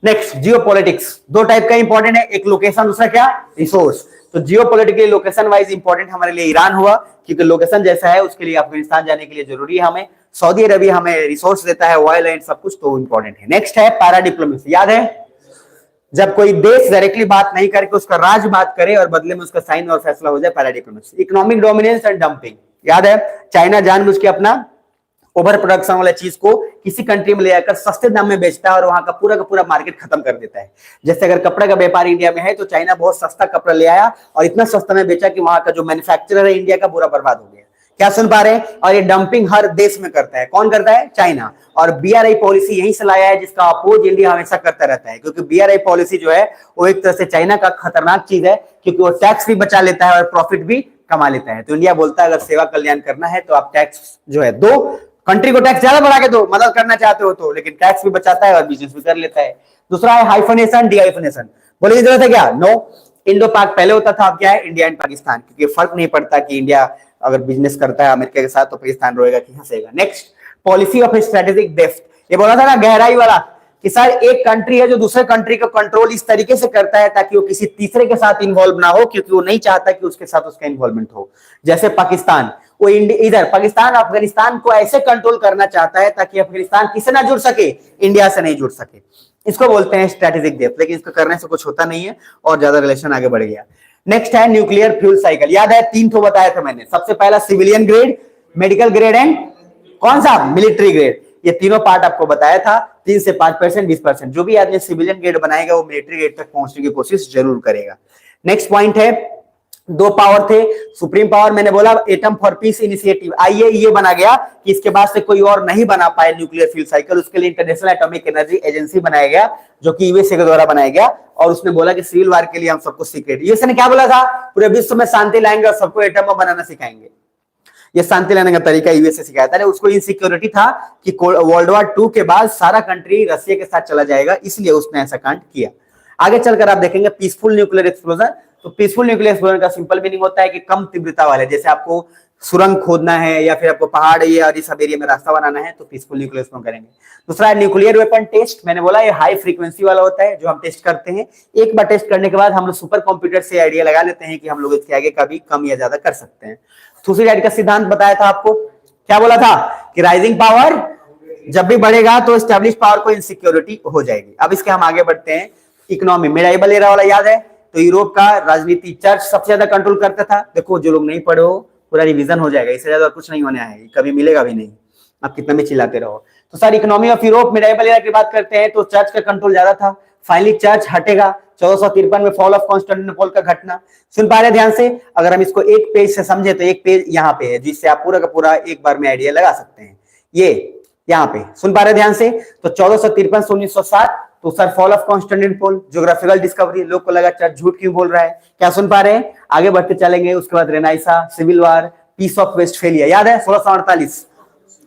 Next, geopolitics. दो टाइप का इंपॉर्टेंट है, एक लोकेशन, दूसरा क्या? रिसोर्स। तो जियोपॉलिटिकली लोकेशन वाइज इंपॉर्टेंट हमारे लिए ईरान हुआ, क्योंकि लोकेशन जैसा है उसके लिए अफगानिस्तान जाने के लिए जरूरी है हमें। सऊदी अरबिया हमें रिसोर्स देता है, ऑयल एंड सब कुछ, तो इंपॉर्टेंट है। नेक्स्ट है पैरा डिप्लोमेसी। याद है, जब कोई देश डायरेक्टली बात नहीं करके उसका राज बात करे और बदले में उसका साइन और फैसला हो जाए, para diplomacy. Economic dominance and dumping. याद है, चाइना जानबूझ के अपना ओवर प्रोडक्शन वाला चीज को किसी कंट्री में ले आकर सस्ते दाम में बेचता है और वहां का पूरा मार्केट खत्म कर देता है। जैसे अगर कपड़े का व्यापार इंडिया में है तो चाइना बहुत सस्ता कपड़ा ले आया और इतना सस्ता में बेचा कि वहां का जो मैन्युफैक्चरर है इंडिया का पूरा बर्बाद हो गया। क्या सुन पा रहे हैं? और ये डंपिंग हर देश में करता है। कौन करता है? चाइना। और बीआरआई पॉलिसी यहीं से लाया है, जिसका अपोज इंडिया हमेशा करता रहता है, क्योंकि बीआरआई पॉलिसी जो है वो एक तरह से चाइना का खतरनाक चीज है, क्योंकि वो टैक्स भी बचा लेता है और प्रॉफिट भी कमा लेता है। तो इंडिया बोलता है अगर सेवा कल्याण करना है तो आप टैक्स जो है दो, कंट्री को टैक्स ज्यादा बढ़ा के दो, मदद करना चाहते हो तो, लेकिन टैक्स भी बचाता है और बिजनेस भी कर लेता है। दूसरा है हाइफनेशन, डीहाइफनेशन। बोलने की जरूरत है क्या? नो। इंडो पाक पहले होता था, अब क्या है? इंडिया एंड पाकिस्तान, क्योंकि फर्क नहीं पड़ता कि इंडिया अगर बिजनेस करता है अमेरिका के साथ तो पाकिस्तान रोएगा कि हंसेगा। Next, policy of strategic depth. ये बोला था ना गहराई वाला, कि सर एक कंट्री है जो दूसरे कंट्री का कंट्रोल इस तरीके से करता है ताकि वो किसी तीसरे के साथ इन्वॉल्व ना हो, क्योंकि वो नहीं चाहता कि उसके साथ उसका इन्वॉल्वमेंट हो। जैसे पाकिस्तान, वो इधर पाकिस्तान अफगानिस्तान को ऐसे कंट्रोल करना चाहता है ताकि अफगानिस्तान किससे ना जुड़ सके? इंडिया से नहीं जुड़ सके। इसको बोलते हैं स्ट्रेटेजिक डेप्थ, लेकिन इसको करने से कुछ होता नहीं है और ज्यादा रिलेशन आगे बढ़ गया। नेक्स्ट है न्यूक्लियर फ्यूल साइकिल। याद है, तीन तो बताया था मैंने। सबसे पहला civilian grade, medical grade and कौन सा? Military grade. ये तीनों पार्ट आपको बताया था। 3 से 5%, 20%। जो भी आदमी सिविलियन ग्रेड बनाएगा वो मिलिट्री ग्रेड तक पहुंचने की कोशिश जरूर करेगा। नेक्स्ट पॉइंट है, दो पावर थे। सुप्रीम पावर मैंने बोला atom for piece initiative, IAEA बना गया कि इसके बाद से कोई और नहीं बना पाए न्यूक्लियर फ्यूल साइकिल। उसके लिए इंटरनेशनल एटॉमिक एनर्जी एजेंसी बनाया गया, जो कि यूएसए के द्वारा बनाया गया, और उसने बोला कि सिविल वार के लिए हम सबको सीक्रेट। यूएसए ने क्या बोला था? पूरे विश्व में शांति लाएंगे और सबको एटम बम बनाना सिखाएंगे। ये शांति लाने का तरीका यूएसए सिखाया था। उसको इनसिक्योरिटी था कि वर्ल्ड वॉर 2 के बाद सारा कंट्री रशिया के साथ चला जाएगा, इसलिए उसने ऐसा कांड किया। आगे चलकर आप देखेंगे पीसफुल न्यूक्लियर एक्सप्लोजन। तो पीसफुल न्यूक्लियर एक्सप्लोजन का सिंपल मीनिंग होता है कि कम तीव्रता वाले, जैसे आपको सुरंग खोदना है या फिर आपको पहाड़ या सब एरिया में रास्ता बनाना है तो पीसफुल न्यूक्लियर एक्सप्लोजन करेंगे। दूसरा है न्यूक्लियर वेपन टेस्ट। मैंने बोला ये हाई फ्रीक्वेंसी वाला होता है जो हम टेस्ट करते हैं। एक बार टेस्ट करने के बाद हम लोग सुपर कंप्यूटर से आइडिया लगा लेते हैं कि हम लोग इसके आगे कभी कम या ज्यादा कर सकते हैं। दूसरी साइड का सिद्धांत बताया था आपको, क्या बोला था? कि राइजिंग पावर जब भी बढ़ेगा तो एस्टेब्लिश पावर को इनसिक्योरिटी हो जाएगी। अब इसके हम आगे बढ़ते हैं। इकोनॉमी, मेडाइबल एरा वाला याद है? तो यूरोप का राजनीति चर्च सबसे ज्यादा कंट्रोल करता था। देखो जो लोग नहीं पढ़े हो पूरा रिवीजन हो जाएगा, इससे ज्यादा कुछ नहीं होने है, कभी मिलेगा भी नहीं, आप कितना भी चिल्लाते रहो। तो sir economy of Europe medieval era की बात करते हैं तो चर्च का कंट्रोल ज्यादा था। फाइनली चर्च हटेगा 1453 में, फॉल ऑफ कॉन्स्टेंटिनोपल का घटना। सुन पा रहे ध्यान से? अगर हम इसको एक पेज से समझे तो एक पेज यहाँ पे है जिससे आप पूरा का पूरा एक बार में आइडिया लगा सकते हैं। ये यहाँ पे सुन पा रहे ध्यान से? तो 1453 से 1907, तो sir fall of Constantinople, geographical discovery. लोग को लगा चर्च झूठ क्यों बोल रहा है। क्या सुन पा रहे हैं? आगे बढ़ते चलेंगे। उसके बाद Renaissance, civil war, peace of Westphalia. याद है 1648,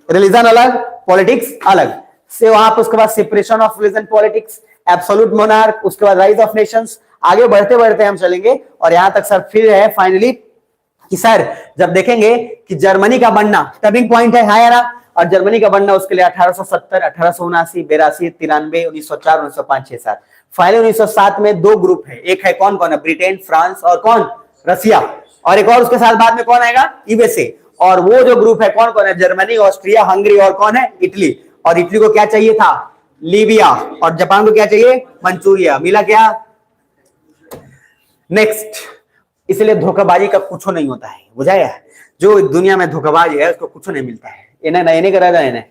रिलीजन अलग पॉलिटिक्स अलग से, वहां पर उसके बाद separation of religion politics, absolute monarch, उसके बाद राइज ऑफ नेशंस। आगे बढ़ते बढ़ते हम चलेंगे और यहां तक सर फिर है फाइनली कि सर जब देखेंगे कि जर्मनी का बनना टर्निंग पॉइंट है, हाँ या ना? और जर्मनी का बनना उसके लिए 1870, 1879, 82, 93, 1904, 1905, 6, 7। फाइनली 1907 में दो ग्रुप है। एक है कौन कौन है? ब्रिटेन, फ्रांस और कौन? रसिया। और एक और उसके साथ बाद में कौन आएगा? यूएसए। और वो जो ग्रुप है कौन कौन है? जर्मनी, ऑस्ट्रिया, हंगरी और कौन है? इटली। और इटली को क्या चाहिए था? लीबिया। और जापान को क्या चाहिए? मंचूरिया। मिला क्या? नेक्स्ट, इसलिए धोखाबाजी का कुछ नहीं होता है, बुझाया? जो दुनिया में धोखाबाज है उसको कुछ नहीं मिलता है। इन्हें नहीं करा जाए, इन्हें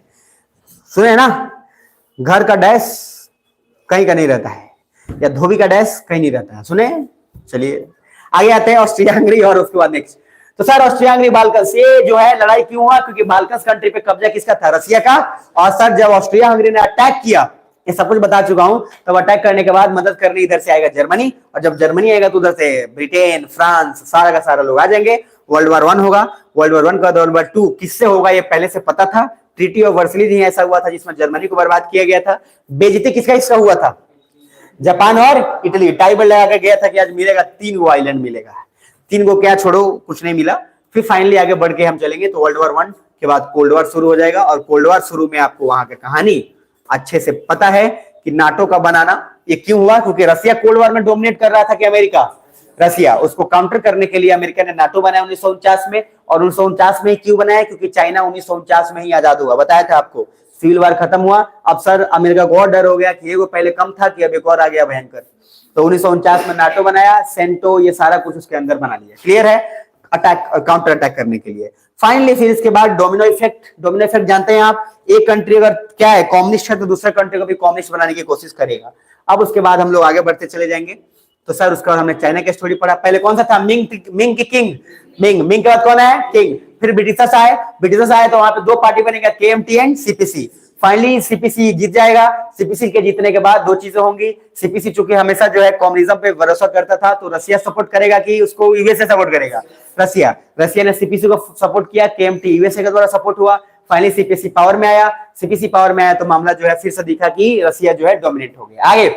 सुने ना, घर का डैश कहीं का नहीं रहता है, या धोबी का डैश कहीं नहीं रहता है। सुने? चलिए आगे आते हैं ऑस्ट्रिया हंगरी और उसके बाद नेक्स्ट। तो सर ऑस्ट्रिया हंगरी बाल्कन्स, ये जो है लड़ाई क्यों हुआ? क्योंकि बाल्कन्स कंट्री पे कब्जा किसका था? रसिया का। और सर जब ऑस्ट्रिया हंगरी ने अटैक किया ये सब कुछ बता चुका हूं। तब अटैक करने के बाद मदद करने इधर से आएगा जर्मनी, और जब जर्मनी आएगा तो उधर से ब्रिटेन, फ्रांस, सारा का सारा लोग आ जाएंगे। वर्ल्ड वॉर 1 होगा। वर्ल्ड वॉर 1 का वर्ल्ड वॉर 2 किससे होगा ये पहले से पता था। ट्रीटी ऑफ वर्सलिस ही ऐसा हुआ था जिसमें जर्मनी को बर्बाद किया गया था। बेइज्जती किसका इसका हुआ था, जापान और इटली। टाइबर लगा कर गया था कि आज मिलेगा 3 गो आइलैंड मिलेगा, 3 गो क्या छोड़ो कुछ नहीं मिला। फिर फाइनली आगे बढ़ के हम चलेंगे तो वर्ल्ड वॉर 1 के बाद कोल्ड वॉर शुरू हो जाएगा, और कोल्ड वॉर शुरू में आपको वहां की कहानी अच्छे से पता है कि नाटो का बनाना ये क्यों हुआ, क्योंकि रसिया कोल्ड वॉर में डोमिनेट कर रहा था कि अमेरिका, रसिया। उसको काउंटर करने के लिए अमेरिका ने नाटो बनाया 1949 में, और 1949 में क्यों बनाया, क्योंकि चाइना 1949 में ही आजाद हुआ, बताया था आपको। सिविल वार खत्म हुआ, अब सर अमेरिका को और डर हो गया कि ये वो पहले कम था कि अब एक और आ गया भयंकर, तो 1949 में नाटो बनाया, सेंटो ये सारा कुछ उसके अंदर बना लिया। क्लियर है, अटैक काउंटर अटैक करने के लिए। फाइनली फिर इसके बाद डोमिनो इफेक्ट। डोमिनो इफेक्ट जानते हैं आप, एक कंट्री अगर क्या है कम्युनिस्ट है तो दूसरे कंट्री को भी कम्युनिस्ट बनाने की कोशिश करेगा। अब उसके बाद हम लोग आगे बढ़ते चले जाएंगे। तो सर उसके बाद हमने चाइना की स्टोरी पढ़ा। पहले कौन सा था, मिंग की किंग, मिंग के बाद कौन है, किंग। फिर ब्रिटिशर्स आए तो वहां पे 2 पार्टी बनेगा, KMT and CPC. Finally CPC जीत जाएगा। सीपीसी के जीतने के बाद 2 चीजें होंगी। सीपीसी चूंकि हमेशा जो है कम्युनिज्म पे भरोसा करता था, तो रसिया सपोर्ट करेगा कि उसको यूएसए सपोर्ट करेगा, रसिया ने सीपीसी को सपोर्ट किया, केएमटी यूएसए के द्वारा सपोर्ट हुआ। फाइनली सीपीसी पावर में आया। सीपीसी पावर में आया तो मामला जो है फिर से दिखा कि रसिया जो है डोमिनेट हो गया। आगे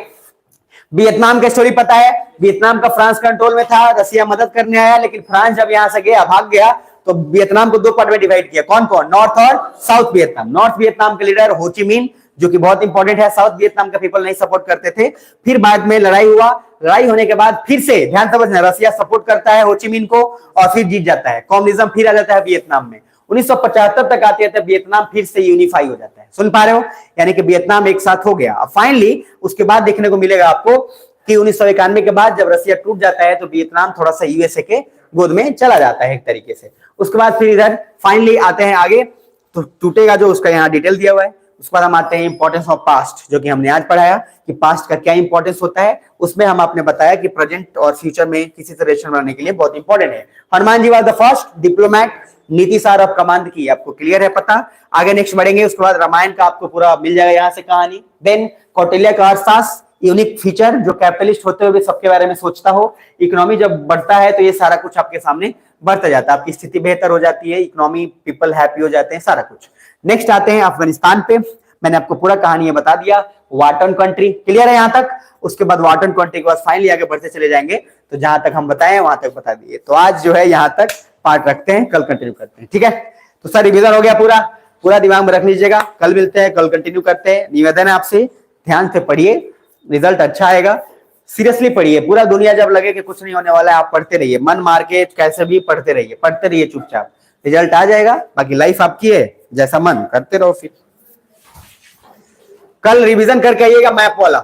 वियतनाम की स्टोरी पता है, वियतनाम का फ्रांस कंट्रोल में था, रसिया मदद करने आया, लेकिन फ्रांस जब यहां से गया, भाग गया, तो वियतनाम को 2 पार्ट में डिवाइड किया। कौन कौन, नॉर्थ और साउथ वियतनाम। नॉर्थ वियतनाम के लीडर हो ची मिन, जो कि बहुत इंपॉर्टेंट है, साउथ वियतनाम का पीपल नहीं सपोर्ट करते थे। फिर बाद में लड़ाई हुआ, लड़ाई होने के बाद फिर से ध्यान समझना, रसिया सपोर्ट करता है हो ची मिन को और फिर जीत जाता है, कम्युनिज्म फिर आ जाता है वियतनाम में। 1975 तक आते हैं वियतनाम फिर से यूनिफाई हो जाता है। सुन पा रहे हो, यानी कि वियतनाम एक साथ हो गया। अब फाइनली उसके बाद देखने को मिलेगा आपको कि 1991 के बाद जब रसिया टूट जाता है तो वियतनाम थोड़ा सा यूएसए के गोद में चला जाता है एक तरीके से। उसके बाद फिर इधर फाइनली आते हैं आगे, तो टूटेगा जो उसका यहाँ डिटेल दिया हुआ है। उसके बाद हम आते हैं इंपॉर्टेंस ऑफ पास्ट, जो कि हमने आज पढ़ाया कि पास्ट का क्या इंपॉर्टेंस होता है। उसमें हम आपने बताया कि प्रेजेंट और फ्यूचर में किसी से रिलेशन बनाने के लिए बहुत इंपॉर्टेंट है। Hanuman ji was the first diplomat, नीति सार ऑफ कमांड की आपको क्लियर है पता। आगे नेक्स्ट बढ़ेंगे, उसके बाद रामायण का आपको पूरा मिल जाएगा यहाँ से कहानी। देन कौटिल्य का अर्थशास्त्र, यूनिक फीचर, जो कैपिटलिस्ट होते हुए सबके बारे में सोचता हो। इकोनॉमी जब बढ़ता है तो ये सारा कुछ आपके सामने बढ़ता जाता है, आपकी स्थिति बेहतर हो जाती है, इकोनॉमी, पीपल हैप्पी हो जाते हैं, सारा कुछ। नेक्स्ट आते हैं अफगानिस्तान पे। मैंने आपको पूरा कहानी बता दिया, वाटन कंट्री क्लियर है यहाँ तक। उसके बाद वाटन कंट्री के बाद फाइनली आगे बढ़ते चले जाएंगे, तो जहां तक हम बताएं वहां तक बता दिए। तो आज जो है यहाँ तक पार्ट रखते हैं, कल कंटिन्यू करते हैं, ठीक है। तो सर रिवीजन हो गया पूरा, पूरा दिमाग में रख लीजिएगा। कल मिलते हैं, कल कंटिन्यू करते हैं। निवेदन है आपसे, ध्यान से पढ़िए, रिजल्ट अच्छा आएगा। सीरियसली पढ़िए, पूरा दुनिया जब लगे कि कुछ नहीं होने वाला है, आप पढ़ते रहिए, मन मार के कैसे भी पढ़ते रहिए चुपचाप, रिजल्ट आ जाएगा। बाकी लाइफ आपकी है, जैसा मन करते रहो। फिर कल रिवीजन करके आइएगा मैप वाला।